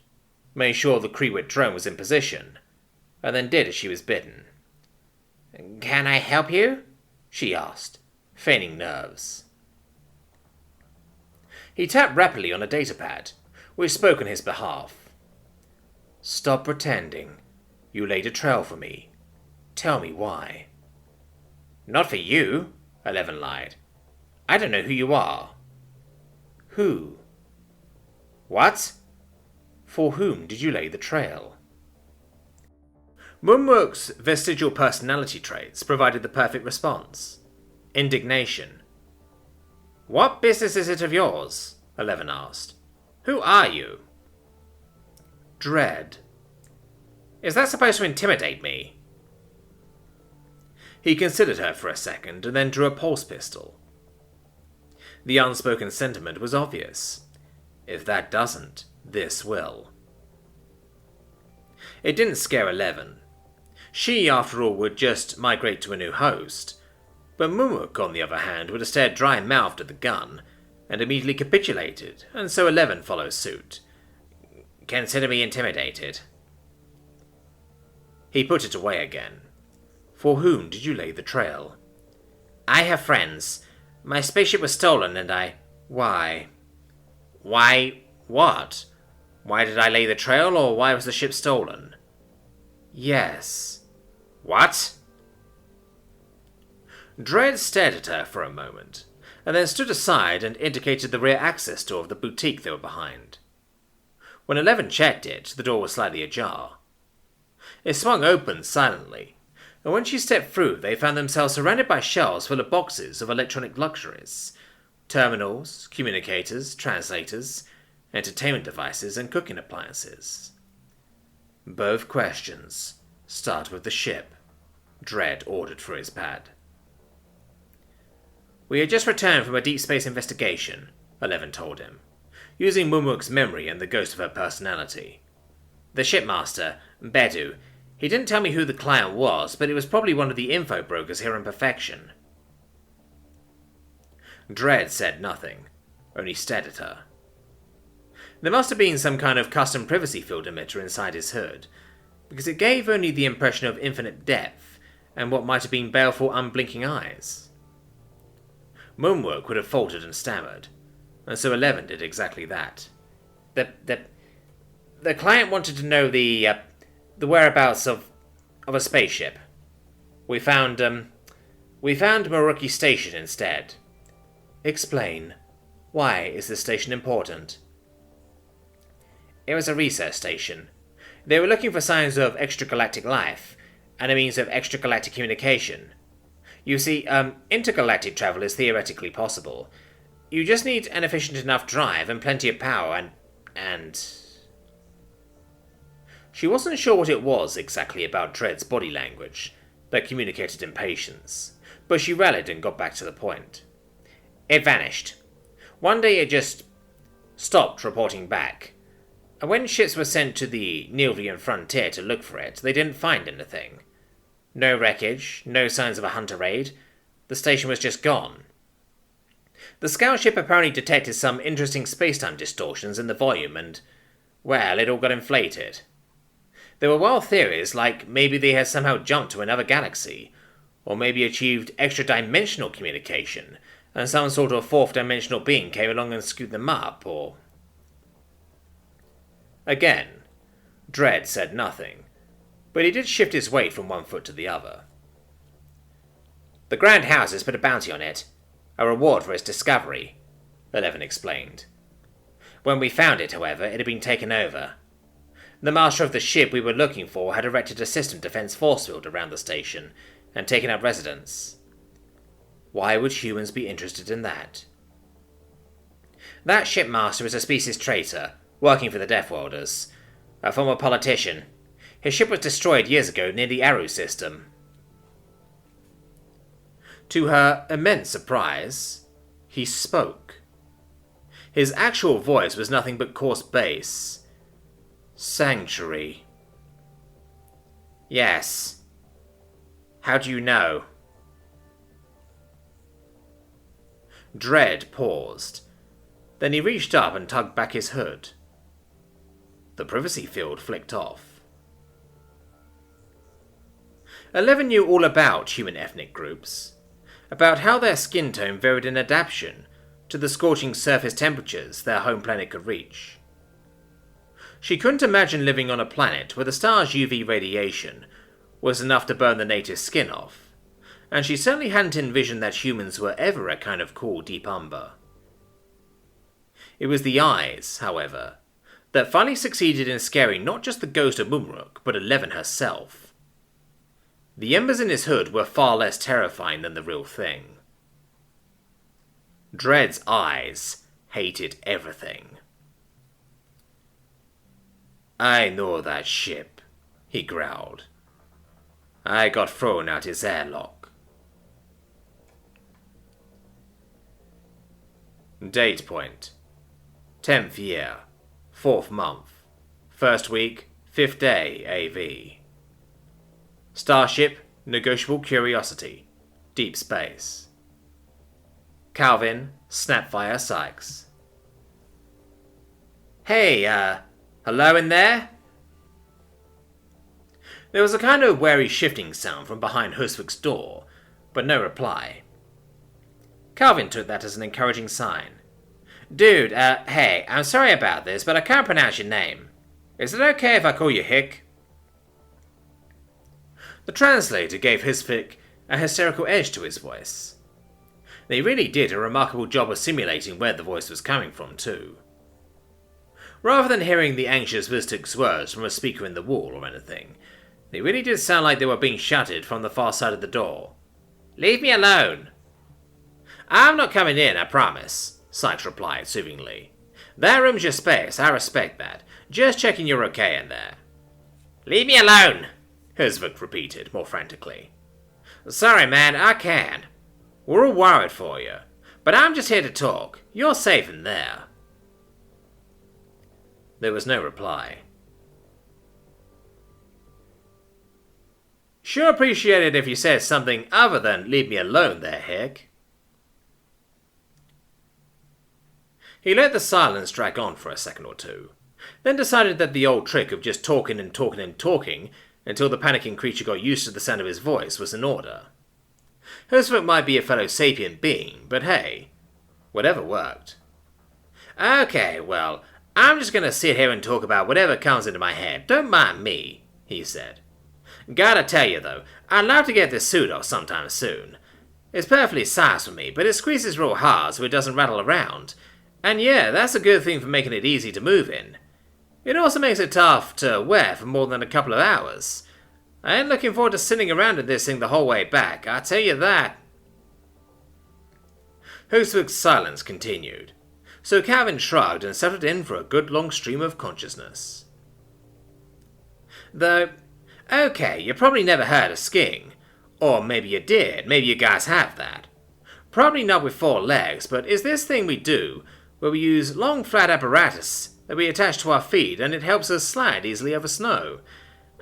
made sure the Krewit drone was in position, and then did as she was bidden. "Can I help you?" she asked, feigning nerves. He tapped rapidly on a datapad, which spoke on his behalf. "Stop pretending. You laid a trail for me. Tell me why." "Not for you," 11 lied. "I don't know who you are." "Who?" "What?" "For whom did you lay the trail?" Mumwork's vestigial personality traits provided the perfect response. Indignation. "What business is it of yours?" 11 asked. "Who are you?" "Dredd." "Is that supposed to intimidate me?" He considered her for a second and then drew a pulse pistol. The unspoken sentiment was obvious. If that doesn't, this will. It didn't scare 11. She, after all, would just migrate to a new host. But Mumwork, on the other hand, would have stared dry-mouthed at the gun and immediately capitulated, and so 11 followed suit. "Consider me intimidated." He put it away again. "For whom did you lay the trail?" "I have friends. My spaceship was stolen and I..." "Why?" "Why what? Why did I lay the trail, or why was the ship stolen?" "Yes." "What?" Dredd stared at her for a moment, and then stood aside and indicated the rear access door of the boutique they were behind. When 11 checked it, the door was slightly ajar. It swung open silently, and when she stepped through, they found themselves surrounded by shelves full of boxes of electronic luxuries, terminals, communicators, translators, entertainment devices, and cooking appliances. "Both questions start with the ship," Dredd ordered through his pad. "We had just returned from a deep space investigation," 11 told him, using Mumwork's memory and the ghost of her personality. "The shipmaster, Bedu, he didn't tell me who the client was, but it was probably one of the info brokers here in Perfection." Dredd said nothing, only stared at her. There must have been some kind of custom privacy field emitter inside his hood, because it gave only the impression of infinite depth and what might have been baleful, unblinking eyes. Mumwork would have faltered and stammered, and so 11 did exactly that. The client wanted to know the whereabouts of a spaceship. We found Maruki Station instead." "Explain. Why is this station important?" "It was a research station. They were looking for signs of extragalactic life, and a means of extragalactic communication. You see, intergalactic travel is theoretically possible. You just need an efficient enough drive and plenty of power and... She wasn't sure what it was exactly about Dredd's body language that communicated impatience, but she rallied and got back to the point. "It vanished. One day it just stopped reporting back. And when ships were sent to the Nilvian frontier to look for it, they didn't find anything. No wreckage, no signs of a hunter raid. The station was just gone. The scout ship apparently detected some interesting space-time distortions in the volume and, well, it all got inflated. There were wild theories like maybe they had somehow jumped to another galaxy, or maybe achieved extra-dimensional communication, and some sort of fourth-dimensional being came along and scooped them up, or... Again, Dredd said nothing, but he did shift his weight from one foot to the other. The Grand House has put a bounty on it, a reward for its discovery, 11 explained. When we found it, however, it had been taken over. The master of the ship we were looking for had erected a system defense force field around the station and taken up residence. Why would humans be interested in that? That shipmaster is a species traitor, working for the Deathworlders, a former politician. His ship was destroyed years ago near the Aru system. To her immense surprise, he spoke. His actual voice was nothing but coarse bass. Sanctuary. Yes. How do you know? Dredd paused. Then he reached up and tugged back his hood. The privacy field flicked off. 11 knew all about human ethnic groups, about how their skin tone varied in adaptation to the scorching surface temperatures their home planet could reach. She couldn't imagine living on a planet where the star's UV radiation was enough to burn the native skin off, and she certainly hadn't envisioned that humans were ever a kind of cool deep umber. It was the eyes, however, that finally succeeded in scaring not just the ghost of Mumruk, but 11 herself. The embers in his hood were far less terrifying than the real thing. Dredd's eyes hated everything. I know that ship, he growled. I got thrown out his airlock. Date point. 10th year, 4th month, 1st week, 5th day AV. Starship, Negotiable Curiosity, Deep Space. Calvin, Snapfire Sykes. Hey, hello in there? There was a kind of wary shifting sound from behind Huswick's door, but no reply. Calvin took that as an encouraging sign. Dude, hey, I'm sorry about this, but I can't pronounce your name. Is it okay if I call you Hick? The translator gave Huswick a hysterical edge to his voice. They really did a remarkable job of simulating where the voice was coming from, too. Rather than hearing the anxious Vistic's words from a speaker in the wall or anything, they really did sound like they were being shouted from the far side of the door. Leave me alone! I'm not coming in, I promise, Sykes replied soothingly. That room's your space, I respect that. Just checking you're okay in there. Leave me alone, Huswick repeated, more frantically. Sorry, man, I can't. We're all worried for you. But I'm just here to talk. You're safe in there. There was no reply. Sure appreciate it if you said something other than leave me alone there, Hick. He let the silence drag on for a second or two, then decided that the old trick of just talking and talking and talking until the panicking creature got used to the sound of his voice was in order. Huswick might be a fellow sapient being, but hey, whatever worked. Okay, well, I'm just gonna sit here and talk about whatever comes into my head. Don't mind me, he said. Gotta tell you though, I'd love to get this suit off sometime soon. It's perfectly sized for me, but it squeezes real hard so it doesn't rattle around. And yeah, that's a good thing for making it easy to move in. It also makes it tough to wear for more than a couple of hours. I ain't looking forward to sitting around in this thing the whole way back, I tell you that. Huswick's silence continued, so Calvin shrugged and settled in for a good long stream of consciousness. Though, okay, you probably never heard of skiing. Or maybe you did, maybe you guys have that. Probably not with 4 legs, but it's this thing we do, where we use long flat apparatus that we attach to our feet and it helps us slide easily over snow.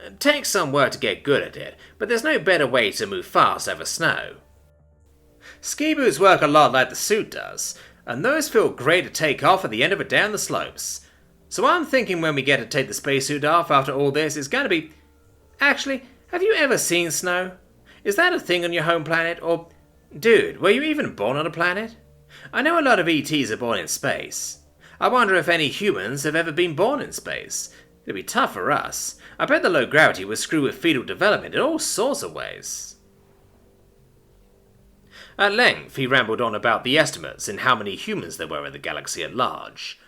It takes some work to get good at it, but there's no better way to move fast over snow. Ski boots work a lot like the suit does, and those feel great to take off at the end of a day on the slopes. So I'm thinking when we get to take the spacesuit off after all this, it's going to be... Actually, have you ever seen snow? Is that a thing on your home planet, or Dude, were you even born on a planet? I know a lot of ETs are born in space. I wonder if any humans have ever been born in space. It'd be tough for us. I bet the low gravity would screw with fetal development in all sorts of ways. At length, he rambled on about the estimates and how many humans there were in the galaxy at large.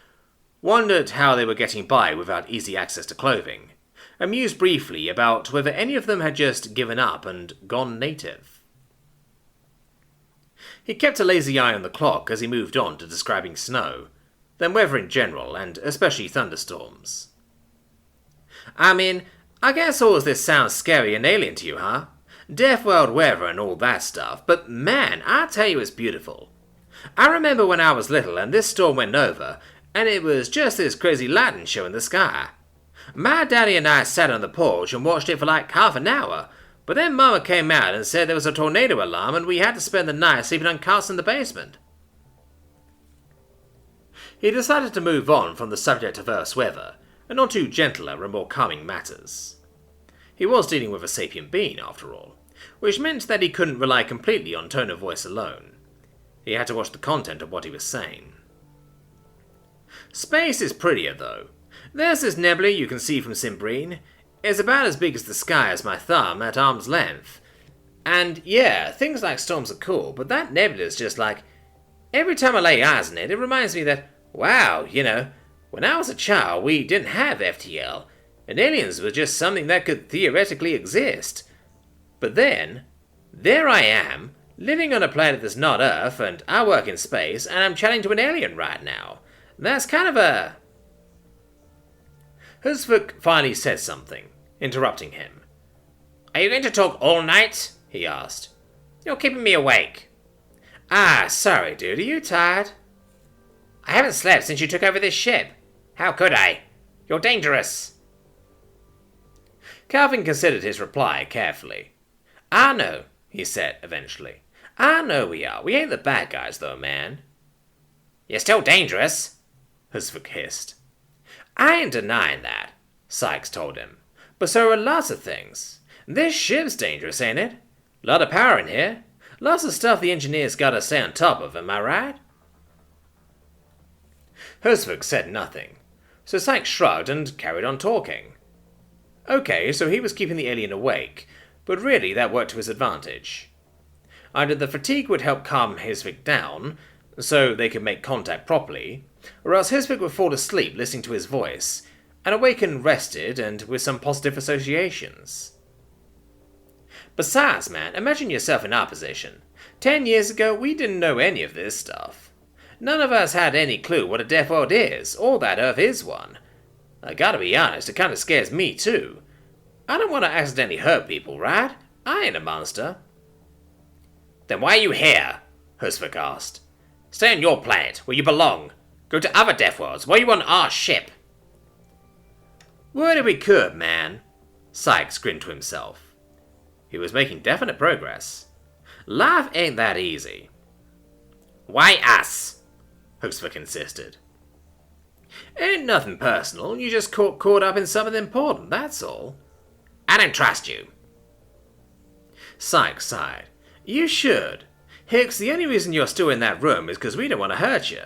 Wondered how they were getting by without easy access to clothing. Amused briefly about whether any of them had just given up and gone native. He kept a lazy eye on the clock as he moved on to describing snow, then weather in general, and especially thunderstorms. I mean, I guess all of this sounds scary and alien to you, huh? Deathworld weather and all that stuff, but man, I tell you it's beautiful. I remember when I was little and this storm went over, and it was just this crazy lightning show in the sky. My daddy and I sat on the porch and watched it for like half an hour, but then Mama came out and said there was a tornado alarm and we had to spend the night sleeping on cots in the basement. He decided to move on from the subject of Earth's weather, and on to gentler and more calming matters. He was dealing with a sapient being, after all, which meant that he couldn't rely completely on tone of voice alone. He had to watch the content of what he was saying. Space is prettier, though. There's this nebula you can see from Simbrine. It's about as big as the sky as my thumb at arm's length. And yeah, things like storms are cool, but that nebula is just like... Every time I lay eyes on it, it reminds me that, wow, when I was a child, we didn't have FTL, and aliens were just something that could theoretically exist. But then, there I am, living on a planet that's not Earth, and I work in space, and I'm chatting to an alien right now. That's kind of a... HFY finally said something, interrupting him. Are you going to talk all night? He asked. You're keeping me awake. Ah, sorry, dude. Are you tired? I haven't slept since you took over this ship. How could I? You're dangerous. Calvin considered his reply carefully. I know, he said eventually. I know we are. We ain't the bad guys, though, man. You're still dangerous, HFY hissed. I ain't denying that, Sykes told him. But so are lots of things. This ship's dangerous, ain't it? Lot of power in here. Lots of stuff the engineers gotta stay on top of, am I right? HFY said nothing, so Sykes shrugged and carried on talking. Okay, so he was keeping the alien awake, but really that worked to his advantage. Either the fatigue would help calm HFY down, so they could make contact properly, or else HFY would fall asleep listening to his voice, and awaken rested and with some positive associations. Besides, man, imagine yourself in our position. 10 years ago, we didn't know any of this stuff. None of us had any clue what a Deathworld is, or that Earth is one. I gotta be honest, it kinda scares me too. I don't want to accidentally hurt people, right? I ain't a monster. Then why are you here? HFY asked. Stay on your planet, where you belong. Go to other Deathworlds, while you're on our ship. Would if we could, man. Sykes grinned to himself. He was making definite progress. Life ain't that easy. Why us? HFY insisted. Ain't nothing personal, you just caught up in something important, that's all. I don't trust you. Sykes sighed. You should. Hicks, the only reason you're still in that room is because we don't want to hurt you.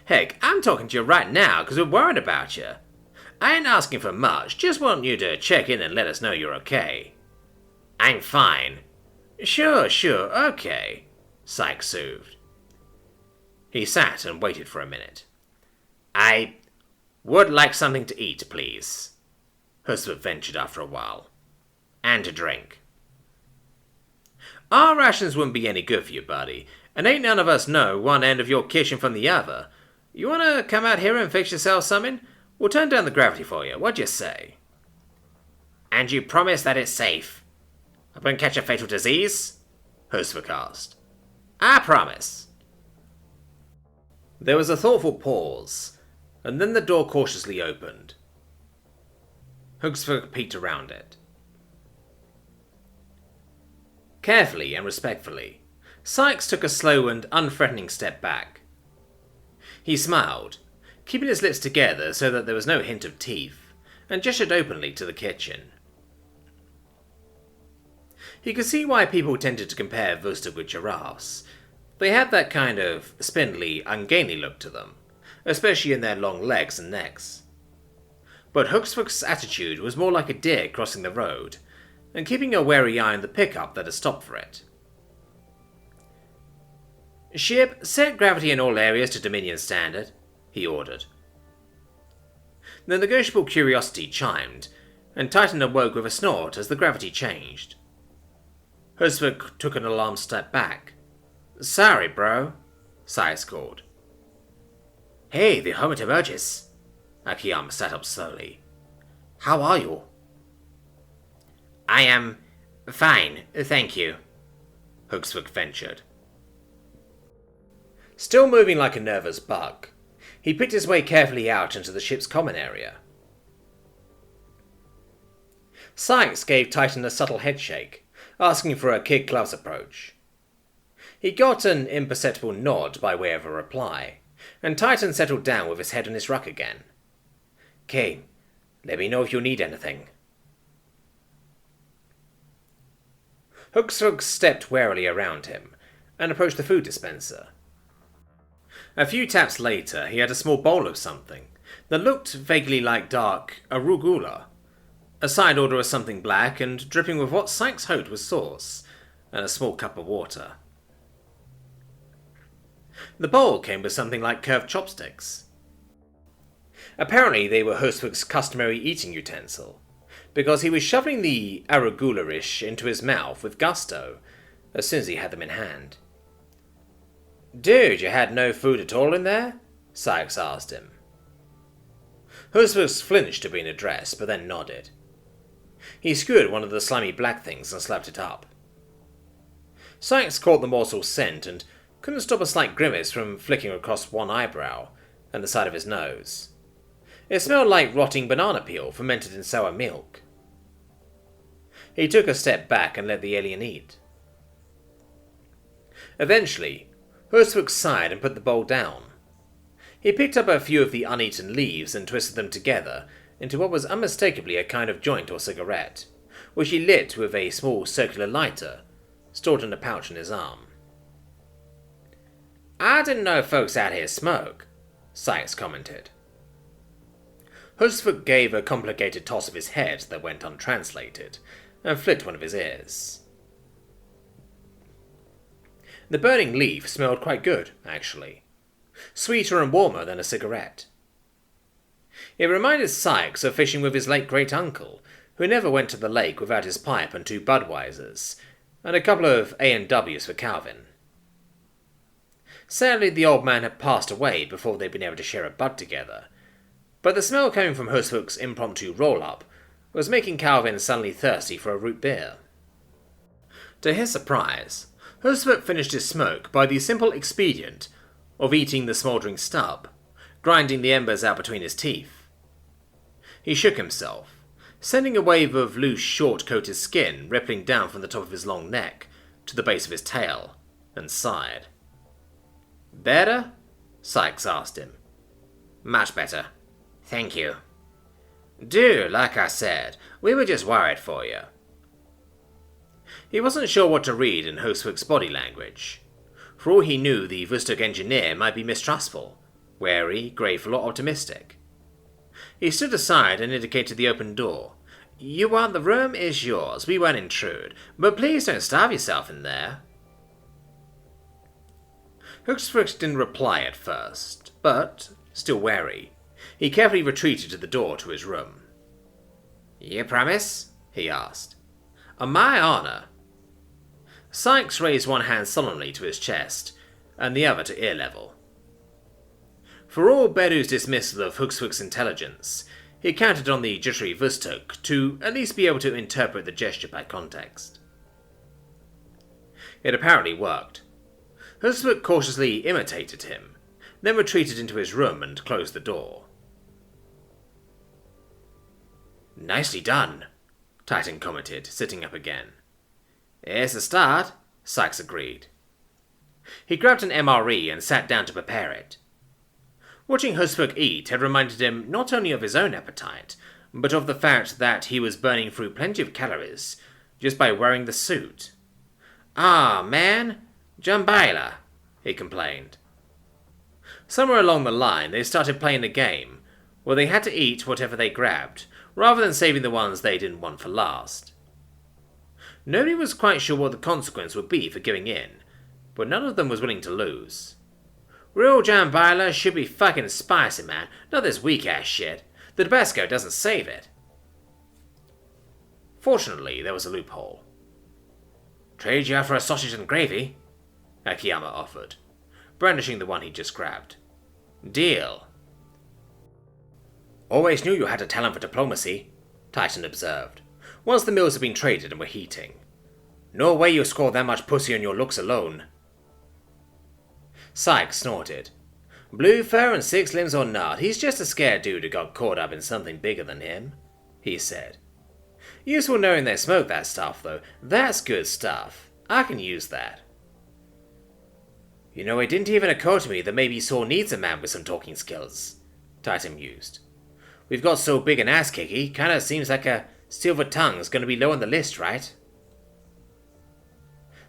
Heck, I'm talking to you right now because we're worried about you. I ain't asking for much, just want you to check in and let us know you're okay. I'm fine. Sure, okay, Sykes soothed. He sat and waited for a minute. I would like something to eat, please, HFY ventured after a while. And to drink. Our rations wouldn't be any good for you, buddy, and ain't none of us know one end of your kitchen from the other. You wanna come out here and fix yourself something? We'll turn down the gravity for you, what'd you say? And you promise that it's safe? I won't catch a fatal disease? HFY asked. I promise. There was a thoughtful pause, and then the door cautiously opened. HFY peeked around it. Carefully and respectfully, Sykes took a slow and unthreatening step back. He smiled, keeping his lips together so that there was no hint of teeth, and gestured openly to the kitchen. He could see why people tended to compare Vusta with giraffes. They had that kind of spindly, ungainly look to them, especially in their long legs and necks. But Hooksfoot's attitude was more like a deer crossing the road, and keeping a wary eye on the pickup that had stopped for it. "Ship, set gravity in all areas to Dominion standard," he ordered. The negotiable curiosity chimed, and Titan awoke with a snort as the gravity changed. Hooksfoot took an alarmed step back. "Sorry, bro," Sykes called. "Hey, the helmet emerges." Akiyama sat up slowly. "How are you?" "I am fine, thank you," Hooksfoot ventured. Still moving like a nervous bug, he picked his way carefully out into the ship's common area. Sykes gave Titan a subtle headshake, asking for a kid-gloves approach. He got an imperceptible nod by way of a reply, and Titan settled down with his head on his ruck again. "Okay, let me know if you need anything." Hooksfoot stepped warily around him, and approached the food dispenser. A few taps later, he had a small bowl of something that looked vaguely like dark arugula, a side order of something black and dripping with what Sykes hoped was sauce, and a small cup of water. The bowl came with something like curved chopsticks. Apparently they were Hooksfoot's customary eating utensil, because he was shoving the arugula-ish into his mouth with gusto as soon as he had them in hand. "Dude, you had no food at all in there?" Sykes asked him. Hooksfoot flinched to being addressed, but then nodded. He skewered one of the slimy black things and slapped it up. Sykes caught the morsel's scent and couldn't stop a slight grimace from flicking across one eyebrow and the side of his nose. It smelled like rotting banana peel fermented in sour milk. He took a step back and let the alien eat. Eventually, Hooksfoot sighed and put the bowl down. He picked up a few of the uneaten leaves and twisted them together into what was unmistakably a kind of joint or cigarette, which he lit with a small circular lighter stored in a pouch on his arm. "I didn't know folks out here smoke," Sykes commented. Hooksfoot gave a complicated toss of his head that went untranslated, and flicked one of his ears. The burning leaf smelled quite good, actually. Sweeter and warmer than a cigarette. It reminded Sykes of fishing with his late great-uncle, who never went to the lake without his pipe and 2 Budweisers, and a couple of A&Ws for Calvin. Sadly, the old man had passed away before they'd been able to share a bud together, but the smell coming from Hooksfoot's impromptu roll-up was making Calvin suddenly thirsty for a root beer. To his surprise, Hooksfoot finished his smoke by the simple expedient of eating the smouldering stub, grinding the embers out between his teeth. He shook himself, sending a wave of loose, short-coated skin rippling down from the top of his long neck to the base of his tail, and sighed. "Better?" Sykes asked him. "Much better. Thank you." "Dude, like I said, we were just worried for you." He wasn't sure what to read in Hooksfoot's body language. For all he knew, the Vostok engineer might be mistrustful, wary, grateful, or optimistic. He stood aside and indicated the open door. "You want the room is yours. We won't intrude, but please don't starve yourself in there." Hooksfoot didn't reply at first, but, still wary, he carefully retreated to the door to his room. "You promise?" he asked. "On my honor." Sykes raised one hand solemnly to his chest, and the other to ear level. For all Beru's dismissal of Hooksfoot's intelligence, he counted on the jittery Vostok to at least be able to interpret the gesture by context. It apparently worked. Hooksfoot cautiously imitated him, then retreated into his room and closed the door. "Nicely done," Titan commented, sitting up again. "It's a start," Sykes agreed. He grabbed an MRE and sat down to prepare it. Watching Hooksfoot eat had reminded him not only of his own appetite, but of the fact that he was burning through plenty of calories just by wearing the suit. "Ah, man, jambaila," he complained. Somewhere along the line, they started playing a game where they had to eat whatever they grabbed, rather than saving the ones they didn't want for last. Nobody was quite sure what the consequence would be for giving in, but none of them was willing to lose. "Real jambaila should be fucking spicy, man, not this weak-ass shit. The Tabasco doesn't save it." Fortunately, there was a loophole. "Trade you out for a sausage and gravy?" Akiyama offered, brandishing the one he'd just grabbed. "Deal." "Always knew you had a talent for diplomacy," Titan observed, once the meals had been traded and were heating. "No way you score that much pussy on your looks alone." Sykes snorted. "Blue fur and 6 limbs or not, he's just a scared dude who got caught up in something bigger than him," he said. "Useful knowing they smoke that stuff, though. That's good stuff. I can use that." "You know, it didn't even occur to me that maybe Saul needs a man with some talking skills," Titan mused. "We've got so big an ass kicky, kinda seems like a silver tongue's gonna be low on the list, right?"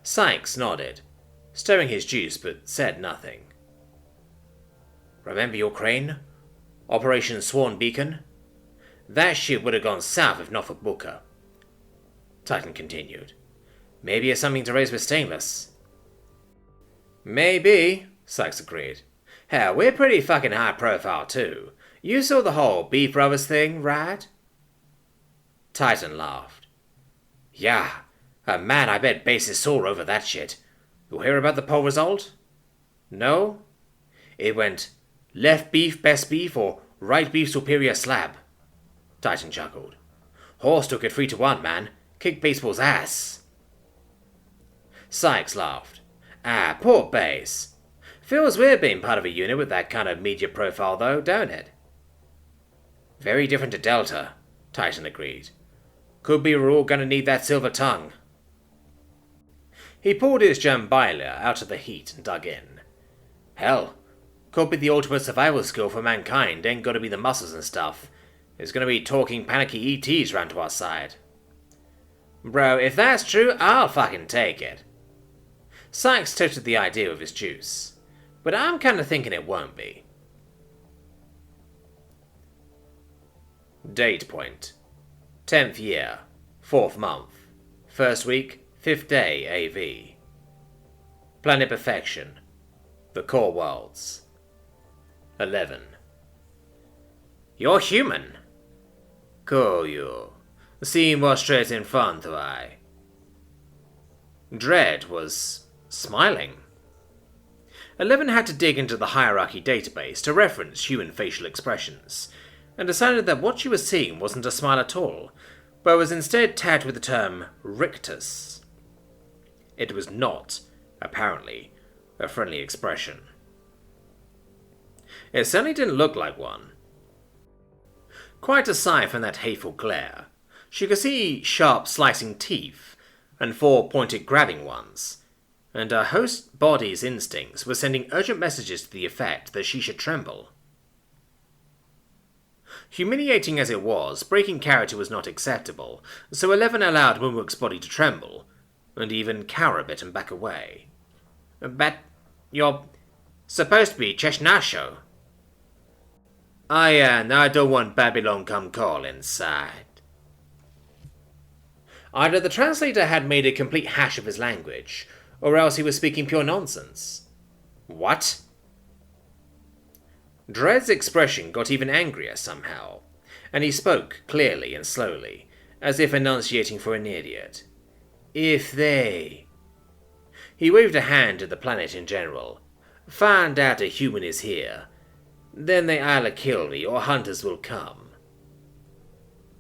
Sykes nodded, stirring his juice but said nothing. "Remember Ukraine? Operation Sworn Beacon? That shit would have gone south if not for Booker," Titan continued. "Maybe it's something to raise with Stainless." "Maybe," Sykes agreed. "Hell, we're pretty fucking high profile too. You saw the whole Beef Brothers thing, right?" Titan laughed. "Yeah, man, I bet base is sore over that shit. You hear about the poll result? No? It went left beef best beef or right beef superior slab." Titan chuckled. "Horse took it 3-1, man. Kicked baseball's ass." Sykes laughed. "Ah, poor base. Feels weird being part of a unit with that kind of media profile though, don't it?" "Very different to Delta," Titan agreed. "Could be we're all gonna need that silver tongue." He pulled his jambaila out of the heat and dug in. "Hell, could be the ultimate survival skill for mankind. Ain't gotta be the muscles and stuff. It's gonna be talking panicky ETs round to our side." "Bro, if that's true, I'll fucking take it." Sykes toasted the idea with his juice, but I'm kinda thinking it won't be. Date point: 10th year, 4th month, 1st week, 5th day AV. Planet Perfection, the core worlds. 11. "You're human." "Cool you. See what's straight in front, why?" Dread was smiling. 11 had to dig into the hierarchy database to reference human facial expressions, and decided that what she was seeing wasn't a smile at all, but was instead tagged with the term rictus. It was not, apparently, a friendly expression. It certainly didn't look like one. Quite aside from that hateful glare, she could see sharp slicing teeth and 4 pointed grabbing ones, and her host body's instincts were sending urgent messages to the effect that she should tremble. Humiliating as it was, breaking character was not acceptable, so 11 allowed Moonwook's body to tremble, and even cower a bit and back away. "But you're supposed to be Cheshnasho." I don't want Babylon come call inside." Either the translator had made a complete hash of his language, or else he was speaking pure nonsense. "What?" Dread's expression got even angrier somehow, and he spoke clearly and slowly, as if enunciating for an idiot. "If they..." He waved a hand at the planet in general. "Find out a human is here. Then they either kill me or hunters will come."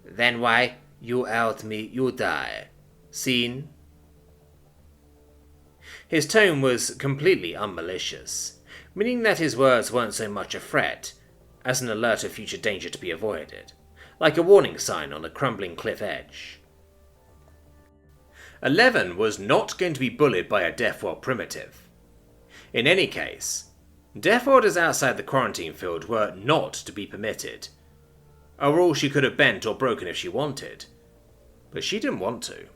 "Then why, you out me, you die. Seen?" His tone was completely unmalicious, meaning that his words weren't so much a threat as an alert of future danger to be avoided, like a warning sign on a crumbling cliff edge. 11 was not going to be bullied by a Deathworld primitive. In any case, Deathworlders outside the quarantine field were not to be permitted. A rule she could have bent or broken if she wanted, but she didn't want to.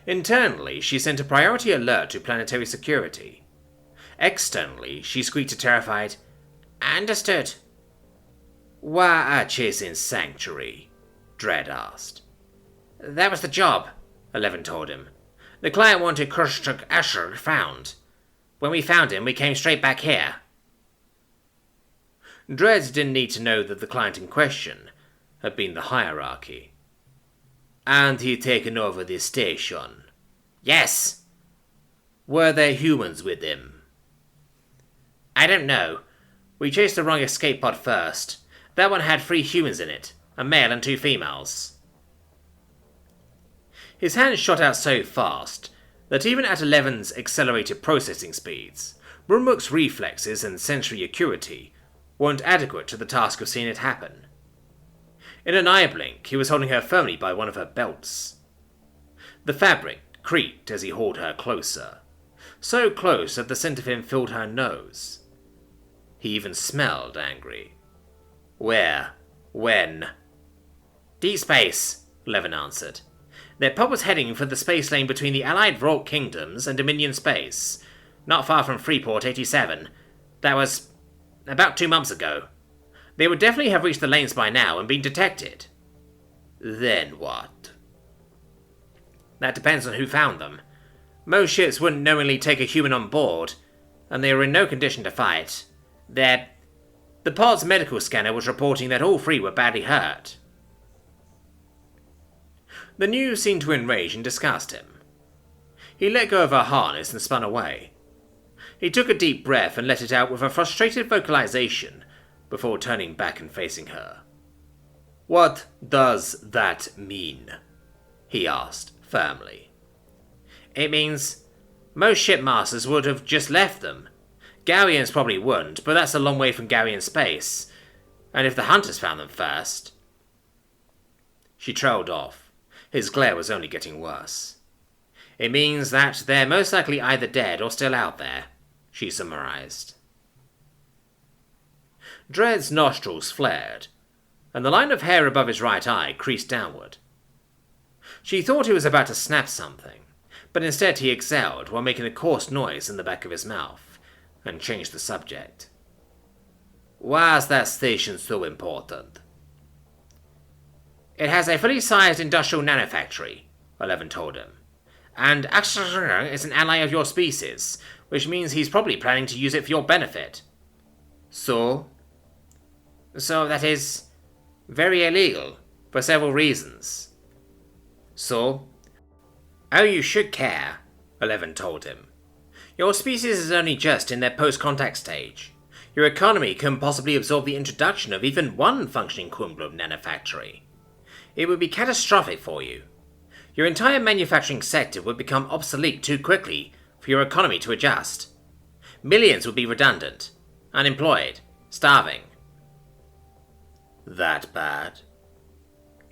Internally, she sent a priority alert to planetary security. Externally, she squeaked a terrified, "Understood." "Why are chasing Sanctuary?" Dredd asked. "That was the job," 11 told him. "The client wanted Kurshtuk Asher found. When we found him, we came straight back here." Dredd didn't need to know that the client in question had been the hierarchy. "And he'd taken over the station?" "Yes." "Were there humans with him?" "I don't know. We chased the wrong escape pod first. That one had 3 humans in it, a male and 2 females. His hand shot out so fast that even at 11's accelerated processing speeds, Rumuk's reflexes and sensory acuity weren't adequate to the task of seeing it happen. In an eye blink, he was holding her firmly by one of her belts. The fabric creaked as he hauled her closer, so close that the scent of him filled her nose. He even smelled angry. "Where? When?" "Deep space," Levin answered. "Their pod was heading for the space lane between the Allied Vault Kingdoms and Dominion Space, not far from Freeport 87. That was about 2 months ago. They would definitely have reached the lanes by now and been detected." "Then what?" "That depends on who found them. Most ships wouldn't knowingly take a human on board, and they were in no condition to fight. The pod's medical scanner was reporting that all 3 were badly hurt." The news seemed to enrage and disgust him. He let go of her harness and spun away. He took a deep breath and let it out with a frustrated vocalization before turning back and facing her. "What does that mean?" he asked firmly. "It means most shipmasters would have just left them. Garians probably wouldn't, but that's a long way from Garian space. And if the hunters found them first..." She trailed off. His glare was only getting worse. "It means that they're most likely either dead or still out there," she summarized. Dredd's nostrils flared, and the line of hair above his right eye creased downward. She thought he was about to snap something, but instead he exhaled while making a coarse noise in the back of his mouth, and changed the subject. "Why is that station so important?" "It has a fully sized industrial nanofactory," 11 told him. "And Axel is an ally of your species, which means he's probably planning to use it for your benefit." "So?" "So that is very illegal, for several reasons." "So?" "Oh, you should care," 11 told him. "Your species is only just in their post-contact stage. Your economy couldn't possibly absorb the introduction of even one functioning Quimblum nanofactory. It would be catastrophic for you. Your entire manufacturing sector would become obsolete too quickly for your economy to adjust. Millions would be redundant, unemployed, starving." "That bad?"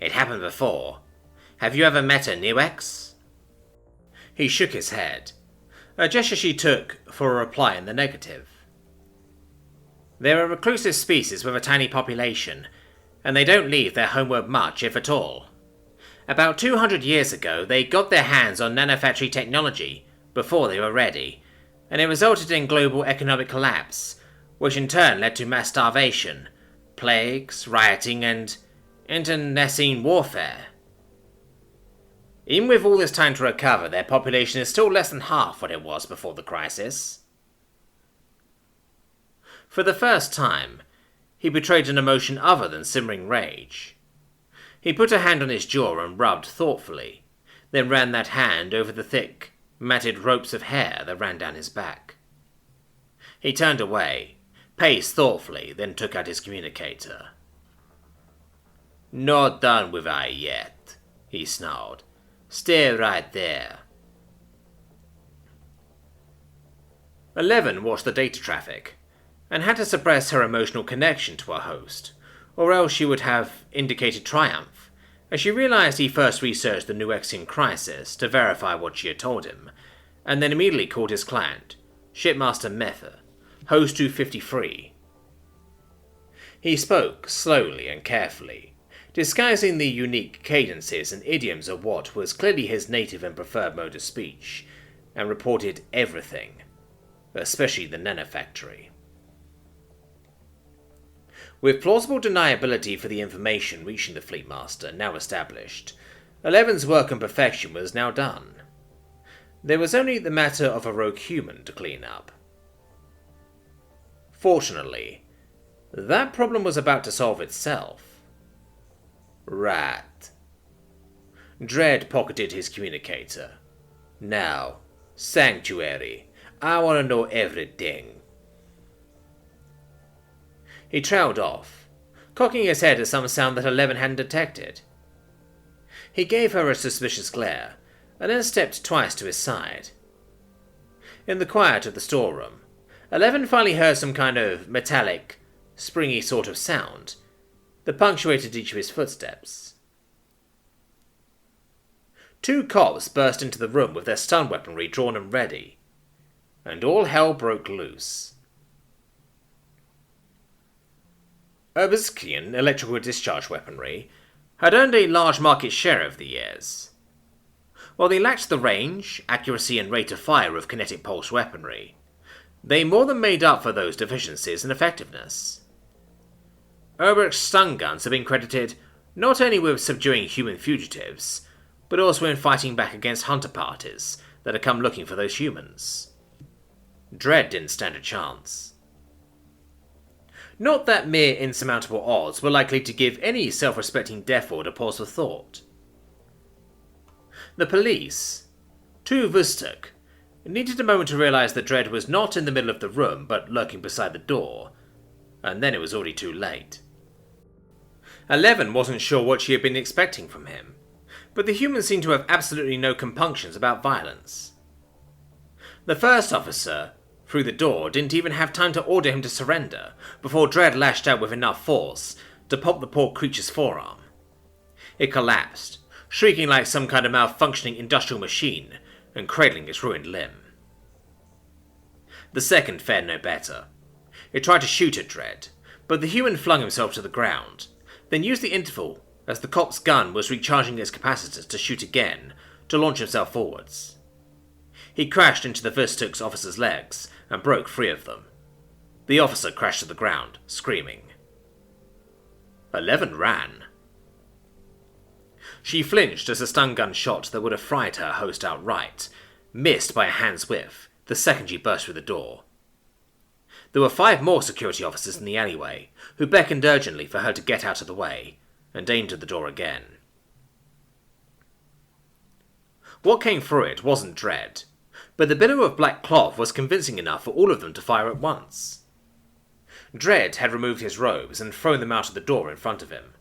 "It happened before. Have you ever met a Newex?" He shook his head, a gesture she took for a reply in the negative. "They're a reclusive species with a tiny population, and they don't leave their homeworld much, if at all. About 200 years ago, they got their hands on nanofactory technology before they were ready, and it resulted in global economic collapse, which in turn led to mass starvation, plagues, rioting, and internecine warfare. Even with all this time to recover, their population is still less than half what it was before the crisis." For the first time, he betrayed an emotion other than simmering rage. He put a hand on his jaw and rubbed thoughtfully, then ran that hand over the thick, matted ropes of hair that ran down his back. He turned away, paced thoughtfully, then took out his communicator. "Not done with I yet," he snarled. "Stay right there." 11 watched the data traffic, and had to suppress her emotional connection to her host, or else she would have indicated triumph, as she realized he first researched the Nuexian crisis to verify what she had told him, and then immediately called his client, Shipmaster Mether, Host 253. He spoke slowly and carefully, disguising the unique cadences and idioms of what was clearly his native and preferred mode of speech, and reported everything, especially the nanofactory. With plausible deniability for the information reaching the Fleetmaster now established, 11's work on perfection was now done. There was only the matter of a rogue human to clean up. Fortunately, that problem was about to solve itself. Right. Dredd pocketed his communicator. Now, Sanctuary, I want to know everything. He trailed off, cocking his head at some sound that 11 hadn't detected. He gave her a suspicious glare, and then stepped twice to his side. In the quiet of the storeroom, 11 finally heard some kind of metallic, springy sort of sound that punctuated each of his footsteps. 2 cops burst into the room with their stun weaponry drawn and ready, and all hell broke loose. Obskian electrical discharge weaponry had earned a large market share over the years. While they lacked the range, accuracy and rate of fire of kinetic pulse weaponry, they more than made up for those deficiencies in effectiveness. Urbert's stun guns have been credited not only with subduing human fugitives, but also in fighting back against hunter parties that had come looking for those humans. Dredd didn't stand a chance. Not that mere insurmountable odds were likely to give any self-respecting Deathworld a pause for thought. The police, two Vustuk, needed a moment to realise that Dredd was not in the middle of the room but lurking beside the door, and then it was already too late. 11 wasn't sure what she had been expecting from him, but the humans seemed to have absolutely no compunctions about violence. The first officer, through the door, didn't even have time to order him to surrender before Dredd lashed out with enough force to pop the poor creature's forearm. It collapsed, shrieking like some kind of malfunctioning industrial machine and cradling its ruined limb. The second fared no better. It tried to shoot at Dredd, but the human flung himself to the ground, then used the interval as the cop's gun was recharging its capacitors to shoot again to launch himself forwards. He crashed into the Vustuk's officer's legs and broke 3 of them. The officer crashed to the ground, screaming. 11 ran. She flinched as a stun gun shot that would have fried her host outright missed by a hand's width the second she burst through the door. There were 5 more security officers in the alleyway, who beckoned urgently for her to get out of the way, and aimed at the door again. What came through it wasn't Dredd, but the billow of black cloth was convincing enough for all of them to fire at once. Dredd had removed his robes and thrown them out of the door in front of him.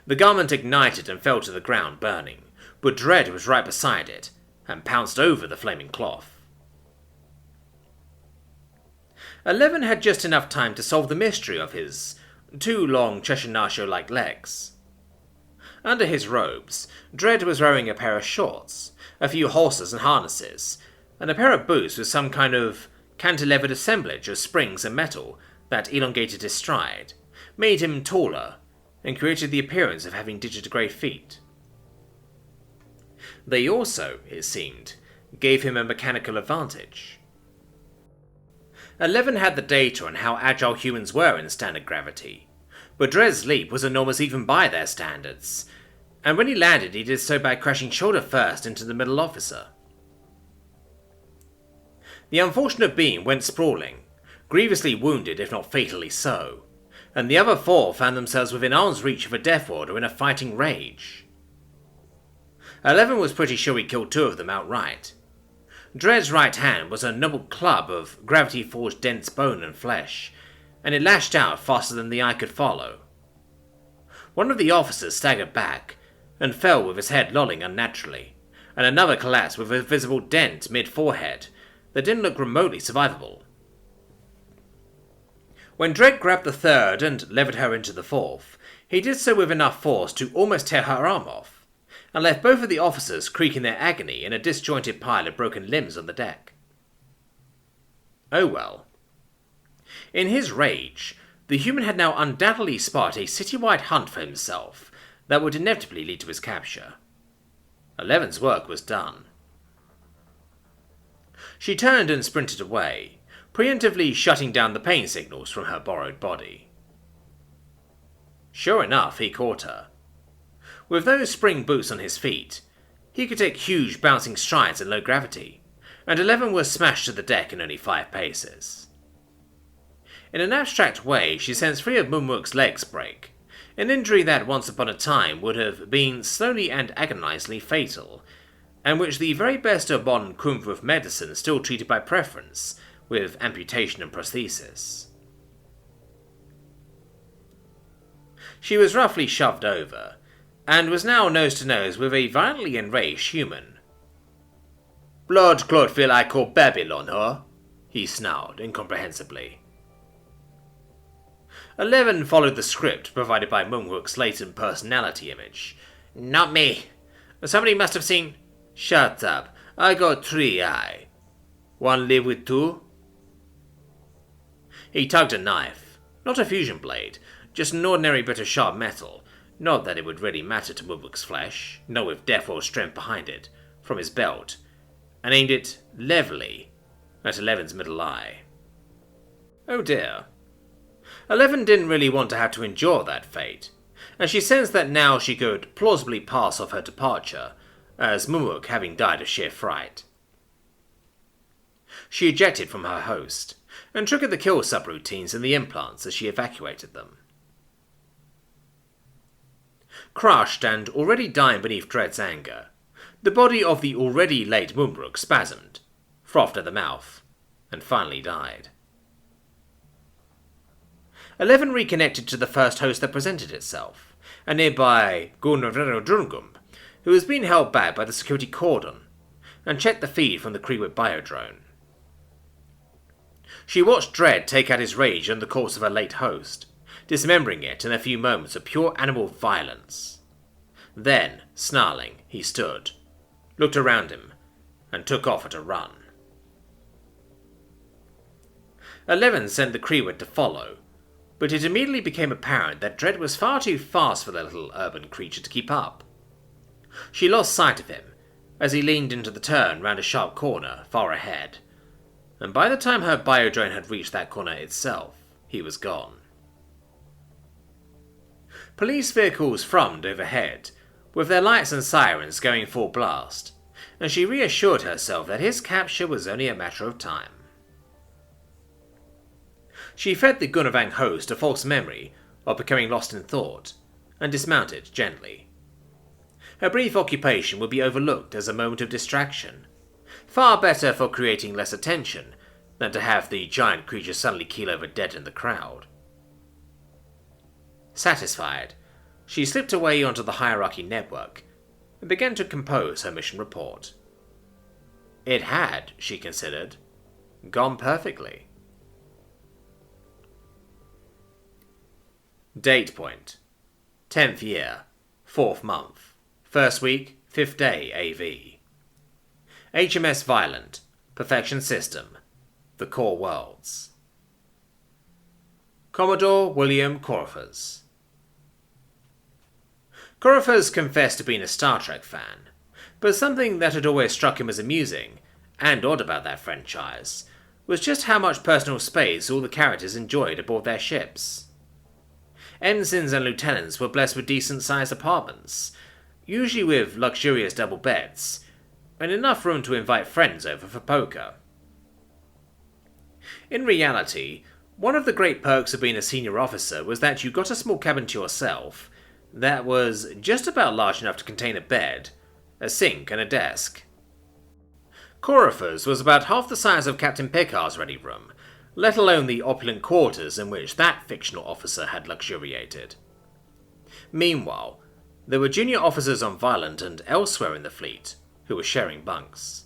The garment ignited and fell to the ground burning, but Dredd was right beside it, and pounced over the flaming cloth. 11 had just enough time to solve the mystery of his 2 long Cheshire-like legs. Under his robes, Dredd was wearing a pair of shorts, a few holsters and harnesses, and a pair of boots with some kind of cantilevered assemblage of springs and metal that elongated his stride, made him taller, and created the appearance of having digitigrade feet. They also, it seemed, gave him a mechanical advantage. 11 had the data on how agile humans were in standard gravity, but Dredd's leap was enormous even by their standards, and when he landed he did so by crashing shoulder first into the middle officer. The unfortunate being went sprawling, grievously wounded if not fatally so, and the other 4 found themselves within arm's reach of a Deathworlder in a fighting rage. 11 was pretty sure he killed 2 of them outright. Dredd's right hand was a noble club of gravity-forged dense bone and flesh, and it lashed out faster than the eye could follow. One of the officers staggered back, and fell with his head lolling unnaturally, and another collapsed with a visible dent mid-forehead that didn't look remotely survivable. When Dredd grabbed the 3rd and levered her into the 4th, he did so with enough force to almost tear her arm off, and left both of the officers creaking their agony in a disjointed pile of broken limbs on the deck. Oh well. In his rage, the human had now undoubtedly sparked a citywide hunt for himself that would inevitably lead to his capture. 11's work was done. She turned and sprinted away, preemptively shutting down the pain signals from her borrowed body. Sure enough, he caught her. With those spring boots on his feet, he could take huge bouncing strides in low gravity, and 11 was smashed to the deck in only 5 paces. In an abstract way, she sensed 3 of Moonwook's legs break, an injury that once upon a time would have been slowly and agonizingly fatal, and which the very best of modern kung fu medicine still treated by preference, with amputation and prosthesis. She was roughly shoved over, and was now nose to nose with a violently enraged human. "Blood clot feel I call Babylon, huh?" he snarled incomprehensibly. 11 followed the script provided by Moonwook's latent personality image. "Not me. Somebody must have seen—" "Shut up. I got 3 eye. Want live with 2? He tugged a knife. Not a fusion blade, just an ordinary bit of sharp metal. Not that it would really matter to Moonwook's flesh, not with Deathworld strength behind it, from his belt, and aimed it levelly at 11's middle eye. Oh dear. 11 didn't really want to have to endure that fate, and she sensed that now she could plausibly pass off her departure, as Moonwook having died of sheer fright. She ejected from her host, and triggered the kill subroutines in the implants as she evacuated them. Crushed and already dying beneath Dread's anger, the body of the already late Moonbrook spasmed, frothed at the mouth, and finally died. 11 reconnected to the first host that presented itself, a nearby Gurnavrenodrungum, who was being held back by the security cordon, and checked the feed from the Kreewit biodrone. She watched Dread take out his rage on the corpse of her late host, dismembering it in a few moments of pure animal violence. Then, snarling, he stood, looked around him, and took off at a run. 11 sent the Kreewit to follow, but it immediately became apparent that Dread was far too fast for the little urban creature to keep up. She lost sight of him as he leaned into the turn round a sharp corner far ahead, and by the time her biodrone had reached that corner itself, he was gone. Police vehicles thrummed overhead, with their lights and sirens going full blast, and she reassured herself that his capture was only a matter of time. She fed the Gunavang host a false memory of becoming lost in thought, and dismounted gently. Her brief occupation would be overlooked as a moment of distraction, far better for creating less attention than to have the giant creature suddenly keel over dead in the crowd. Satisfied, she slipped away onto the hierarchy network and began to compose her mission report. It had, she considered, gone perfectly. Date point: 10th year, 4th month, 1st week, 5th day AV. HMS Violent, Perfection System, The Core Worlds. Commodore William Corfers. Corfers confessed to being a Star Trek fan, but something that had always struck him as amusing and odd about that franchise was just how much personal space all the characters enjoyed aboard their ships. Ensigns and lieutenants were blessed with decent-sized apartments, usually with luxurious double beds, and enough room to invite friends over for poker. In reality, one of the great perks of being a senior officer was that you got a small cabin to yourself that was just about large enough to contain a bed, a sink, and a desk. Corfers was about half the size of Captain Picard's ready room, let alone the opulent quarters in which that fictional officer had luxuriated. Meanwhile, there were junior officers on Violent and elsewhere in the fleet who were sharing bunks.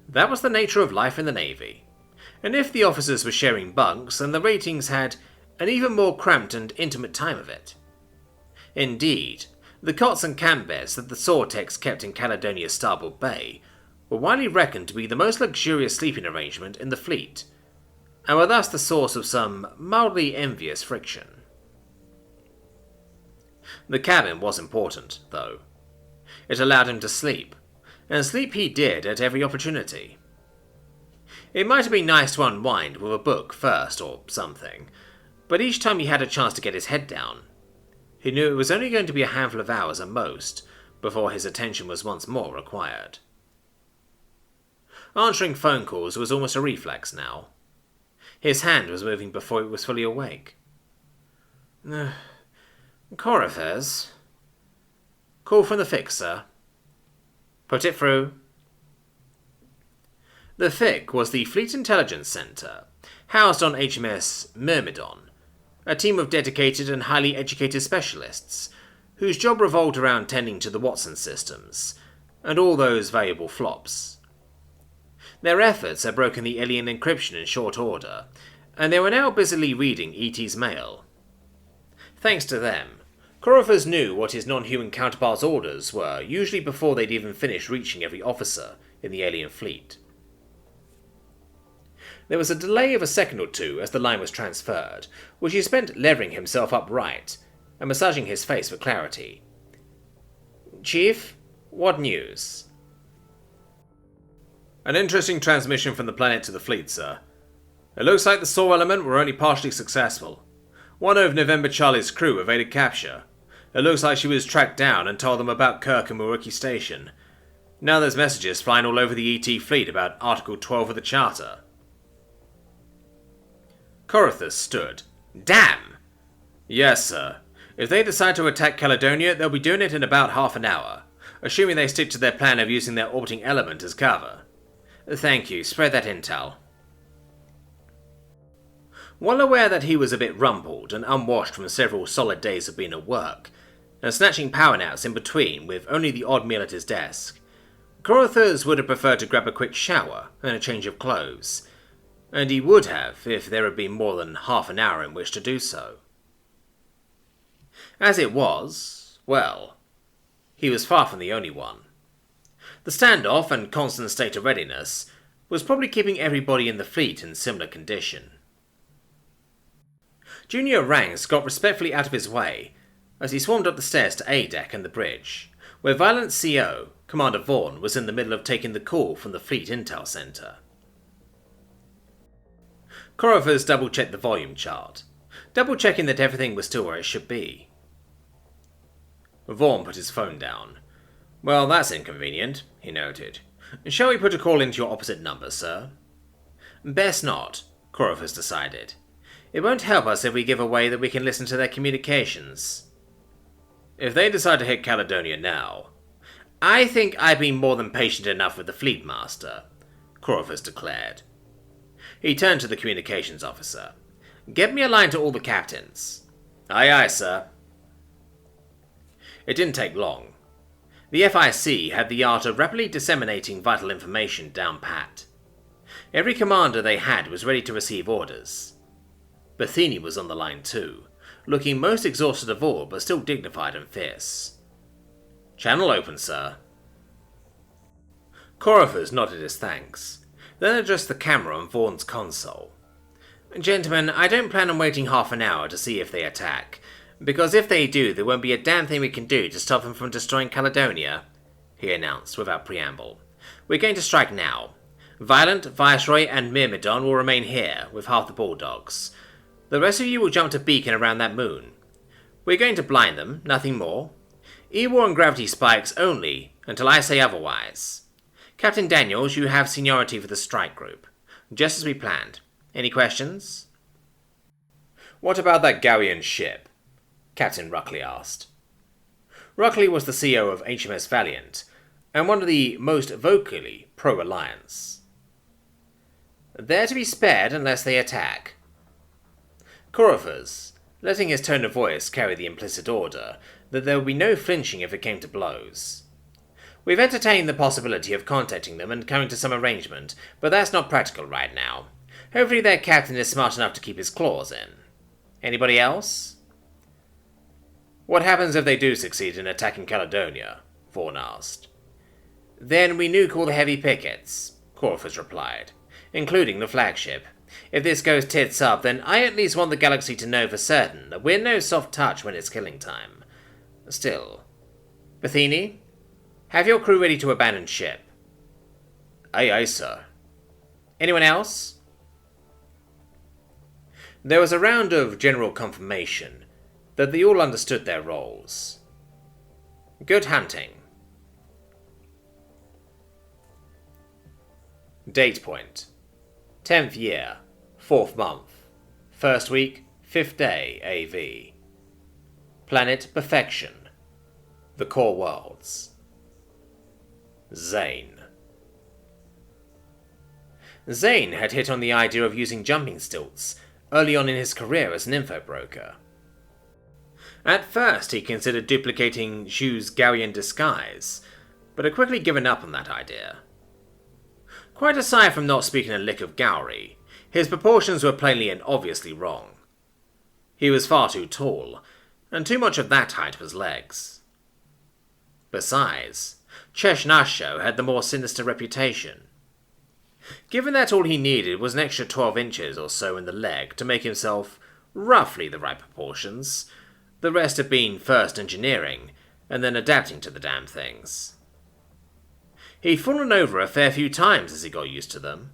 That was the nature of life in the Navy, and if the officers were sharing bunks, then the ratings had an even more cramped and intimate time of it. Indeed, the cots and camp beds that the Sortex kept in Caledonia's starboard bay were widely reckoned to be the most luxurious sleeping arrangement in the fleet, and were thus the source of some mildly envious friction. The cabin was important, though. It allowed him to sleep, and sleep he did at every opportunity. It might have been nice to unwind with a book first or something, but each time he had a chance to get his head down, he knew it was only going to be a handful of hours at most before his attention was once more required. Answering phone calls was almost a reflex now. His hand was moving before it was fully awake. Coryphers? Call from the Fix, sir. Put it through. The FIC was the Fleet Intelligence Center, housed on HMS Myrmidon, a team of dedicated and highly educated specialists, whose job revolved around tending to the Watson systems, and all those valuable flops. Their efforts had broken the alien encryption in short order, and they were now busily reading E.T.'s mail. Thanks to them, Coryphers knew what his non-human counterparts' orders were, usually before they'd even finished reaching every officer in the alien fleet. There was a delay of a second or two as the line was transferred, which he spent levering himself upright and massaging his face for clarity. Chief, what news? An interesting transmission from the planet to the fleet, sir. It looks like the Saw element were only partially successful. One of November Charlie's crew evaded capture. It looks like she was tracked down and told them about Kirk and Muriki Station. Now there's messages flying all over the ET fleet about Article 12 of the Charter. Coryphus stood. Damn! Yes, sir. If they decide to attack Caledonia, they'll be doing it in about half an hour, assuming they stick to their plan of using their orbiting element as cover. Thank you. Spread that intel. Well aware that he was a bit rumpled and unwashed from several solid days of being at work, and snatching power naps in between with only the odd meal at his desk, Coryphus would have preferred to grab a quick shower and a change of clothes, and he would have if there had been more than half an hour in which to do so. As it was, well, he was far from the only one. The standoff and constant state of readiness was probably keeping everybody in the fleet in similar condition. Junior Ranks got respectfully out of his way as he swarmed up the stairs to A deck and the bridge, where Violent CO, Commander Vaughn, was in the middle of taking the call from the Fleet Intel Center. Coryphus double-checked the volume chart, double-checking that everything was still where it should be. Vaughn put his phone down. Well, that's inconvenient, he noted. Shall we put a call into your opposite number, sir? Best not, Coryphus decided. It won't help us if we give away that we can listen to their communications. If they decide to hit Caledonia now, I think I've been more than patient enough with the Fleet Master, Coryphus declared. He turned to the communications officer. Get me a line to all the captains. Aye, aye, sir. It didn't take long. The FIC had the art of rapidly disseminating vital information down pat. Every commander they had was ready to receive orders. Bethini was on the line too, looking most exhausted of all but still dignified and fierce. Channel open, sir. Coryphus nodded his thanks, then addressed the camera on Vaughn's console. Gentlemen, I don't plan on waiting half an hour to see if they attack, because if they do, there won't be a damn thing we can do to stop them from destroying Caledonia, he announced without preamble. We're going to strike now. Violent, Viceroy, and Myrmidon will remain here, with half the Bulldogs. The rest of you will jump to beacon around that moon. We're going to blind them, nothing more. E-War and gravity spikes only, until I say otherwise. Captain Daniels, you have seniority for the strike group, just as we planned. Any questions? What about that Gowian ship? Captain Ruckley asked. Ruckley was the CEO of HMS Valiant, and one of the most vocally pro-Alliance. They're to be spared unless they attack. Coryphus, letting his tone of voice carry the implicit order that there would be no flinching if it came to blows. We've entertained the possibility of contacting them and coming to some arrangement, but that's not practical right now. Hopefully their captain is smart enough to keep his claws in. Anybody else? What happens if they do succeed in attacking Caledonia? Vaughn asked. Then we nuke all the heavy pickets, Coryphus replied, including the flagship. If this goes tits up, then I at least want the galaxy to know for certain that we're no soft touch when it's killing time. Still. Bethany, have your crew ready to abandon ship. Aye, aye, sir. Anyone else? There was a round of general confirmation that they all understood their roles. Good hunting. Date point. 10th year, 4th month, 1st week, 5th day AV. Planet Perfection. The Core Worlds. Zane. Zane had hit on the idea of using jumping stilts early on in his career as an info broker. At first he considered duplicating Zhu's Gauian disguise, but had quickly given up on that idea. Quite aside from not speaking a lick of Gauri, his proportions were plainly and obviously wrong. He was far too tall, and too much of that height was legs. Besides, Cheshnasho had the more sinister reputation. Given that all he needed was an extra 12 inches or so in the leg to make himself roughly the right proportions, the rest had been first engineering, and then adapting to the damn things. He'd fallen over a fair few times as he got used to them.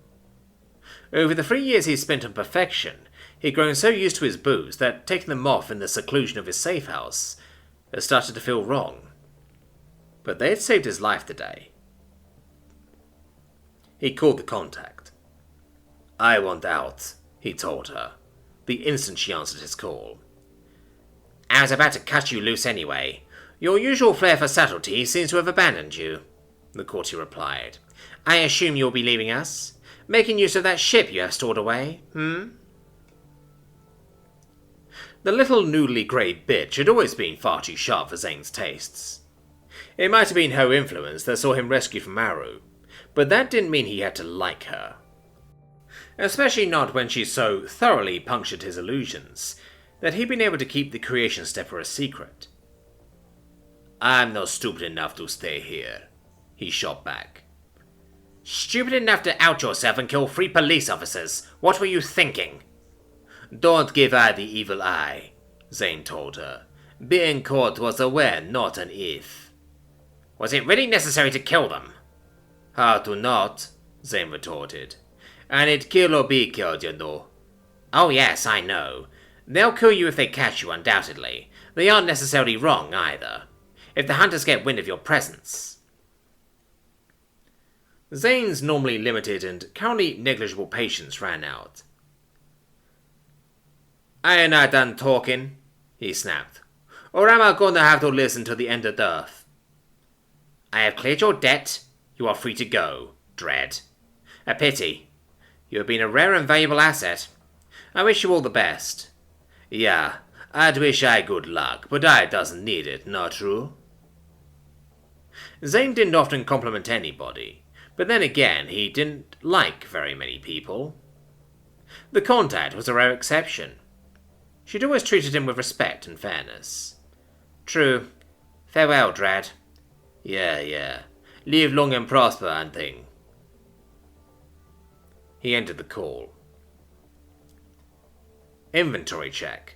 Over the 3 years he'd spent on perfection, he'd grown so used to his boots that taking them off in the seclusion of his safe house had started to feel wrong. But they had saved his life today. He called the contact. I want out, he told her, the instant she answered his call. I was about to cut you loose anyway. Your usual flair for subtlety seems to have abandoned you, the courtier replied. I assume you'll be leaving us? Making use of that ship you have stored away, The little noodly grey bitch had always been far too sharp for Zane's tastes. It might have been her influence that saw him rescued from Maru, but that didn't mean he had to like her. Especially not when she so thoroughly punctured his illusions that he'd been able to keep the creation stepper a secret. I'm not stupid enough to stay here, he shot back. Stupid enough to out yourself and kill 3 police officers? What were you thinking? Don't give her the evil eye, Zane told her. Being caught was a when, not an if. Was it really necessary to kill them? How to not, Zane retorted. And it kill or be killed, you know. Oh yes, I know. They'll kill you if they catch you, undoubtedly. They aren't necessarily wrong, either. If the hunters get wind of your presence. Zane's normally limited and currently negligible patience ran out. I ain't not done talking, he snapped. Or am I going to have to listen to the end of the earth? I have cleared your debt. You are free to go, Dread. A pity. You have been a rare and valuable asset. I wish you all the best. Yeah, I'd wish I good luck, but I doesn't need it, not true? Zane didn't often compliment anybody, but then again he didn't like very many people. The contact was a rare exception. She'd always treated him with respect and fairness. True. Farewell, Dread. Yeah. Live long and prosper and thing. He ended the call. Inventory check.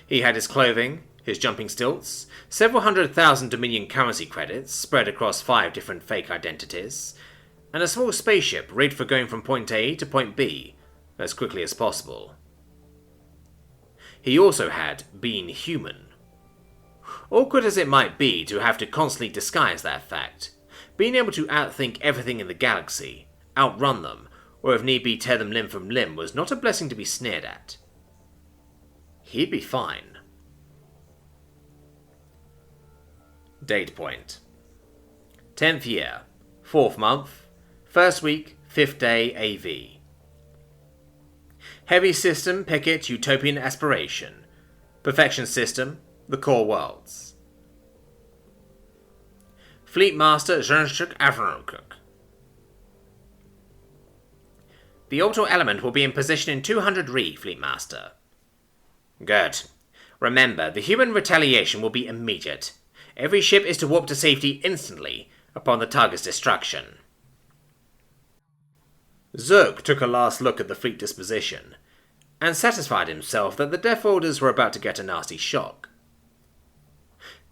He had his clothing, his jumping stilts, several 100,000 Dominion currency credits spread across 5 different fake identities, and a small spaceship rigged for going from point A to point B as quickly as possible. He also had been human. Awkward as it might be to have to constantly disguise that fact, being able to outthink everything in the galaxy, outrun them, or if need be tear them limb from limb was not a blessing to be sneered at. He'd be fine. Date point. 10th year, 4th month, 1st week, 5th day AV. Heavy system, Pickett, Utopian Aspiration. Perfection system, the Core Worlds. Fleet Master Zhernshuk Avranukuk. The orbital element will be in position in 200 Re, Fleet Master. Good. Remember, the human retaliation will be immediate. Every ship is to warp to safety instantly upon the target's destruction. Zerg took a last look at the fleet disposition, and satisfied himself that the Deathworlders were about to get a nasty shock.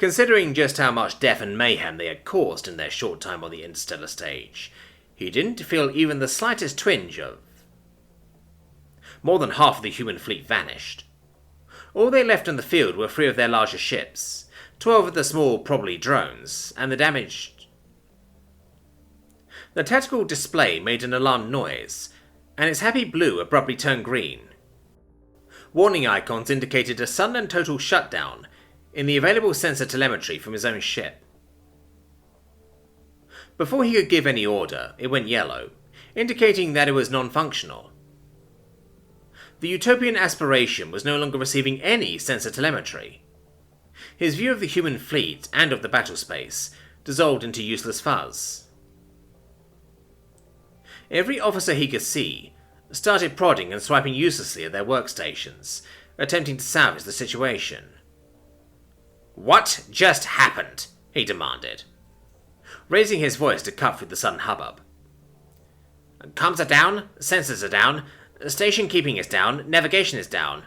Considering just how much death and mayhem they had caused in their short time on the interstellar stage, he didn't feel even the slightest twinge of... More than half of the human fleet vanished. All they left on the field were 3 of their larger ships, 12 of the small, probably drones, and the damaged... The tactical display made an alarmed noise, and its happy blue abruptly turned green. Warning icons indicated a sudden and total shutdown in the available sensor telemetry from his own ship. Before he could give any order, it went yellow, indicating that it was non-functional. The utopian aspiration was no longer receiving any sensor telemetry. His view of the human fleet and of the battle space dissolved into useless fuzz. Every officer he could see started prodding and swiping uselessly at their workstations, attempting to salvage the situation. "What just happened?" he demanded, raising his voice to cut through the sudden hubbub. "Comms are down, sensors are down, station keeping is down, navigation is down."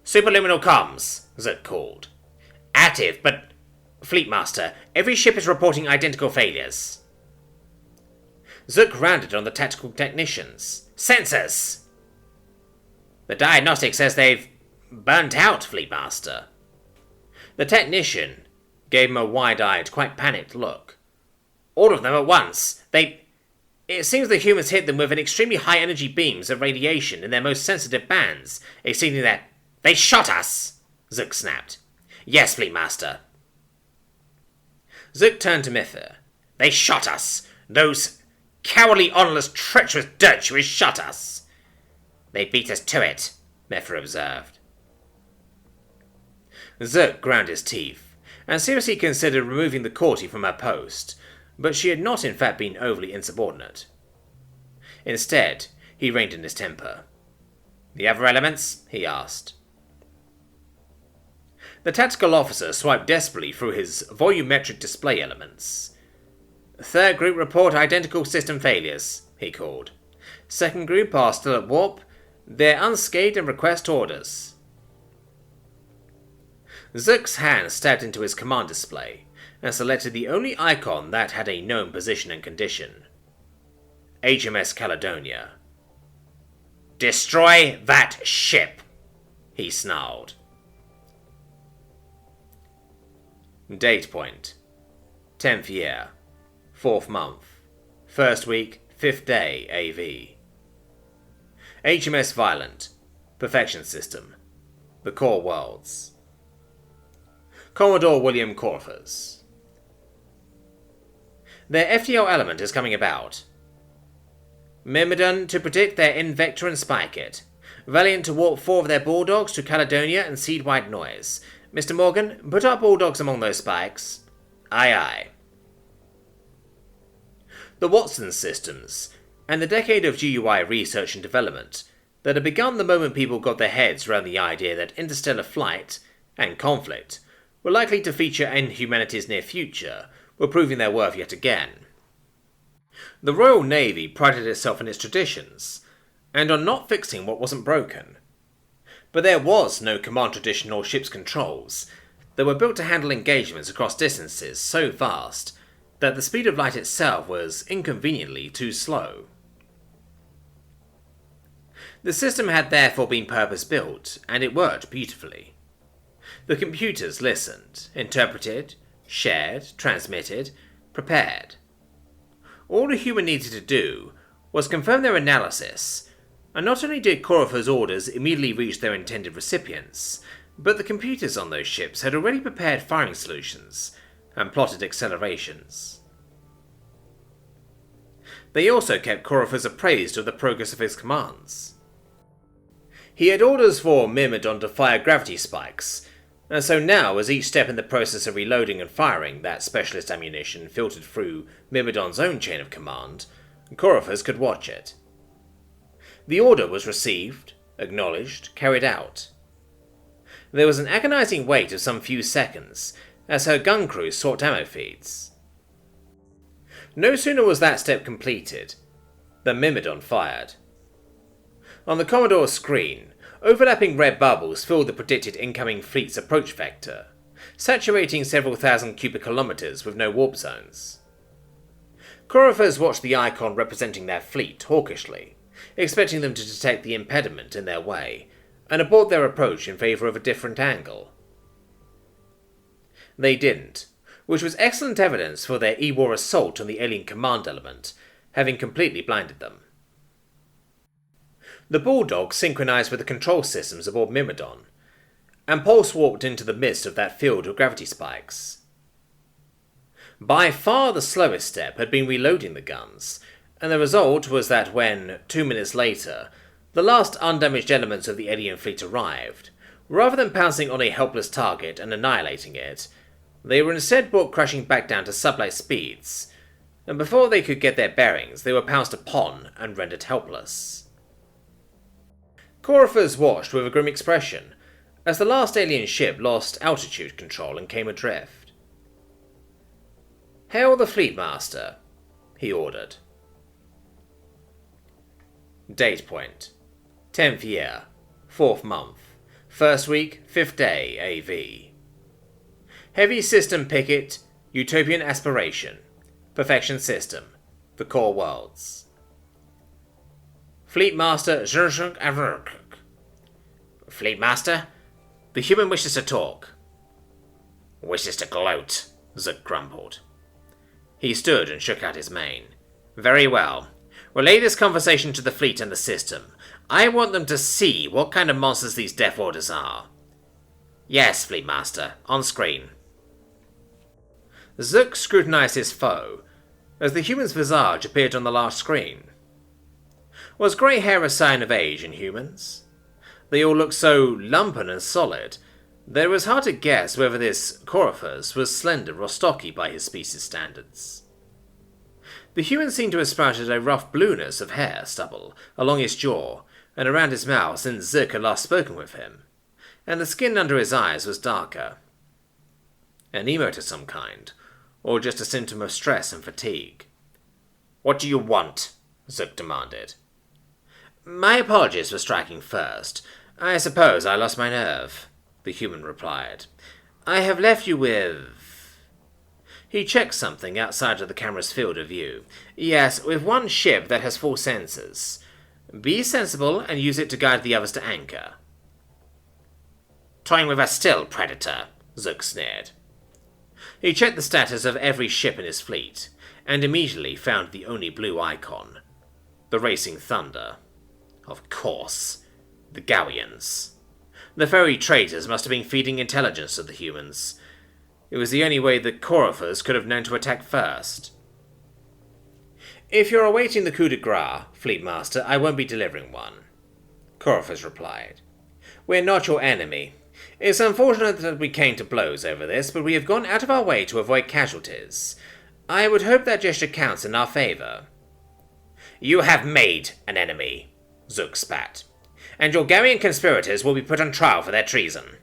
"Superluminal comms," Zook called. "Active, but... Fleetmaster, every ship is reporting identical failures." Zook rounded on the tactical technicians. "Sensors!" "The diagnostic says they've... burnt out, Fleetmaster." The technician gave him a wide-eyed, quite panicked look. "All of them at once. It seems the humans hit them with an extremely high-energy beams of radiation in their most sensitive bands, exceeding that... They shot us!" Zook snapped. "Yes, Fleetmaster." Zook turned to Mithra. "They shot us! Those cowardly, honourless, treacherous dirtchews shot us!" "They beat us to it," Mithra observed. Zook ground his teeth, and seriously considered removing the courtie from her post, but she had not in fact been overly insubordinate. Instead, he reined in his temper. "The other elements?" he asked. The tactical officer swiped desperately through his volumetric display elements. "Third group report identical system failures," he called. "Second group are still at warp. They're unscathed and request orders." Zook's hand stabbed into his command display and selected the only icon that had a known position and condition. HMS Caledonia. "Destroy that ship!" he snarled. Date point: 10th year, 4th month, 1st week, 5th day AV. HMS Violent, Perfection System, The Core Worlds. Commodore William Corfers. Their FTL element is coming about. Myrmidon to predict their Invector and spike it. Valiant to warp 4 of their Bulldogs to Caledonia and seed white noise. Mr. Morgan, put our Bulldogs among those spikes. Aye aye. The Watson systems, and the decade of GUI research and development that had begun the moment people got their heads around the idea that interstellar flight and conflict were likely to feature in humanity's near future, were proving their worth yet again. The Royal Navy prided itself on its traditions, and on not fixing what wasn't broken. But there was no command tradition or ship's controls that were built to handle engagements across distances so vast that the speed of light itself was inconveniently too slow. The system had therefore been purpose-built, and it worked beautifully. The computers listened, interpreted, shared, transmitted, prepared. All a human needed to do was confirm their analysis, and not only did Corofur's orders immediately reach their intended recipients, but the computers on those ships had already prepared firing solutions and plotted accelerations. They also kept Corofur appraised of the progress of his commands. He had orders for Myrmidon to fire gravity spikes, and so now, as each step in the process of reloading and firing that specialist ammunition filtered through Myrmidon's own chain of command, Corofur's could watch it. The order was received, acknowledged, carried out. There was an agonizing wait of some few seconds as her gun crews sought ammo feeds. No sooner was that step completed than Myrmidon fired. On the Commodore's screen, overlapping red bubbles filled the predicted incoming fleet's approach vector, saturating several thousand cubic kilometers with no warp zones. Choraphers watched the icon representing their fleet hawkishly, expecting them to detect the impediment in their way, and abort their approach in favour of a different angle. They didn't, which was excellent evidence for their E-War assault on the alien command element, having completely blinded them. The Bulldog synchronized with the control systems aboard Myrmidon, and pulse warped into the midst of that field of gravity spikes. By far the slowest step had been reloading the guns, and the result was that when, 2 minutes later, the last undamaged elements of the alien fleet arrived, rather than pouncing on a helpless target and annihilating it, they were instead brought crashing back down to sublight speeds, and before they could get their bearings, they were pounced upon and rendered helpless. Choraphers watched with a grim expression as the last alien ship lost altitude control and came adrift. "Hail the Fleet Master," he ordered. Date point: 10th year, 4th month, 1st week, 5th day, AV. Heavy system picket, utopian aspiration, perfection system, the core worlds. Fleet Master Fleet Master, the human wishes to talk. Wishes to gloat, Zook grumbled. He stood and shook out his mane. Very well. Relay this conversation to the fleet and the system. I want them to see what kind of monsters these Deathworlders are. Yes, Fleet Master, on screen. Zook scrutinized his foe, as the human's visage appeared on the large screen. Was grey hair a sign of age in humans? They all looked so lumpen and solid that it was hard to guess whether this Choraphers was slender or stocky by his species standards. The human seemed to have sprouted a rough blueness of hair stubble along his jaw and around his mouth since Zook had last spoken with him, and the skin under his eyes was darker. An emote of some kind, or just a symptom of stress and fatigue. "What do you want?" Zook demanded. "My apologies for striking first. I suppose I lost my nerve," the human replied. "I have left you with..." He checked something outside of the camera's field of view. "Yes, with one ship that has 4 sensors. Be sensible and use it to guide the others to anchor." "Toying with us still, Predator," Zook sneered. He checked the status of every ship in his fleet, and immediately found the only blue icon. The Racing Thunder. Of course. The Galleons. The furry traitors must have been feeding intelligence to the humans. It was the only way the Choraphers could have known to attack first. "If you're awaiting the coup de grace, Fleet Master, I won't be delivering one," Choraphers replied. "We're not your enemy. It's unfortunate that we came to blows over this, but we have gone out of our way to avoid casualties. I would hope that gesture counts in our favour." "You have made an enemy," Zook spat, "and your Galleon conspirators will be put on trial for their treason."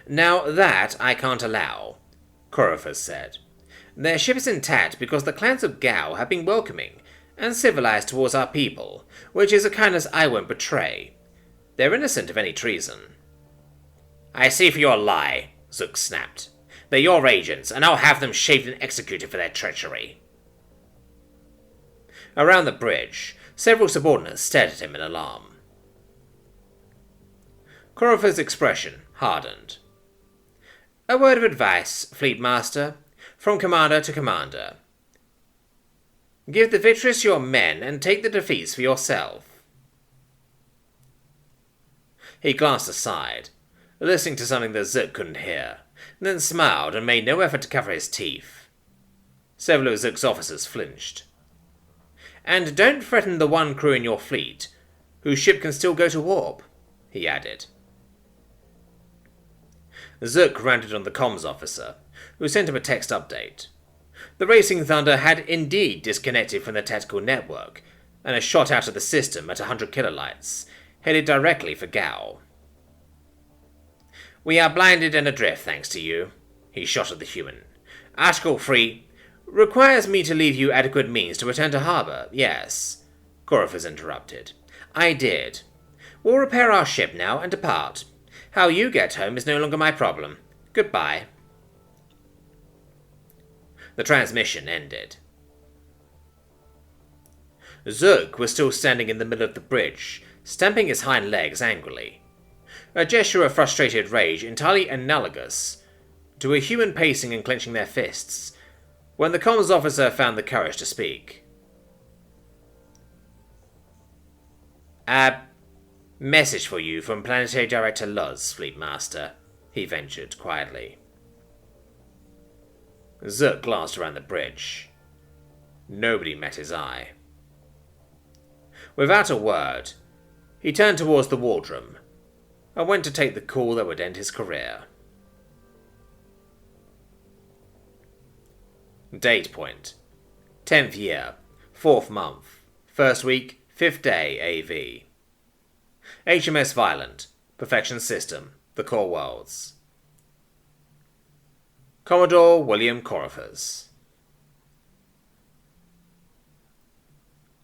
"Now that I can't allow," Choraphers said. "Their ship is intact because the clans of Gao have been welcoming and civilized towards our people, which is a kindness I won't betray. They're innocent of any treason." "I see for your lie," Zook snapped. "They're your agents, and I'll have them shaved and executed for their treachery." Around the bridge, several subordinates stared at him in alarm. Choraphers' expression hardened. "A word of advice, Fleet Master, from commander to commander. Give the victories to your men and take the defeats for yourself." He glanced aside, listening to something that Zook couldn't hear, then smiled and made no effort to cover his teeth. Several of Zook's officers flinched. "And don't threaten the one crew in your fleet, whose ship can still go to warp," he added. Zook ranted on the comms officer, who sent him a text update. The Racing Thunder had indeed disconnected from the tactical network, and had shot out of the system at 100 kilolights, headed directly for Gao. "We are blinded and adrift thanks to you," he shot at the human. "Article 3 requires me to leave you adequate means to return to harbour, yes," Choraphers interrupted. "I did. We'll repair our ship now and depart. How you get home is no longer my problem. Goodbye. The transmission ended. Zug was still standing in the middle of the bridge, stamping his hind legs angrily. A gesture of frustrated rage entirely analogous to a human pacing and clenching their fists, when the comms officer found the courage to speak. Message for you from Planetary Director Luz, Fleet Master, he ventured quietly. Zerk glanced around the bridge. Nobody met his eye. Without a word, he turned towards the wardroom and went to take the call that would end his career. Date point: 10th year, 4th month, 1st week, 5th day AV. HMS Violent, Perfection System, The Core Worlds. Commodore William Coryphus.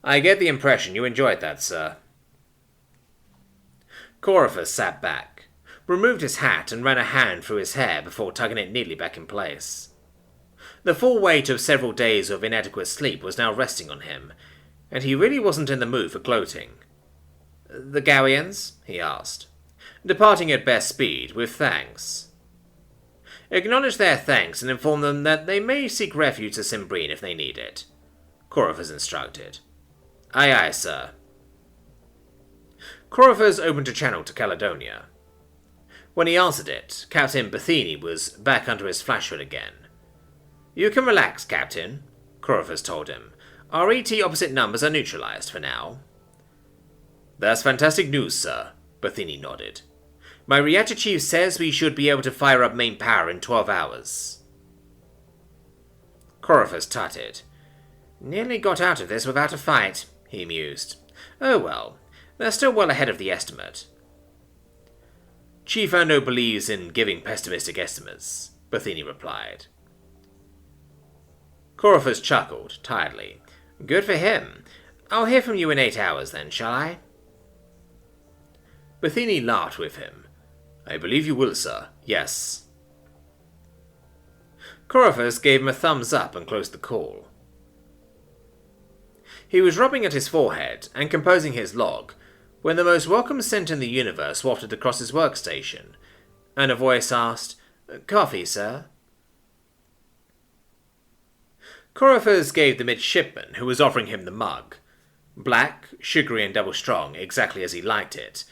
I get the impression you enjoyed that, sir. Coryphus sat back, removed his hat and ran a hand through his hair before tugging it neatly back in place. The full weight of several days of inadequate sleep was now resting on him, and he really wasn't in the mood for gloating. The Galleons? He asked, departing at best speed, with thanks. Acknowledge their thanks and inform them that they may seek refuge at Simbrine if they need it, Coryphus instructed. Aye, aye, sir. Coryphus opened a channel to Caledonia. When he answered it, Captain Bethany was back under his flash hood again. You can relax, Captain, Coryphus told him. Our ET opposite numbers are neutralized for now. That's fantastic news, sir, Bethany nodded. My reactor chief says we should be able to fire up main power in 12 hours. Coryphus tutted. Nearly got out of this without a fight, he mused. Oh well, they're still well ahead of the estimate. Chief Ano believes in giving pessimistic estimates, Bethany replied. Coryphus chuckled, tiredly. Good for him. I'll hear from you in 8 hours then, shall I? Bethany laughed with him. I believe you will, sir. Yes. Coryphus gave him a thumbs up and closed the call. He was rubbing at his forehead and composing his log when the most welcome scent in the universe wafted across his workstation, and a voice asked, Coffee, sir? Coryphus gave the midshipman who was offering him the mug. Black, sugary and double strong, exactly as he liked it.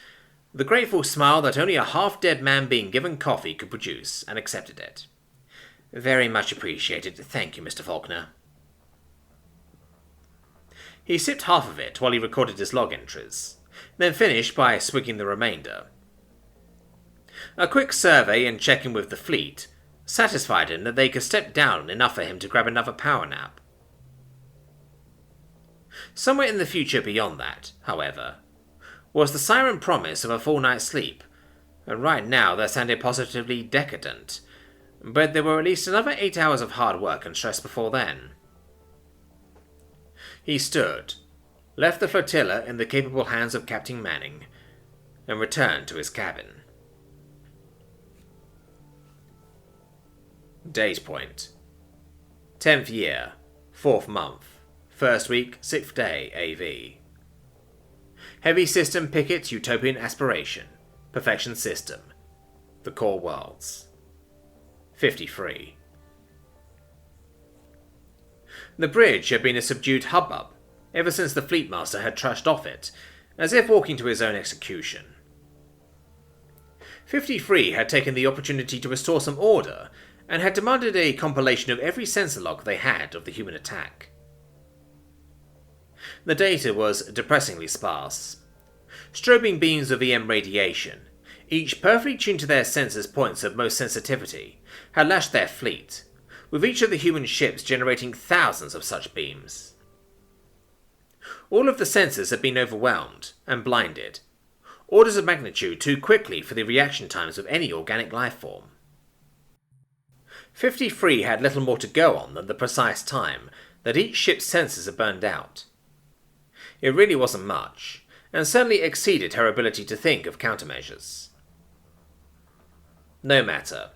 The grateful smile that only a half-dead man being given coffee could produce, and accepted it. Very much appreciated. Thank you, Mr. Faulkner. He sipped half of it while he recorded his log entries, then finished by swigging the remainder. A quick survey and checking with the fleet satisfied him that they could step down enough for him to grab another power nap. Somewhere in the future beyond that, however, was the siren promise of a full night's sleep, and right now that sounded positively decadent, but there were at least another 8 hours of hard work and stress before then. He stood, left the flotilla in the capable hands of Captain Manning, and returned to his cabin. Date point: 10th year, 4th month, 1st week, 6th day AV. Heavy System Pickett's Utopian Aspiration, Perfection System, The Core Worlds. 53. The bridge had been a subdued hubbub ever since the Fleetmaster had trudged off it, as if walking to his own execution. 53 had taken the opportunity to restore some order, and had demanded a compilation of every sensor log they had of the human attack. The data was depressingly sparse. Strobing beams of EM radiation, each perfectly tuned to their sensors' points of most sensitivity, had lashed their fleet, with each of the human ships generating thousands of such beams. All of the sensors had been overwhelmed and blinded, orders of magnitude too quickly for the reaction times of any organic life form. 53 had little more to go on than the precise time that each ship's sensors had burned out. It really wasn't much, and certainly exceeded her ability to think of countermeasures. No matter.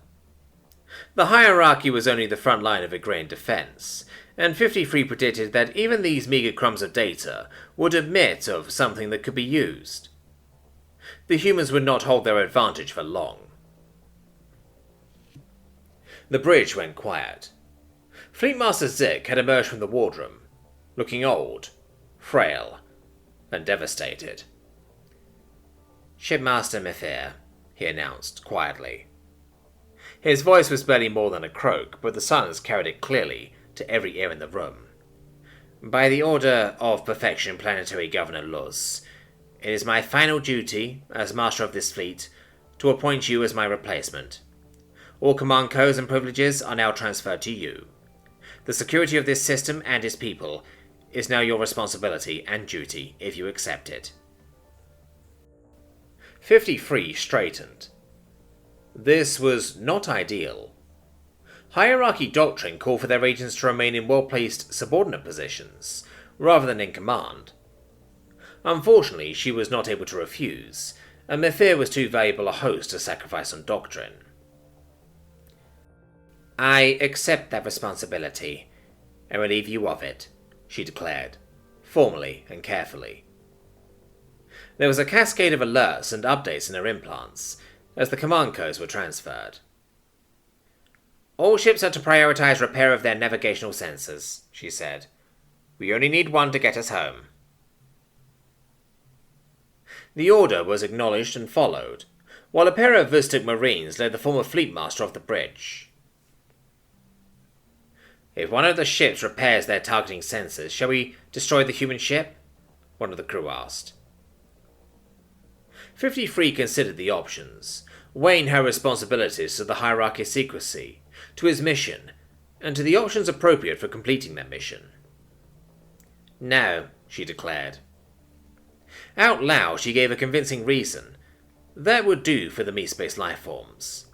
The hierarchy was only the front line of agrarian defense, and 53 predicted that even these meager crumbs of data would admit of something that could be used. The humans would not hold their advantage for long. The bridge went quiet. Fleetmaster Zik had emerged from the wardroom, looking old, frail, and devastated. "Shipmaster Mithir," he announced quietly. His voice was barely more than a croak, but the silence carried it clearly to every ear in the room. "By the order of Perfection Planetary Governor Luz, it is my final duty, as Master of this fleet, to appoint you as my replacement. All command codes and privileges are now transferred to you. The security of this system and its people is now your responsibility and duty if you accept it." 53 straightened. This was not ideal. Hierarchy doctrine called for their agents to remain in well-placed subordinate positions, rather than in command. Unfortunately, she was not able to refuse, and Mithir was too valuable a host to sacrifice on doctrine. "I accept that responsibility, and relieve you of it," she declared, formally and carefully. There was a cascade of alerts and updates in her implants, as the command codes were transferred. "All ships are to prioritize repair of their navigational sensors," she said. "We only need one to get us home." The order was acknowledged and followed, while a pair of Vustuk Marines led the former fleetmaster off the bridge. "If one of the ships repairs their targeting sensors, shall we destroy the human ship?" one of the crew asked. 53 considered the options, weighing her responsibilities to the hierarchy's secrecy, to his mission, and to the options appropriate for completing that mission. "No," she declared. Out loud, she gave a convincing reason. That would do for the meat-space lifeforms.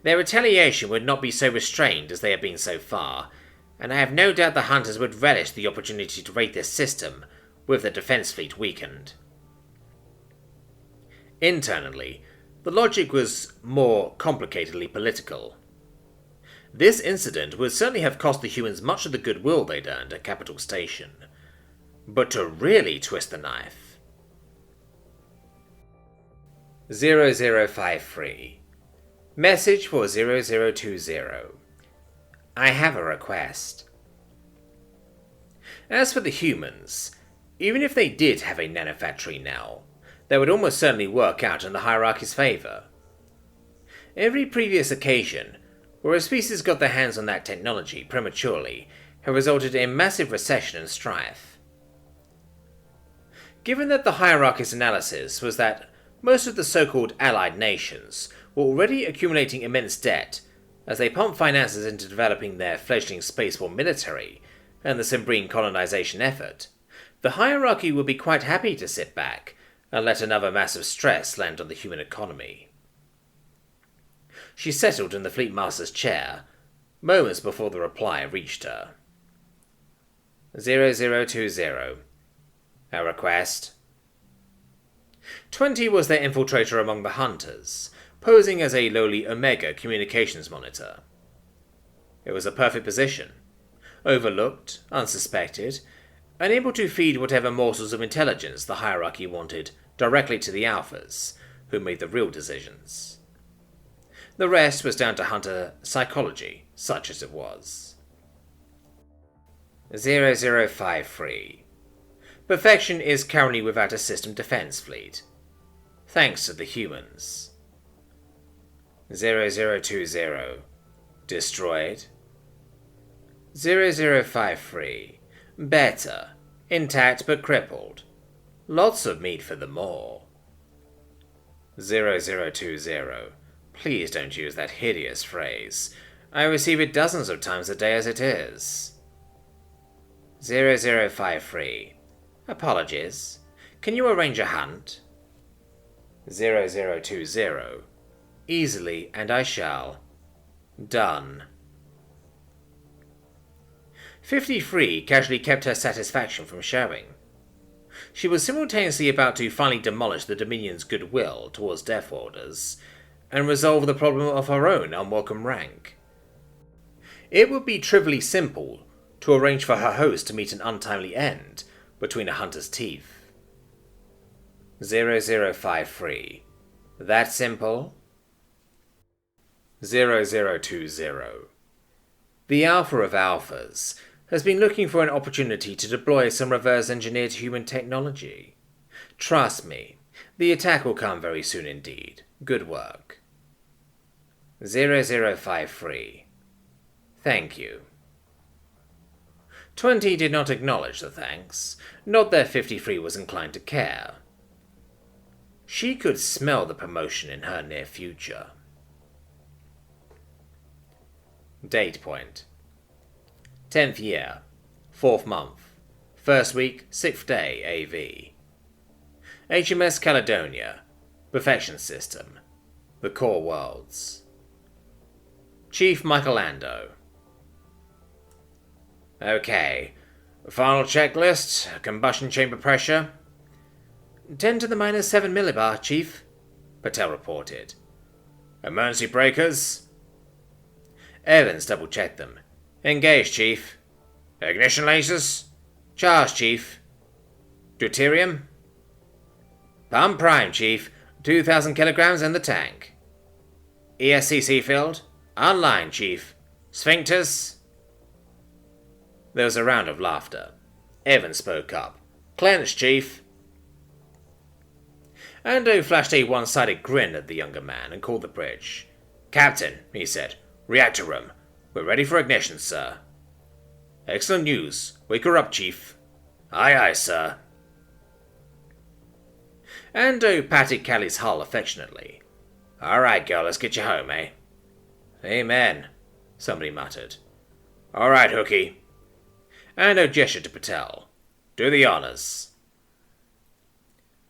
Their retaliation would not be so restrained as they had been so far, and I have no doubt the hunters would relish the opportunity to raid this system with the defense fleet weakened. Internally, the logic was more complicatedly political. This incident would certainly have cost the humans much of the goodwill they'd earned at Capital Station. But to really twist the knife... 0053. Message for 0020. I have a request. As for the humans, even if they did have a nanofactory now, that would almost certainly work out in the hierarchy's favour. Every previous occasion where a species got their hands on that technology prematurely have resulted in massive recession and strife. Given that the hierarchy's analysis was that most of the so-called allied nations were already accumulating immense debt as they pumped finances into developing their fledgling spaceborne military and the Cimbrian colonization effort, the hierarchy would be quite happy to sit back and let another massive stress land on the human economy. She settled in the Fleetmaster's chair, moments before the reply reached her. 0020. A request. 20 was their infiltrator among the hunters, posing as a lowly Omega communications monitor. It was a perfect position, overlooked, unsuspected, and able to feed whatever morsels of intelligence the hierarchy wanted directly to the Alphas, who made the real decisions. The rest was down to hunter psychology, such as it was. 0053. Perfection is currently without a system defense fleet, thanks to the humans. 0020. Destroyed. 0053. Better. Intact but crippled. Lots of meat for the maw. 0020. Please don't use that hideous phrase. I receive it dozens of times a day as it is. 0053. Apologies. Can you arrange a hunt? 0020. Easily, and I shall. Done. 53 casually kept her satisfaction from showing. She was simultaneously about to finally demolish the Dominion's goodwill towards Deathworlders, and resolve the problem of her own unwelcome rank. It would be trivially simple to arrange for her host to meet an untimely end between a hunter's teeth. 0053. That simple? 0020. The Alpha of Alphas has been looking for an opportunity to deploy some reverse-engineered human technology. Trust me, the attack will come very soon indeed. Good work. 0053. Thank you. 20 did not acknowledge the thanks, not that 53 was inclined to care. She could smell the promotion in her near future. Date point. 10th year, 4th month, 1st week, 6th day, AV. HMS Caledonia, Perfection System, The Core Worlds. Chief Michelando. Okay, final checklist, combustion chamber pressure. 10 to the minus 7 millibar, Chief, Patel reported. Emergency breakers? Evans double-checked them. Engage, Chief. Ignition lasers? Charge, Chief. Deuterium? Pump prime, Chief. 2,000 kilograms in the tank. ESCC field? Online, Chief. Sphincters? There was a round of laughter. Evans spoke up. Clenched, Chief. Ando flashed a one-sided grin at the younger man and called the bridge. Captain, he said. Reactor room. We're ready for ignition, sir. Excellent news. Wake her up, Chief. Aye, aye, sir. Ando patted Callie's hull affectionately. All right, girl, let's get you home, eh? Amen, somebody muttered. All right, Hookie. Ando gestured to Patel. Do the honors.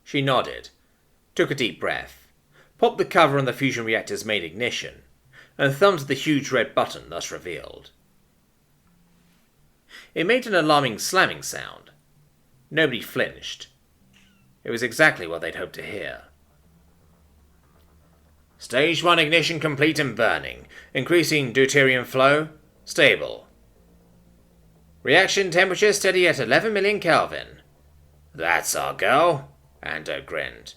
She nodded, took a deep breath, popped the cover on the fusion reactor's main ignition, and thumbed the huge red button thus revealed. It made an alarming slamming sound. Nobody flinched. It was exactly what they'd hoped to hear. Stage 1 ignition complete and burning. Increasing deuterium flow. Stable. Reaction temperature steady at 11 million Kelvin. That's our girl, Ando grinned.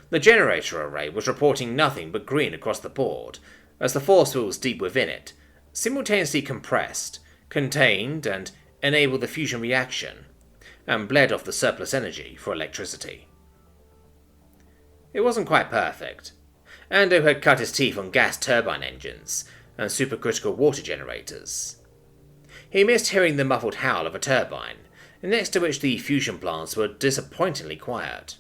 The generator array was reporting nothing but green across the board, as the force fields deep within it simultaneously compressed, contained, and enabled the fusion reaction, and bled off the surplus energy for electricity. It wasn't quite perfect. Ando had cut his teeth on gas turbine engines and supercritical water generators. He missed hearing the muffled howl of a turbine, next to which the fusion plants were disappointingly quiet.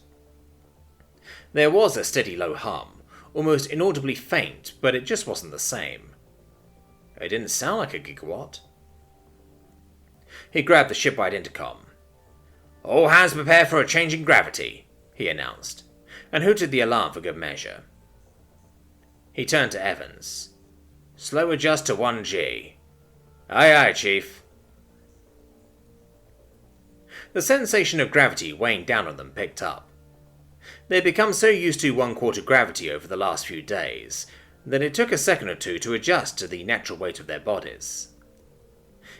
There was a steady low hum, almost inaudibly faint, but it just wasn't the same. It didn't sound like a gigawatt. He grabbed the shipwide intercom. All hands prepare for a change in gravity, he announced, and hooted the alarm for good measure. He turned to Evans. Slow adjust to 1G. Aye, aye, Chief. The sensation of gravity weighing down on them picked up. They had become so used to 1/4 gravity over the last few days that it took a second or two to adjust to the natural weight of their bodies.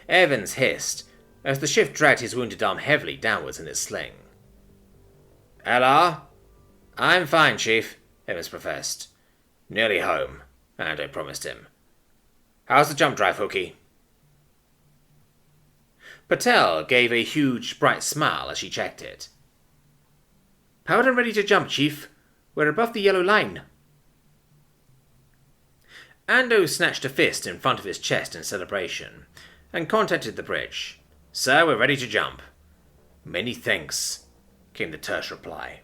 Evans hissed as the ship dragged his wounded arm heavily downwards in its sling. LR? I'm fine, Chief, Evans professed. Nearly home, Ando promised him. How's the jump drive, Hookie? Patel gave a huge, bright smile as she checked it. Powered and ready to jump, Chief. We're above the yellow line. Ando snatched a fist in front of his chest in celebration, and contacted the bridge. Sir, we're ready to jump. Many thanks, came the terse reply.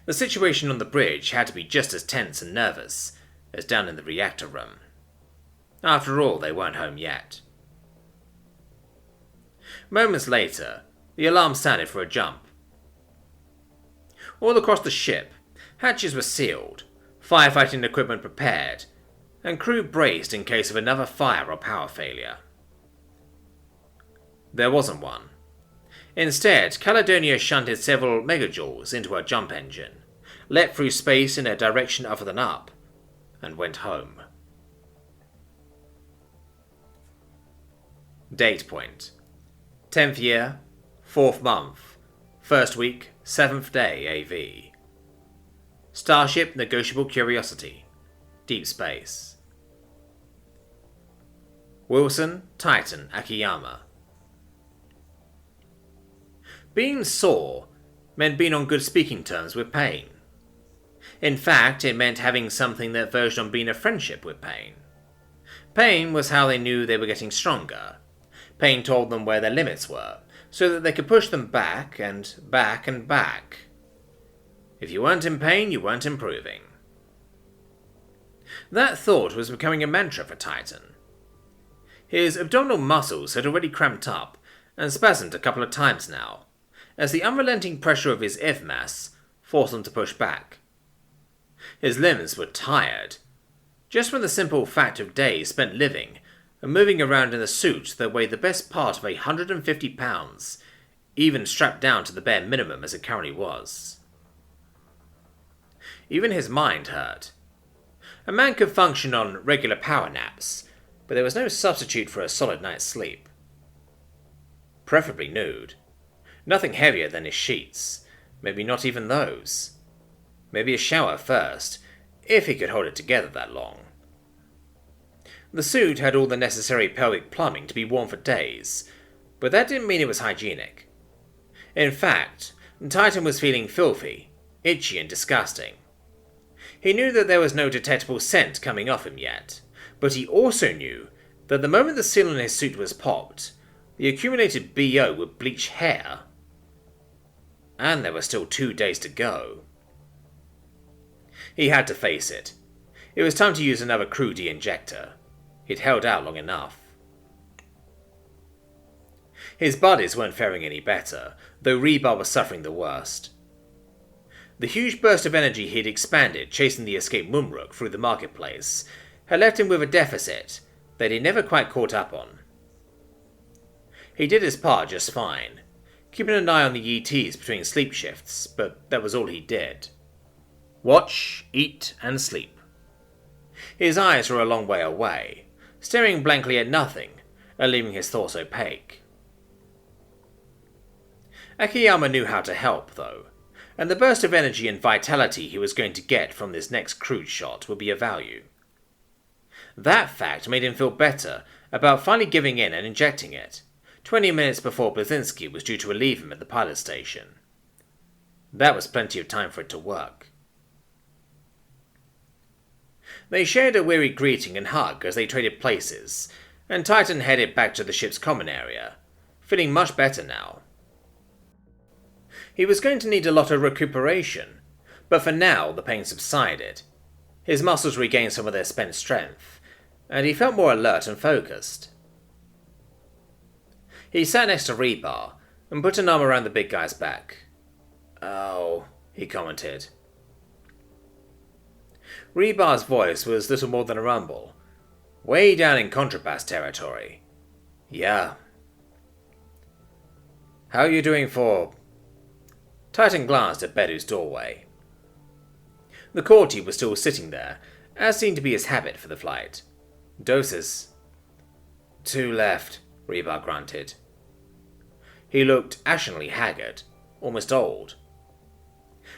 The situation on the bridge had to be just as tense and nervous as down in the reactor room. After all, they weren't home yet. Moments later, the alarm sounded for a jump. All across the ship, hatches were sealed, firefighting equipment prepared, and crew braced in case of another fire or power failure. There wasn't one. Instead, Caledonia shunted several megajoules into her jump engine, leapt through space in a direction other than up, and went home. Date point: 10th year, 4th month, 1st week, 7th day AV. Starship Negotiable Curiosity, Deep Space. Wilson, Titan, Akiyama. Being sore meant being on good speaking terms with pain. In fact, it meant having something that verged on being a friendship with pain. Pain was how they knew they were getting stronger. Pain told them where their limits were, so that they could push them back and back and back. If you weren't in pain, you weren't improving. That thought was becoming a mantra for Titan. His abdominal muscles had already cramped up and spasmed a couple of times now, as the unrelenting pressure of his IV mass forced him to push back. His limbs were tired, just from the simple fact of days spent living and moving around in a suit that weighed the best part of 150 pounds, even strapped down to the bare minimum as it currently was. Even his mind hurt. A man could function on regular power naps, but there was no substitute for a solid night's sleep. Preferably nude. Nothing heavier than his sheets, maybe not even those. Maybe a shower first, if he could hold it together that long. The suit had all the necessary pelvic plumbing to be worn for days, but that didn't mean it was hygienic. In fact, Titan was feeling filthy, itchy and disgusting. He knew that there was no detectable scent coming off him yet, but he also knew that the moment the seal on his suit was popped, the accumulated BO would bleach hair. And there were still 2 days to go. He had to face it. It was time to use another crew de-injector. He'd held out long enough. His buddies weren't faring any better, though Rebar was suffering the worst. The huge burst of energy he'd expanded chasing the escaped Mumruk through the marketplace had left him with a deficit that he never quite caught up on. He did his part just fine, keeping an eye on the ETs between sleep shifts, but that was all he did. Watch, eat, and sleep. His eyes were a long way away, staring blankly at nothing, and leaving his thoughts opaque. Akiyama knew how to help, though, and the burst of energy and vitality he was going to get from this next crude shot would be of value. That fact made him feel better about finally giving in and injecting it, 20 minutes before Blazinski was due to relieve him at the pilot station. That was plenty of time for it to work. They shared a weary greeting and hug as they traded places, and Titan headed back to the ship's common area, feeling much better now. He was going to need a lot of recuperation, but for now the pain subsided. His muscles regained some of their spent strength, and he felt more alert and focused. He sat next to Rebar and put an arm around the big guy's back. "Oh," he commented. Rebar's voice was little more than a rumble, way down in contrabass territory. "Yeah." "How are you doing for—" Titan glanced at Bedu's doorway. The courtier was still sitting there, as seemed to be his habit for the flight. "Doses." "2 left," Rebar grunted. He looked ashenly haggard, almost old.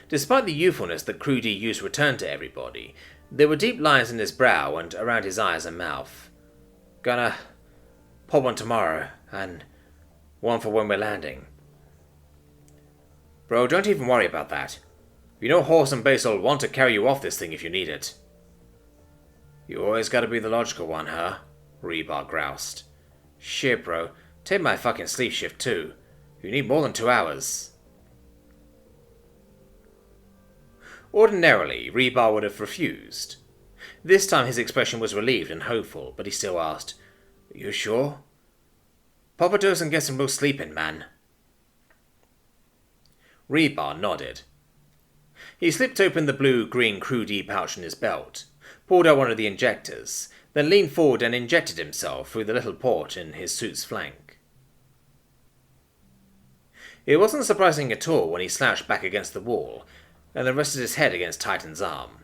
Despite the youthfulness that Crew D used to return to everybody, there were deep lines in his brow and around his eyes and mouth. "Gonna pop one tomorrow, and one for when we're landing." "Bro, don't even worry about that. You know Horse and Base will want to carry you off this thing if you need it." "You always gotta be the logical one, huh?" Rebar groused. "Shit, bro. Take my fucking sleep shift too. You need more than 2 hours. Ordinarily, Rebar would have refused. This time his expression was relieved and hopeful, but he still asked, "You sure? Pop a dose and get some real sleep in, man." Rebar nodded. He slipped open the blue-green Crew D pouch in his belt, pulled out one of the injectors, then leaned forward and injected himself through the little port in his suit's flank. It wasn't surprising at all when he slouched back against the wall, and then rested his head against Titan's arm.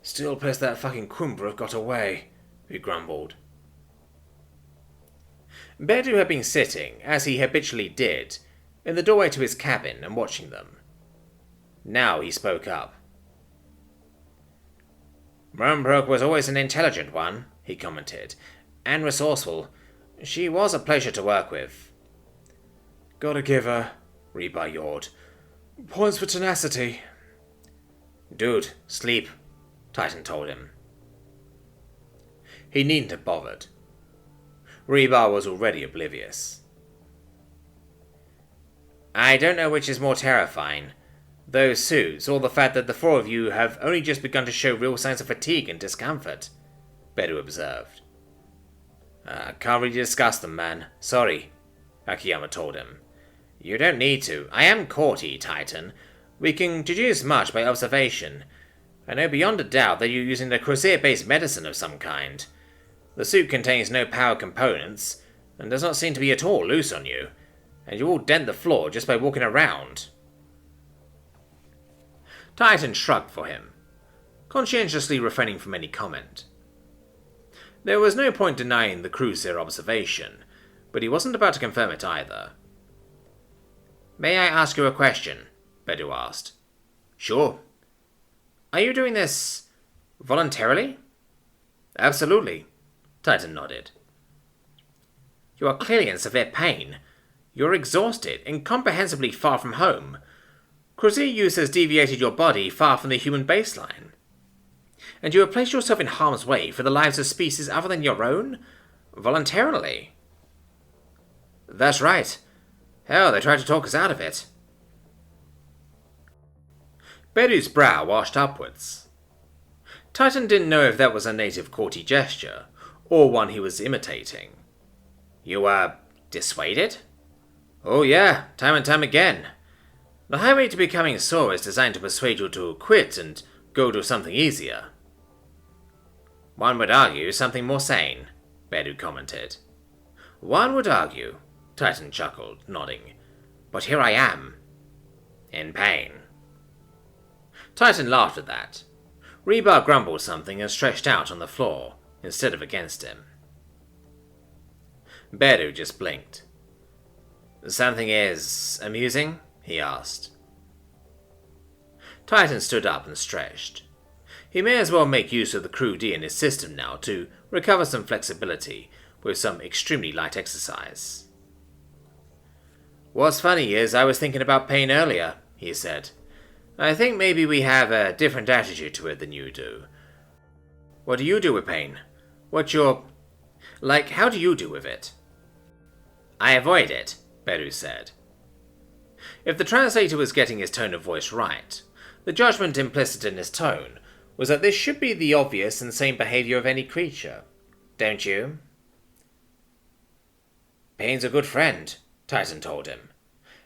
"Still pissed that fucking Quimbruk got away," he grumbled. Bedu had been sitting, as he habitually did, in the doorway to his cabin and watching them. Now he spoke up. Rumbrook was always an intelligent one, he commented, and resourceful. She was a pleasure to work with. Gotta give her, Reba yawed. Points for tenacity. Dude, sleep, Titan told him. He needn't have bothered. Reba was already oblivious. I don't know which is more terrifying, those suits, or the fact that the four of you have only just begun to show real signs of fatigue and discomfort, Bedu observed. Can't really discuss them, man. Sorry, Akiyama told him. You don't need to. I am courty, Titan. We can deduce much by observation. I know beyond a doubt that you're using a Crusade-based medicine of some kind. The suit contains no power components, and does not seem to be at all loose on you, and you will dent the floor just by walking around. Titan shrugged for him, conscientiously refraining from any comment. There was no point denying the cruiser observation, but he wasn't about to confirm it either. May I ask you a question? Bedu asked. Sure. Are you doing this voluntarily? Absolutely, Titan nodded. You are clearly in severe pain. You're exhausted, incomprehensibly far from home. Crusade use has deviated your body far from the human baseline. And you have placed yourself in harm's way for the lives of species other than your own? Voluntarily? That's right. Hell, they tried to talk us out of it. Bedu's brow arched upwards. Titan didn't know if that was a native courty gesture, or one he was imitating. You were dissuaded? Oh yeah, time and time again. The highway to becoming sore is designed to persuade you to quit and go to something easier. One would argue something more sane, Bedu commented. One would argue, Titan chuckled, nodding. But here I am. In pain. Titan laughed at that. Reba grumbled something and stretched out on the floor, instead of against him. Bedu just blinked. Something is amusing? He asked. Titan stood up and stretched. He may as well make use of the crew D in his system now to recover some flexibility with some extremely light exercise. What's funny is I was thinking about pain earlier, he said. I think maybe we have a different attitude to it than you do. What do you do with pain? What's your... how do you do with it? I avoid it, Bedu said. If the translator was getting his tone of voice right, the judgment implicit in his tone was that this should be the obvious and sane behavior of any creature. Don't you? Pain's a good friend, Titan told him.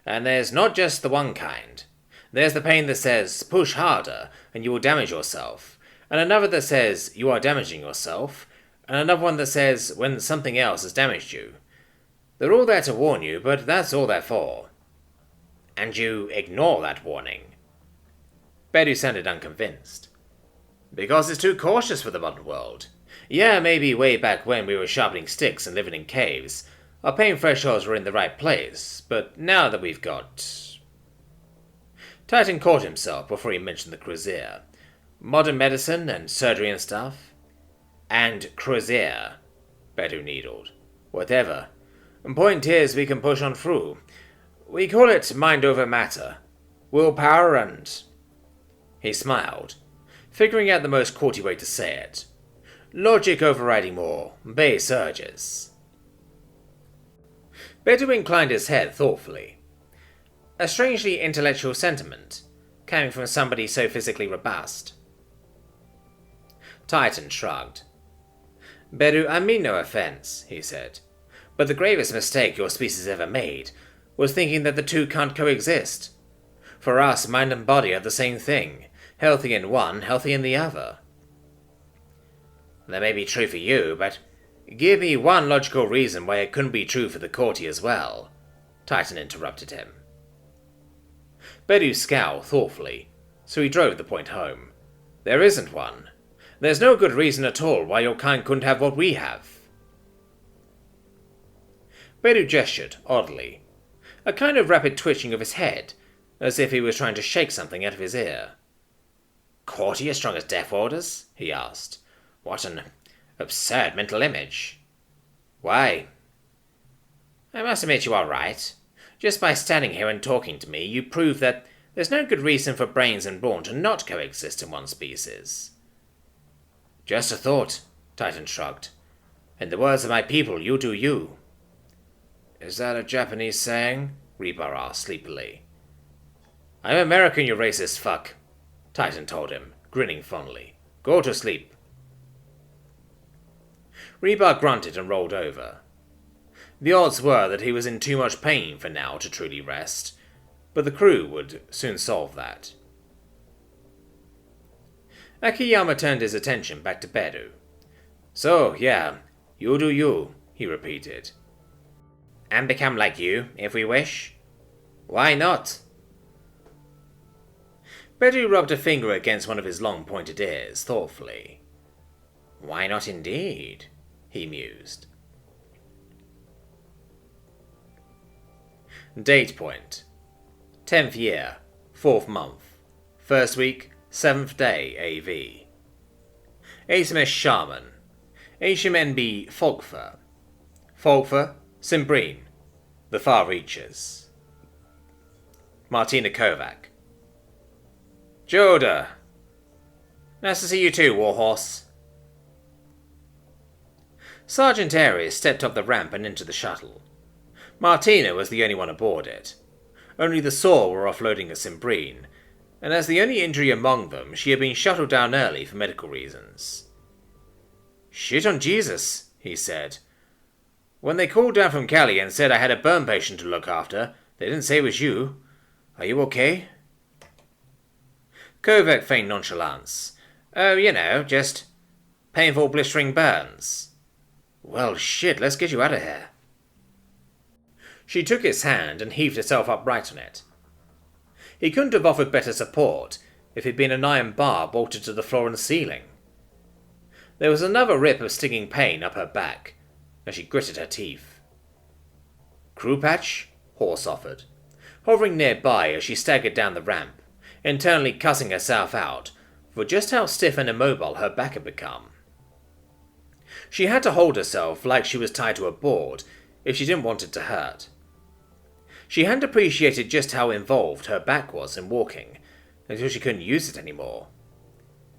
And there's not just the one kind. There's the pain that says, push harder, and you will damage yourself, and another that says, you are damaging yourself, and another one that says, when something else has damaged you. They're all there to warn you, but that's all they're for. And you ignore that warning. Bedu sounded unconvinced. Because it's too cautious for the modern world. Yeah, maybe way back when we were sharpening sticks and living in caves, our pain thresholds were in the right place, but now that we've got... Titan caught himself before he mentioned the Crusader. Modern medicine and surgery and stuff. And Crusader, Bedu needled. Whatever. Point is, we can push on through. We call it mind over matter. Willpower and... He smiled, figuring out the most courty way to say it. Logic overriding more base urges. Bedu inclined his head thoughtfully. A strangely intellectual sentiment, coming from somebody so physically robust. Titan shrugged. Bedu, I mean no offense, he said, but the gravest mistake your species ever made was thinking that the two can't coexist. For us, mind and body are the same thing, healthy in one, healthy in the other. That may be true for you, but give me one logical reason why it couldn't be true for the courtier as well, Titan interrupted him. Bedu scowled thoughtfully, so he drove the point home. There isn't one. There's no good reason at all why your kind couldn't have what we have. Bedu gestured, oddly. A kind of rapid twitching of his head, as if he was trying to shake something out of his ear. "Courtier as strong as Deathworlders?" he asked. "What an absurd mental image." "Why?" "I must admit you are right. Just by standing here and talking to me, you prove that there's no good reason for brains and brawn to not coexist in one species." "Just a thought," Titan shrugged. "In the words of my people, you do you." "Is that a Japanese saying?" Rebar asked sleepily. "I'm American, you racist fuck," Titan told him, grinning fondly. "Go to sleep." Rebar grunted and rolled over. The odds were that he was in too much pain for now to truly rest, but the crew would soon solve that. Akiyama turned his attention back to Bedu. "So, yeah, you do you," he repeated. "And become like you, if we wish?" "Why not?" Bedu rubbed a finger against one of his long pointed ears, thoughtfully. "Why not indeed?" he mused. Date point. 10th year, 4th month, 1st week, 7th day AV. Asimish Shaman. HMNB Folkfer. Folkfer, Simbrine. The Far Reaches. Martina Kovac. "Joda. Nice to see you too, Warhorse." Sergeant Aries stepped up the ramp and into the shuttle. Martina was the only one aboard it. Only the Saw were offloading a Simbrine, and as the only injury among them, she had been shuttled down early for medical reasons. "Shit on Jesus," he said. "When they called down from Cali and said I had a burn patient to look after, they didn't say it was you. Are you okay?" Kovac feigned nonchalance. "Oh, just painful blistering burns." "Well, shit, let's get you out of here." She took his hand and heaved herself upright on it. He couldn't have offered better support if he'd been an iron bar bolted to the floor and ceiling. There was another rip of stinging pain up her back, and she gritted her teeth. "Crew patch?" Horse offered, hovering nearby as she staggered down the ramp, internally cussing herself out for just how stiff and immobile her back had become. She had to hold herself like she was tied to a board if she didn't want it to hurt. She hadn't appreciated just how involved her back was in walking until she couldn't use it anymore.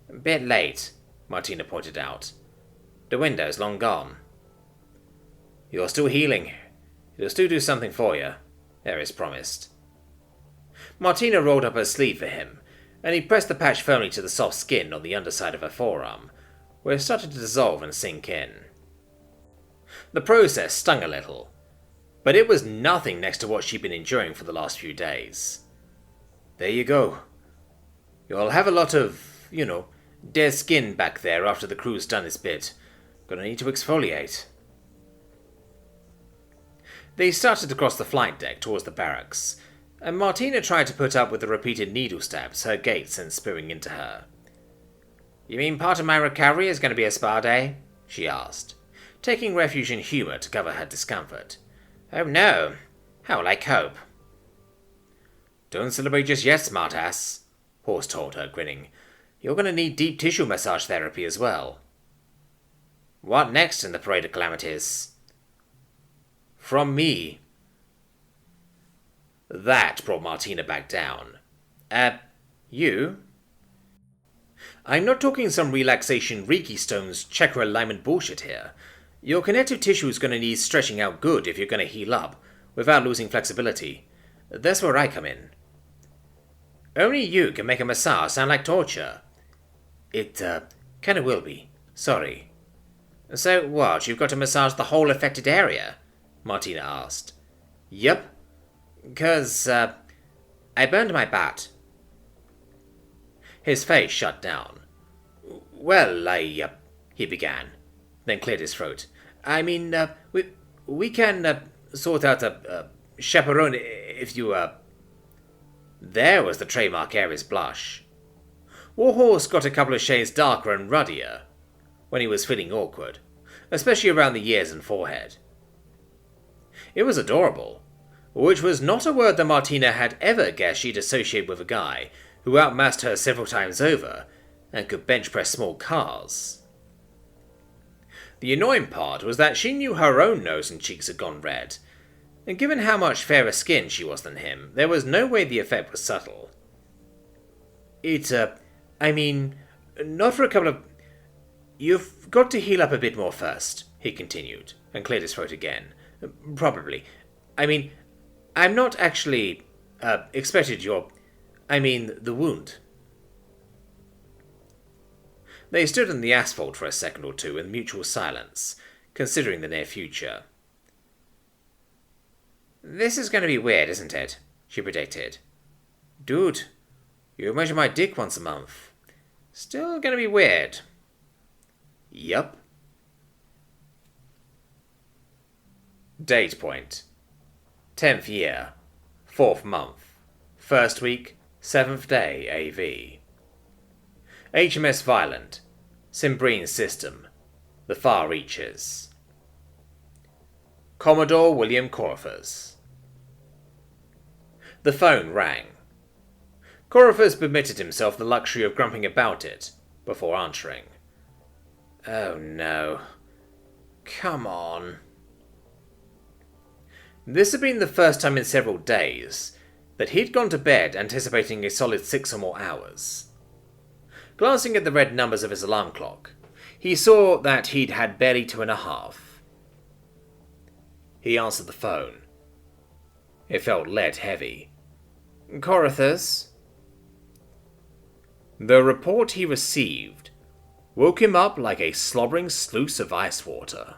"A bit late," Martina pointed out. "The window's long gone." "You're still healing. It'll still do something for you," Ares promised. Martina rolled up her sleeve for him, and he pressed the patch firmly to the soft skin on the underside of her forearm, where it started to dissolve and sink in. The process stung a little, but it was nothing next to what she'd been enduring for the last few days. "There you go. You'll have a lot of, dead skin back there after the crew's done its bit. Gonna need to exfoliate." They started to cross the flight deck towards the barracks, and Martina tried to put up with the repeated needle stabs her gait sent spearing into her. "You mean part of my recovery is going to be a spa day?" she asked, taking refuge in humour to cover her discomfort. "Oh no. How will I cope?" "Don't celebrate just yet, smartass," Horse told her, grinning. "You're going to need deep tissue massage therapy as well." "What next in the parade of calamities?" "From me." That brought Martina back down. You?" "I'm not talking some relaxation Reiki stones chakra alignment bullshit here. Your connective tissue is going to need stretching out good if you're going to heal up, without losing flexibility. That's where I come in." "Only you can make a massage sound like torture." "It, kinda will be. Sorry." "So what, you've got to massage the whole affected area?" Martina asked. "Yup. 'Cause, I burned my butt." His face shut down. "Well, he began, then cleared his throat. "I mean, we can, sort out a chaperone if you, There was the trademark Ares blush. Warhorse got a couple of shades darker and ruddier when he was feeling awkward, especially around the ears and forehead. It was adorable, which was not a word that Martina had ever guessed she'd associate with a guy who outmassed her several times over and could bench press small cars. The annoying part was that she knew her own nose and cheeks had gone red, and given how much fairer skinned she was than him, there was no way the effect was subtle. Not for a couple of... You've got to heal up a bit more first, he continued, and cleared his throat again. Probably. I'm not actually, expected the wound. They stood on the asphalt for a second or two in mutual silence, considering the near future. This is going to be weird, isn't it? She predicted. Dude, you measure my dick once a month. Still going to be weird. Yup. Date point. 10th year. 4th month. 1st week. 7th day AV. HMS Violent. Simbrine System. The Far Reaches. Commodore William Coryphus. The phone rang. Coryphus permitted himself the luxury of grumping about it before answering. Oh no. Come on. This had been the first time in several days that he'd gone to bed anticipating a solid 6 or more hours. Glancing at the red numbers of his alarm clock, he saw that he'd had barely 2.5. He answered the phone. It felt lead heavy. Coryphus? The report he received woke him up like a slobbering sluice of ice water.